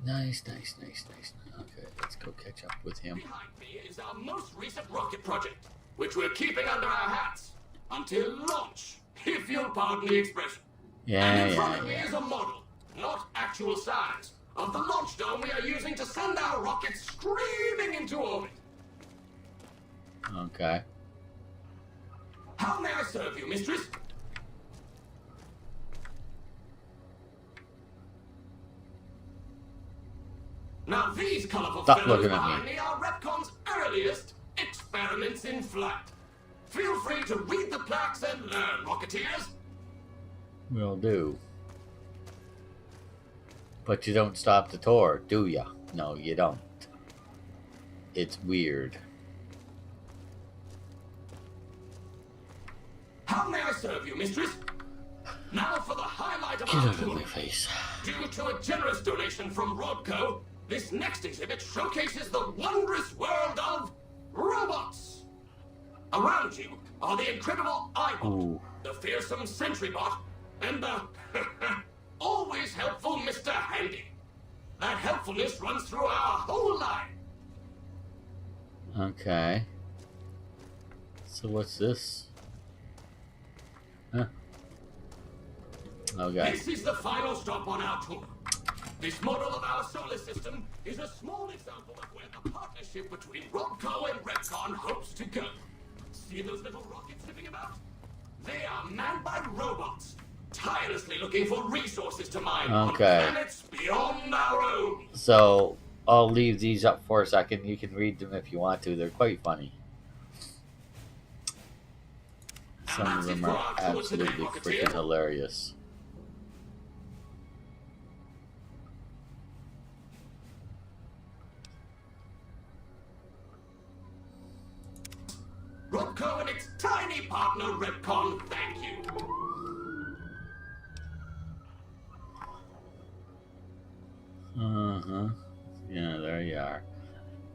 Nice, nice, nice, nice. Okay, let's go catch up with him. Behind me is our most recent rocket project, which we're keeping under our hats until launch, if you'll pardon the expression. And in front of me is a model, not actual size, of the launch dome we are using to send our rockets screaming into orbit. Okay. How may I serve you, mistress? Now these colorful fellows behind me are Repcon's earliest experiments in flight. Feel free to read the plaques and learn, Rocketeers. Will do. But you don't stop the tour, do ya? No, you don't. It's weird. How may I serve you, mistress? Now for the highlight of Get our out of tour. my face. Due to a generous donation from Rodco, this next exhibit showcases the wondrous world of robots. Around you are the incredible iBot, the fearsome SentryBot, and the always helpful Mr. Handy. That helpfulness runs through our whole line. Okay. So what's this? Huh? Okay. This is the final stop on our tour. This model of our solar system is a small example of where the partnership between Robco and Repcon hopes to go. See those little rockets zipping about? They are manned by robots, tirelessly looking for resources to mine on planets beyond our own. So I'll leave these up for a second. You can read them if you want to. They're quite funny. Some of them are absolutely freaking hilarious. Robco and its tiny partner Repcon, thank you. Yeah, there you are.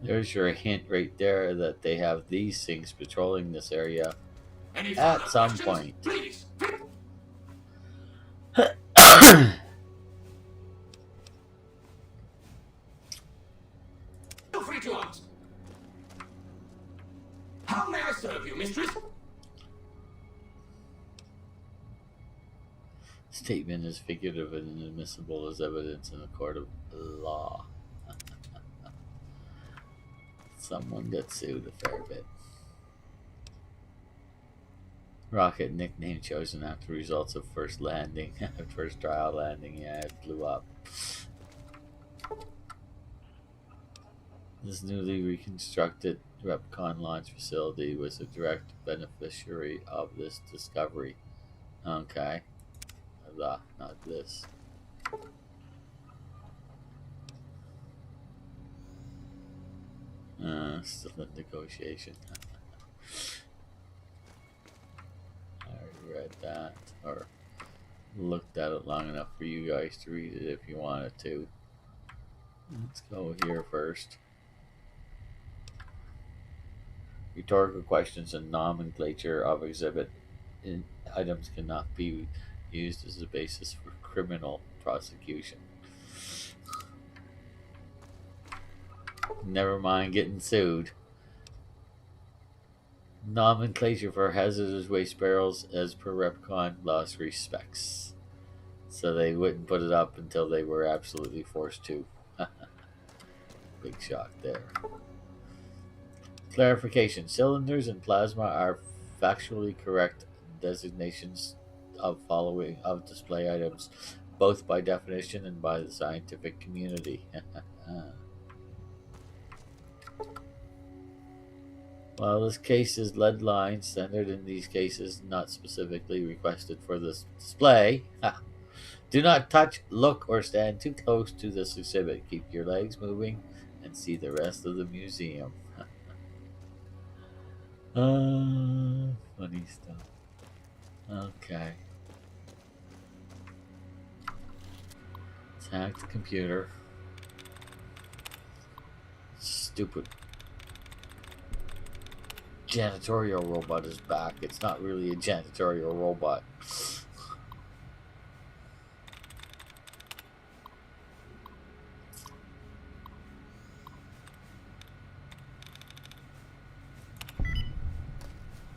There's your hint right there that they have these things patrolling this area at some point. Please. Feel free to ask. How may I serve you, mistress? Statement is figurative and inadmissible as evidence in a court of law. Someone got sued a fair bit. Rocket nickname chosen after results of first landing. First trial landing, yeah, it blew up. This newly reconstructed Repcon launch facility was a direct beneficiary of this discovery. Okay. Not this. Still in negotiation. I already read that, or looked at it long enough for you guys to read it if you wanted to. Let's go here first. Rhetorical questions and nomenclature of exhibit items cannot be used as a basis for criminal prosecution. Never mind getting sued. Nomenclature for hazardous waste barrels as per Repcon lost specs. So they wouldn't put it up until they were absolutely forced to. Big shock there. Clarification. Cylinders and plasma are factually correct designations of display items, both by definition and by the scientific community. While this case is lead line, standard in these cases not specifically requested for this display. Do not touch, look, or stand too close to this exhibit. Keep your legs moving and see the rest of the museum. Funny stuff. Okay. Attack the computer. Stupid janitorial robot is back. It's not really a janitorial robot.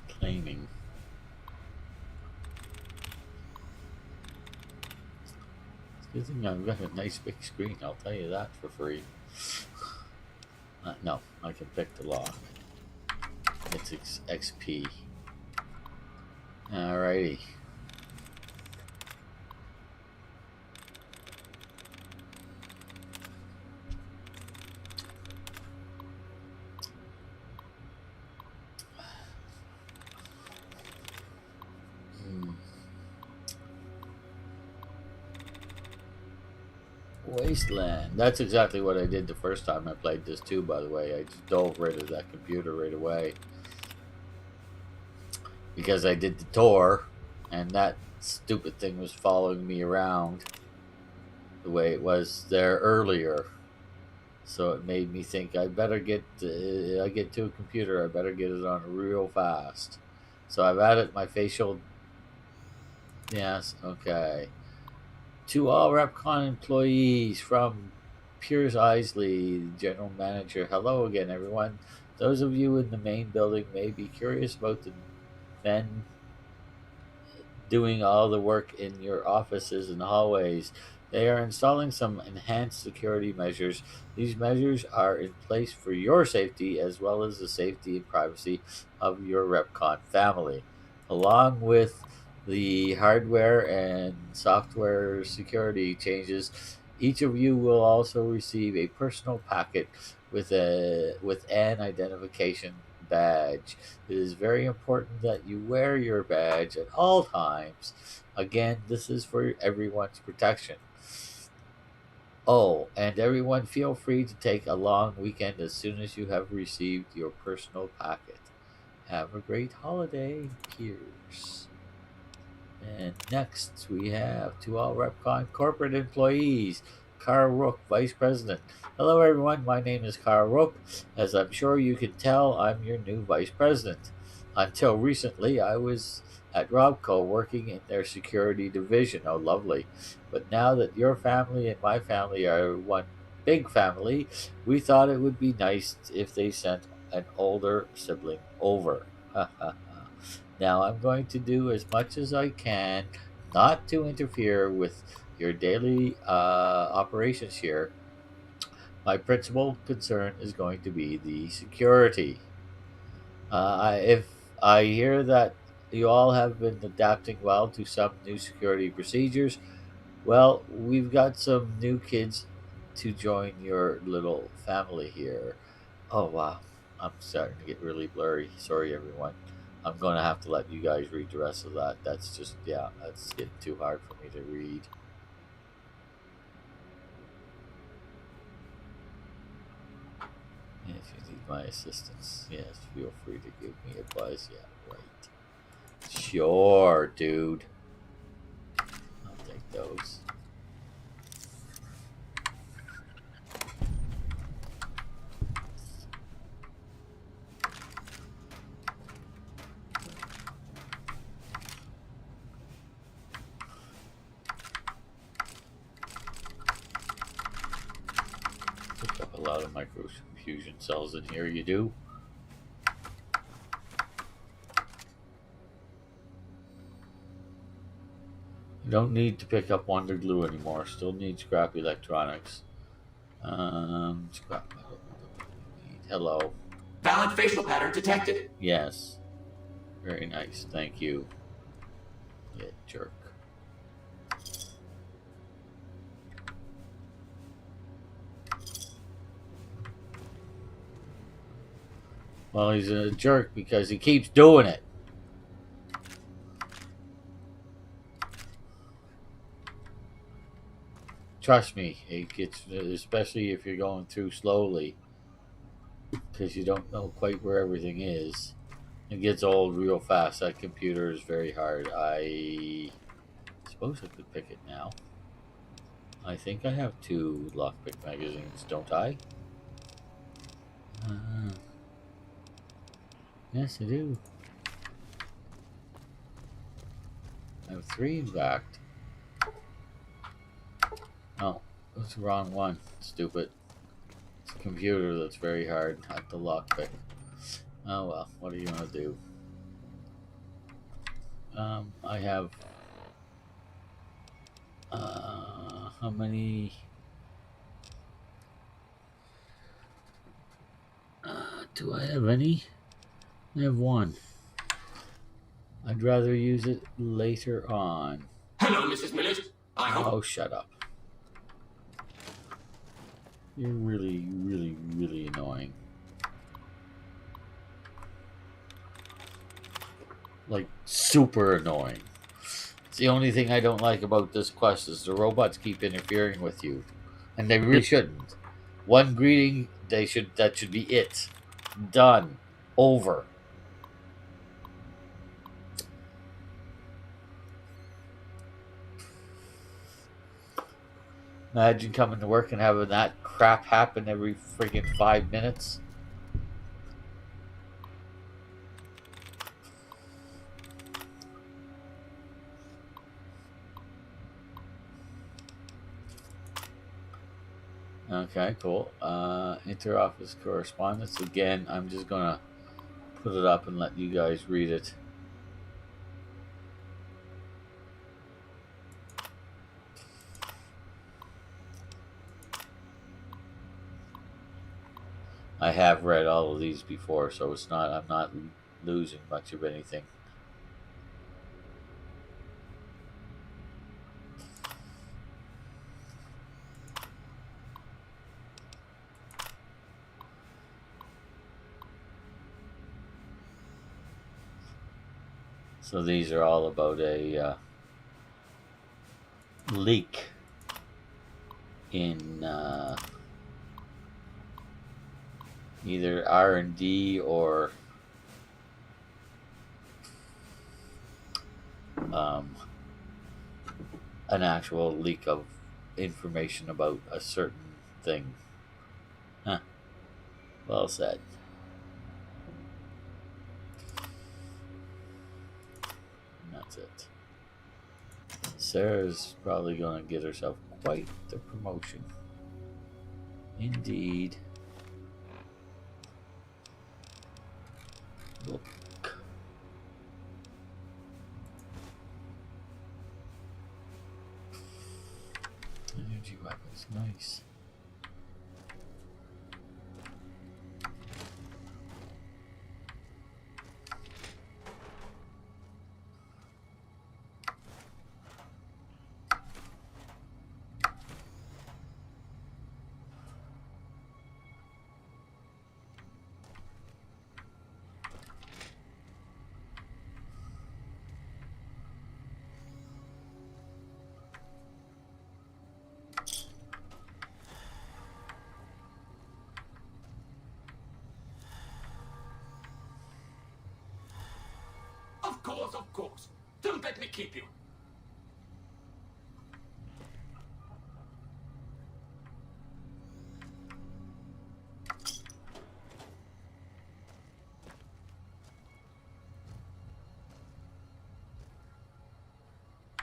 Claiming. Good thing I've got a nice big screen, I'll tell you that for free. No, I can pick the lock. It's XP. Alrighty. Wasteland. That's exactly what I did the first time I played this too, by the way. I just dove right at that computer right away. Because I did the tour, and that stupid thing was following me around the way it was there earlier. So it made me think I better get I get to a computer, I better get it on real fast. So I've added my facial. Yes, okay. To all Repcon employees from Piers Isley, General Manager. Hello again, everyone. Those of you in the main building may be curious about the doing all the work in your offices and hallways. They are installing some enhanced security measures. These measures are in place for your safety as well as the safety and privacy of your RepCon family. Along with the hardware and software security changes, each of you will also receive a personal packet with an identification badge. It is very important that you wear your badge at all times. Again, this is for everyone's protection. Oh, and everyone feel free to take a long weekend as soon as you have received your personal packet. Have a great holiday, Pierce. And next we have to all RepCon corporate employees, Carl Rook, Vice President. Hello everyone, my name is Carl Rook. As I'm sure you can tell, I'm your new Vice President. Until recently, I was at Robco working in their security division. Oh, lovely. But now that your family and my family are one big family, we thought it would be nice if they sent an older sibling over. Now I'm going to do as much as I can not to interfere with your daily operations here. My principal concern is going to be the security. If I hear that you all have been adapting well to some new security procedures, well, we've got some new kids to join your little family here. Oh, wow. I'm starting to get really blurry. Sorry, everyone. I'm going to have to let you guys read the rest of that. That's just, yeah, that's getting too hard for me to read. If you need my assistance, yes, feel free to give me a buzz. Yeah, right. Sure, dude. I'll take those. Pick up a lot of microfusion cells in here, you do? You don't need to pick up Wonder Glue anymore. Still need scrap electronics. Scrap metal. Hello. Valid facial pattern detected. Yes. Very nice. Thank you. Yeah, jerk. Well, he's a jerk because he keeps doing it. Trust me, it gets, especially if you're going through slowly, because you don't know quite where everything is. It gets old real fast. That computer is very hard. I suppose I could pick it now. I think I have 2 lockpick magazines, don't I? Yes, I do. I have 3, in fact. Oh, that's the wrong one. Stupid. It's a computer that's very hard, not the lockpick. Oh well, what are you gonna do? I have... how many... do I have any? I have 1. I'd rather use it later on. Hello, Mrs. Millet. I hope... Oh, shut up. You're really, really, really annoying. Like, super annoying. It's the only thing I don't like about this quest is the robots keep interfering with you. And they really shouldn't. One greeting, that should be it. Done. Over. Imagine coming to work and having that crap happen every freaking 5 minutes. Okay, cool. Inter-office correspondence. Again, I'm just gonna put it up and let you guys read it. I have read all of these before, so it's not. I'm not losing much of anything. So these are all about a leak in either R&D or an actual leak of information about a certain thing. Huh. Well said. And that's it. Sarah's probably going to get herself quite the promotion. Indeed. Look. Energy weapons, nice. Of course. Don't let me keep you.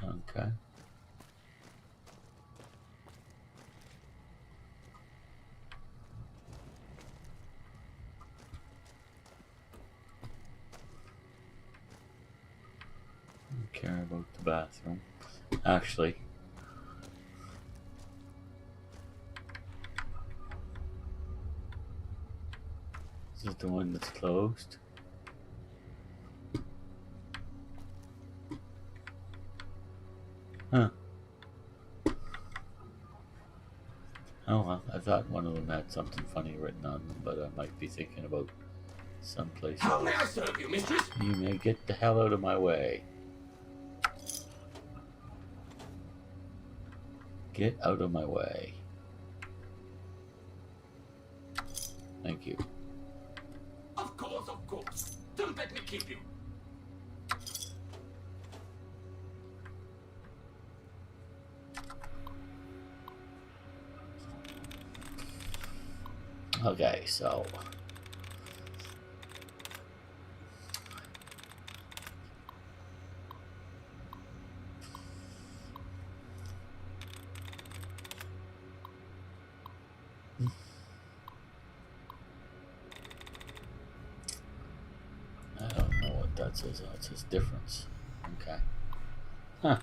Okay. Care about the bathroom. Actually, is it the one that's closed? Huh. Oh well, I thought one of them had something funny written on them, but I might be thinking about someplace else. How may I serve you, mistress? You may get the hell out of my way. Get out of my way. Thank you. Of course. Don't let me keep you. Okay, so I don't know what that says. Oh, it says difference. Okay. Huh.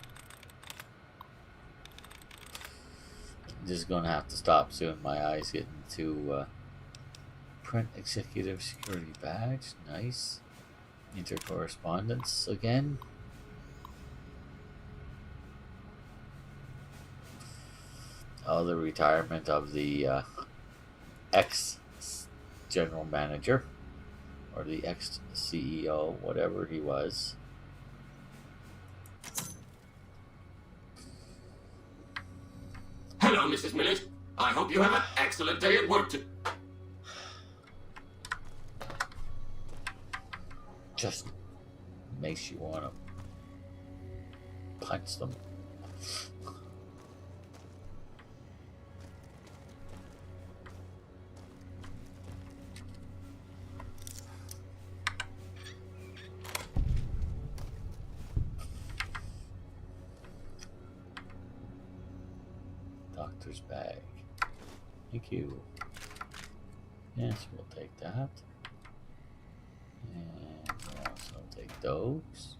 Just gonna have to stop soon. My eyes getting too print executive security badge. Nice. Intercorrespondence again. Oh, the retirement of the ex-general manager. Or the ex-CEO, whatever he was. Hello, Mrs. Millet. I hope you have an excellent day at work. Just makes you want to punch them. Doctor's bag. Thank you. Yes, we'll take that. And we'll also take those.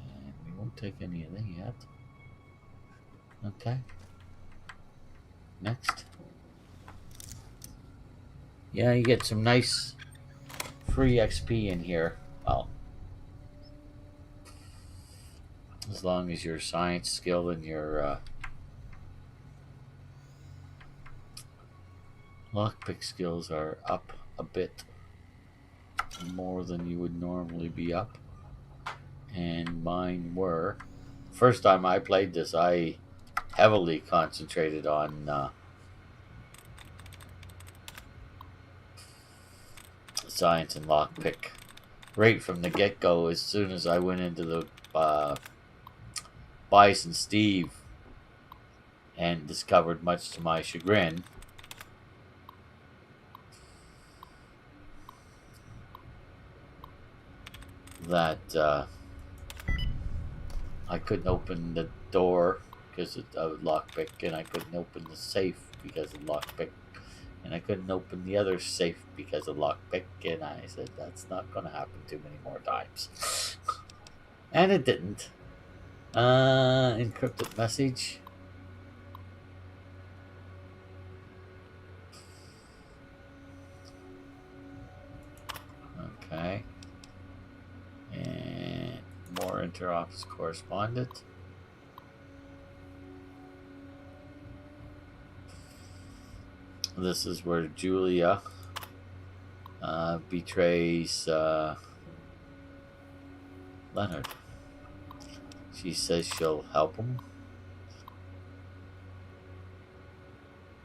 And we won't take any of them yet. Okay. Next. Yeah, you get some nice free XP in here. Well, as long as your science skill and your lockpick skills are up a bit more than you would normally be up. And mine were. First time I played this, I heavily concentrated on science and lockpick. Right from the get-go, as soon as I went into the Bison Steve and discovered, much to my chagrin, that I couldn't open the door because of lockpick, and I couldn't open the safe because of lockpick, and I couldn't open the other safe because of lockpick, and I said, that's not going to happen too many more times. And it didn't. Encrypted message. Okay. And more inter-office correspondent. This is where Julia betrays Leonard. She says she'll help him.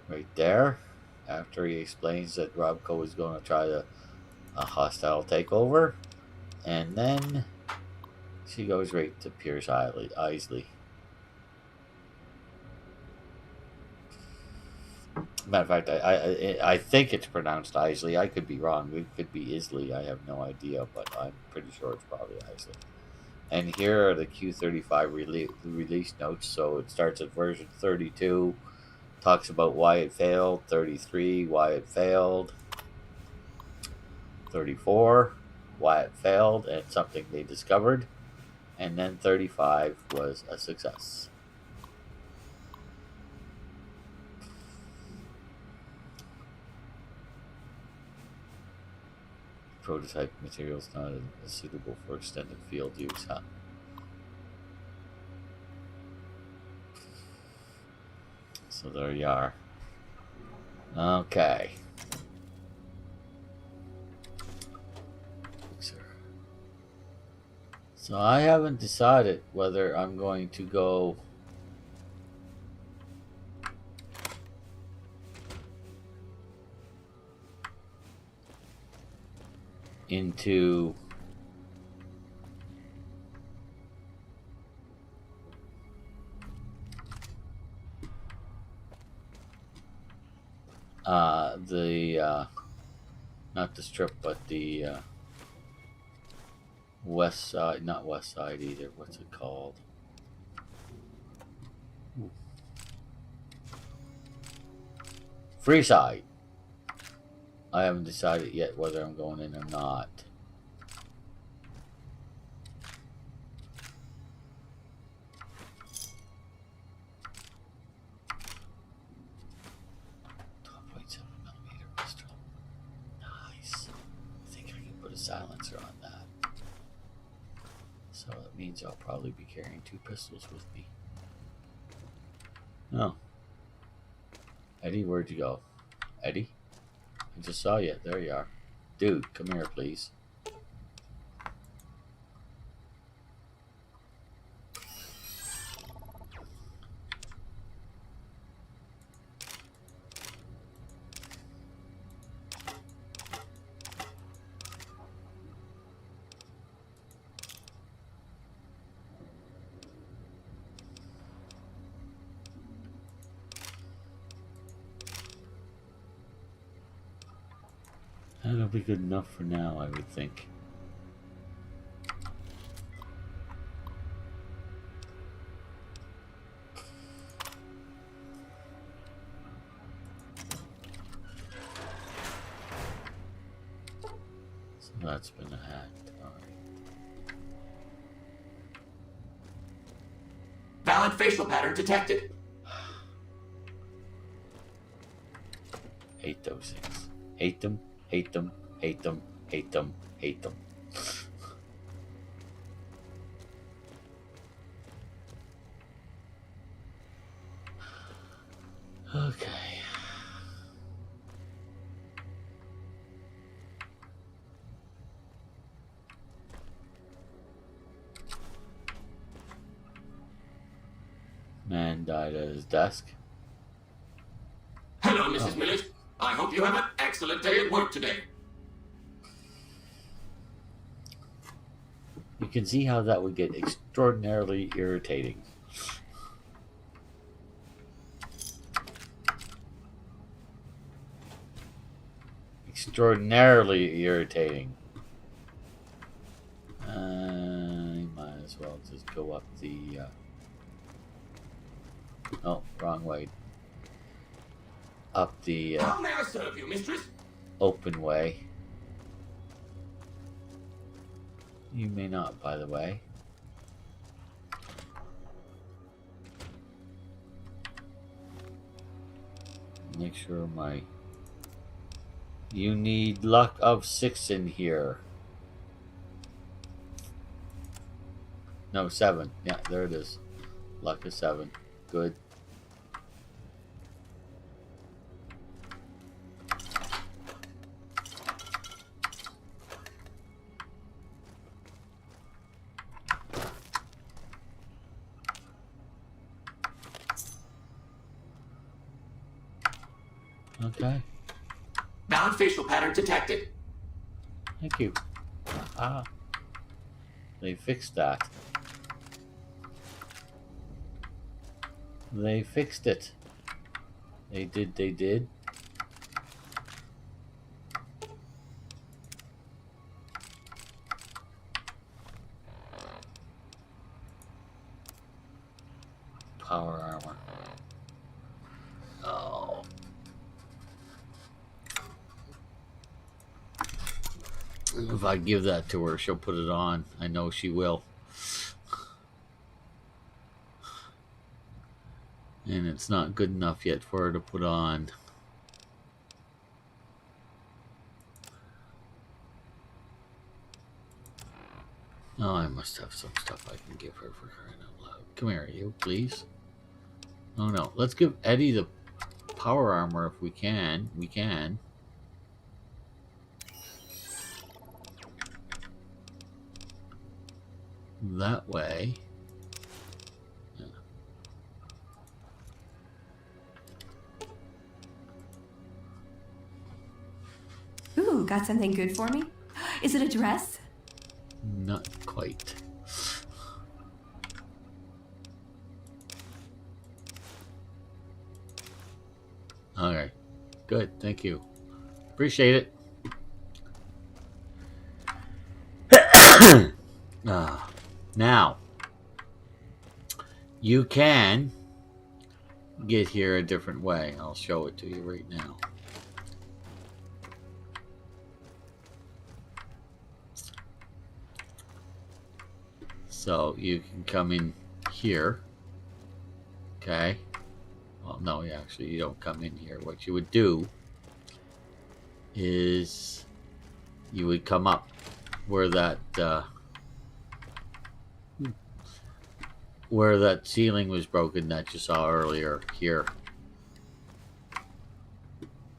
Right there. After he explains that Robco is going to try a hostile takeover. And then she goes right to Pierce Isley. Matter of fact, I think it's pronounced Isley. I could be wrong. It could be Isley. I have no idea, but I'm pretty sure it's probably Isley. And here are the Q35 release notes. So it starts at version 32, talks about why it failed. 33, why it failed. 34, why it failed and something they discovered. And then 35 was a success. Prototype materials not suitable for extended field use, huh? So there you are. Okay. So I haven't decided whether I'm going to go into not the strip, but the west side, not west side either. What's it called? Ooh. Free side. I haven't decided yet whether I'm going in or not. Silencer on that. So that means I'll probably be carrying 2 pistols with me. Oh. Eddie, where'd you go? Eddie? I just saw you. There you are. Dude, come here, please. That'll be good enough for now, I would think. So that's been hacked. All right. Valid facial pattern detected. Hate those things. Hate them, hate them, hate them, hate them, hate them. Okay. Man died at his desk. Hello, Mrs. Millet. I hope you have an excellent day at work today. You can see how that would get extraordinarily irritating. Extraordinarily irritating. You might as well just go up the... Oh, wrong way. Up the How may I serve you, mistress? Open way. You may not, by the way. Make sure my... You need luck of 6 in here. No, 7. Yeah, there it is. Luck of 7. Good. Okay. Bound facial pattern detected. Thank you. Ah. They fixed that. They fixed it. They did. Power armor. Oh. If I give that to her, she'll put it on. I know she will. And it's not good enough yet for her to put on. Oh, I must have some stuff I can give her for crying out loud. Come here, you, please. Oh no, let's give Eddie the power armor if we can. We can. That way. Ooh, got something good for me? Is it a dress? Not quite. Alright. Good, thank you. Appreciate it. Now, you can get here a different way. I'll show it to you right now. So you can come in here. Okay. Well, no, actually, you don't come in here. What you would do is you would come up where that ceiling was broken that you saw earlier. Here.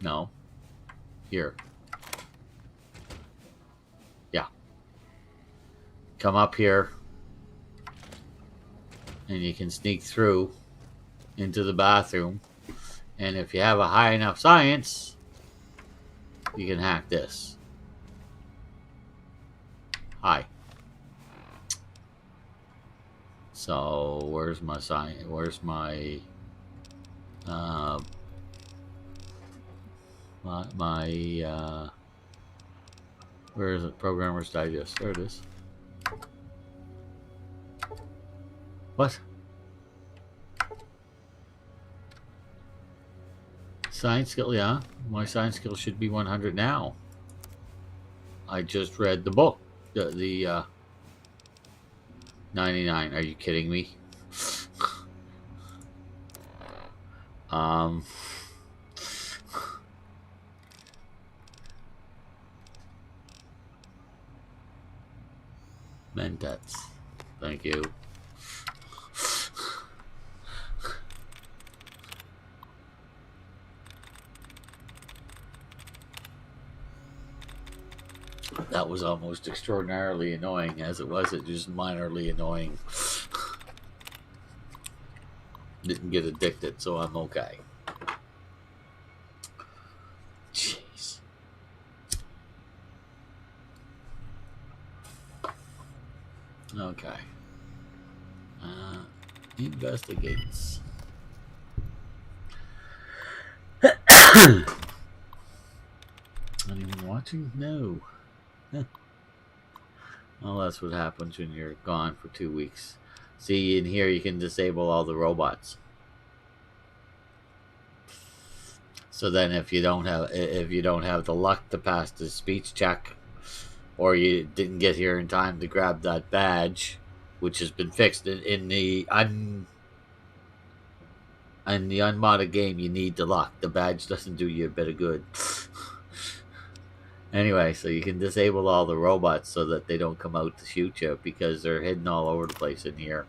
No. Here. Yeah. Come up here. And you can sneak through into the bathroom. And if you have a high enough science, you can hack this. Hi. So where's my science? Where's my where is it? Programmer's Digest. There it is. What? Science skill, yeah. My science skill should be 100 now. I just read the book. The 99. Are you kidding me? Mentats. Thank you. That was almost extraordinarily annoying. As it was, it just minorly annoying. Didn't get addicted, so I'm okay. Jeez. Okay. Investigates. Anyone watching? No. Well, that's what happens when you're gone for 2 weeks. See, in here you can disable all the robots. So then, if you don't have the luck to pass the speech check, or you didn't get here in time to grab that badge, which has been fixed in the unmodded game, you need the luck. The badge doesn't do you a bit of good. Anyway, so you can disable all the robots so that they don't come out to shoot you, because they're hidden all over the place in here.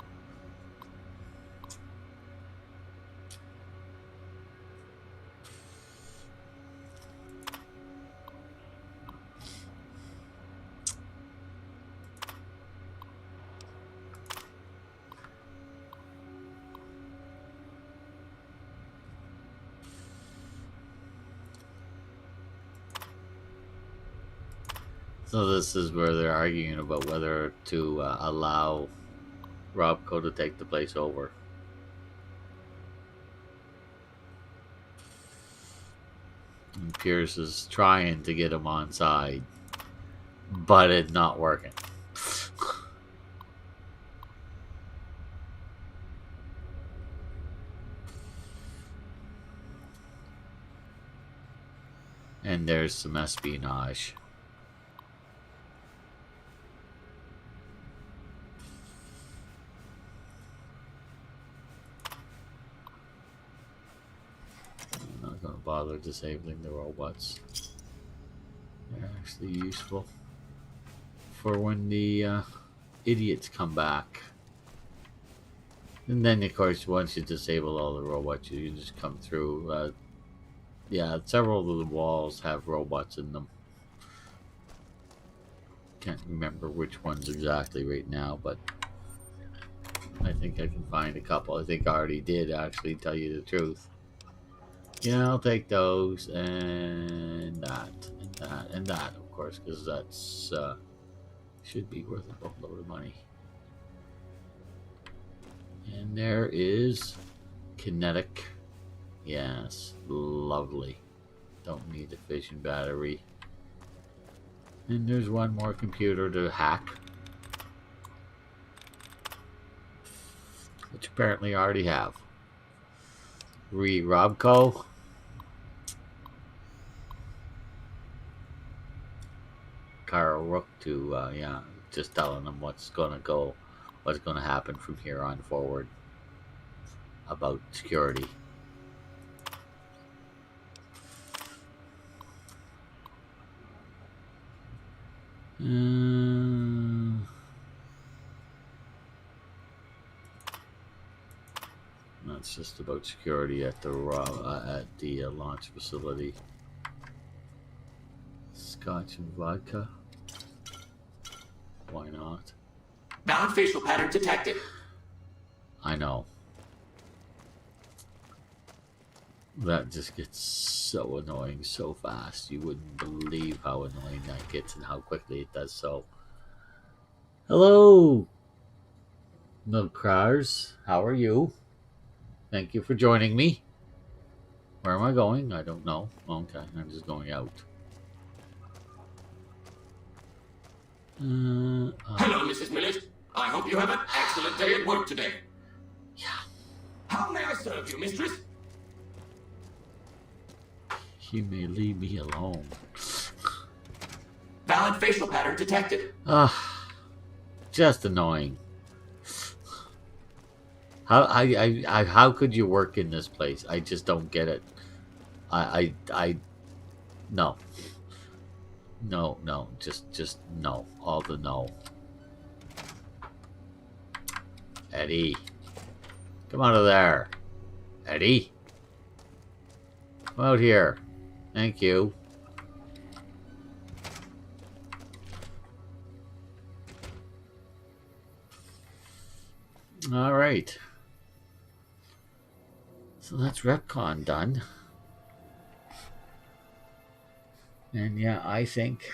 So this is where they're arguing about whether to allow Robco to take the place over. And Pierce is trying to get him on side, but it's not working. And there's some espionage. Bother disabling the robots. They're actually useful for when the idiots come back. And then, of course, once you disable all the robots, you can just come through. Yeah, several of the walls have robots in them. Can't remember which ones exactly right now, but I think I can find a couple. I think I already did, actually, tell you the truth. Yeah, I'll take those, and that, and that, and that, of course, because that's, should be worth a boatload of money. And there is kinetic. Yes, lovely. Don't need a fission battery. And there's one more computer to hack, which apparently I already have. Robco. Carl Rook to, yeah, just telling them what's gonna happen from here on forward about security. That's just about security at the launch facility. Scotch and vodka. Why not? Valid facial pattern detected. I know. That just gets so annoying so fast. You wouldn't believe how annoying that gets and how quickly it does so. Hello, Milk Cars. How are you? Thank you for joining me. Where am I going? I don't know. Okay, I'm just going out. Hello, Mrs. Millett. I hope you have an excellent day at work today. Yeah. How may I serve you, mistress? You may leave me alone. Valid facial pattern detected. Just annoying. How could you work in this place? I just don't get it. No, just no. All the no. Eddie. Come out of there. Eddie. Come out here. Thank you. All right. So that's Repcon done. And yeah, I think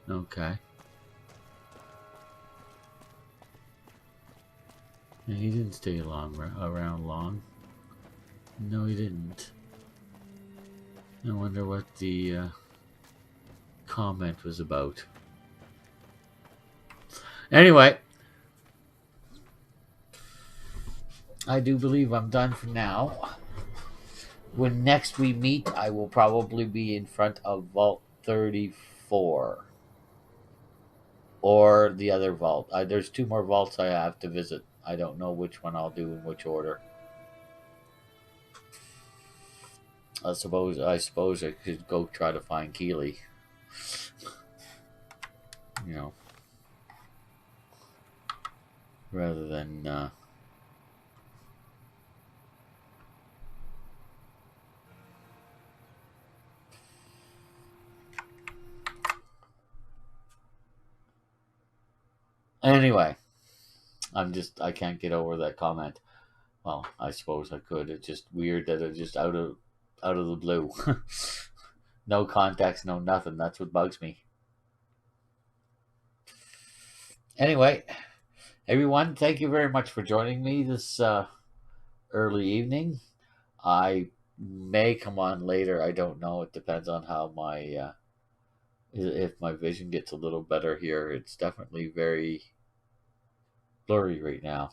okay. Yeah, he didn't stay around long. No, he didn't. I wonder what the comment was about. Anyway, I do believe I'm done for now. When next we meet, I will probably be in front of Vault 34. Or the other vault. There's 2 more vaults I have to visit. I don't know which one I'll do in which order. I suppose I could go try to find Keeley. You know. Rather than anyway, I can't get over that comment. Well, I suppose I could. It's just weird that it's just out of the blue. No context, no nothing. That's what bugs me. Anyway, everyone, thank you very much for joining me this early evening. I may come on later. I don't know. It depends on how my if my vision gets a little better here. It's definitely very blurry right now.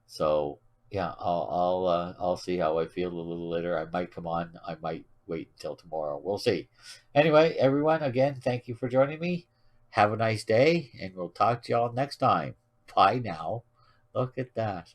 So yeah, I'll see how I feel a little later. I might come on. I might wait until tomorrow. We'll see. Anyway, everyone, again, thank you for joining me. Have a nice day, and we'll talk to y'all next time. Bye now. Look at that.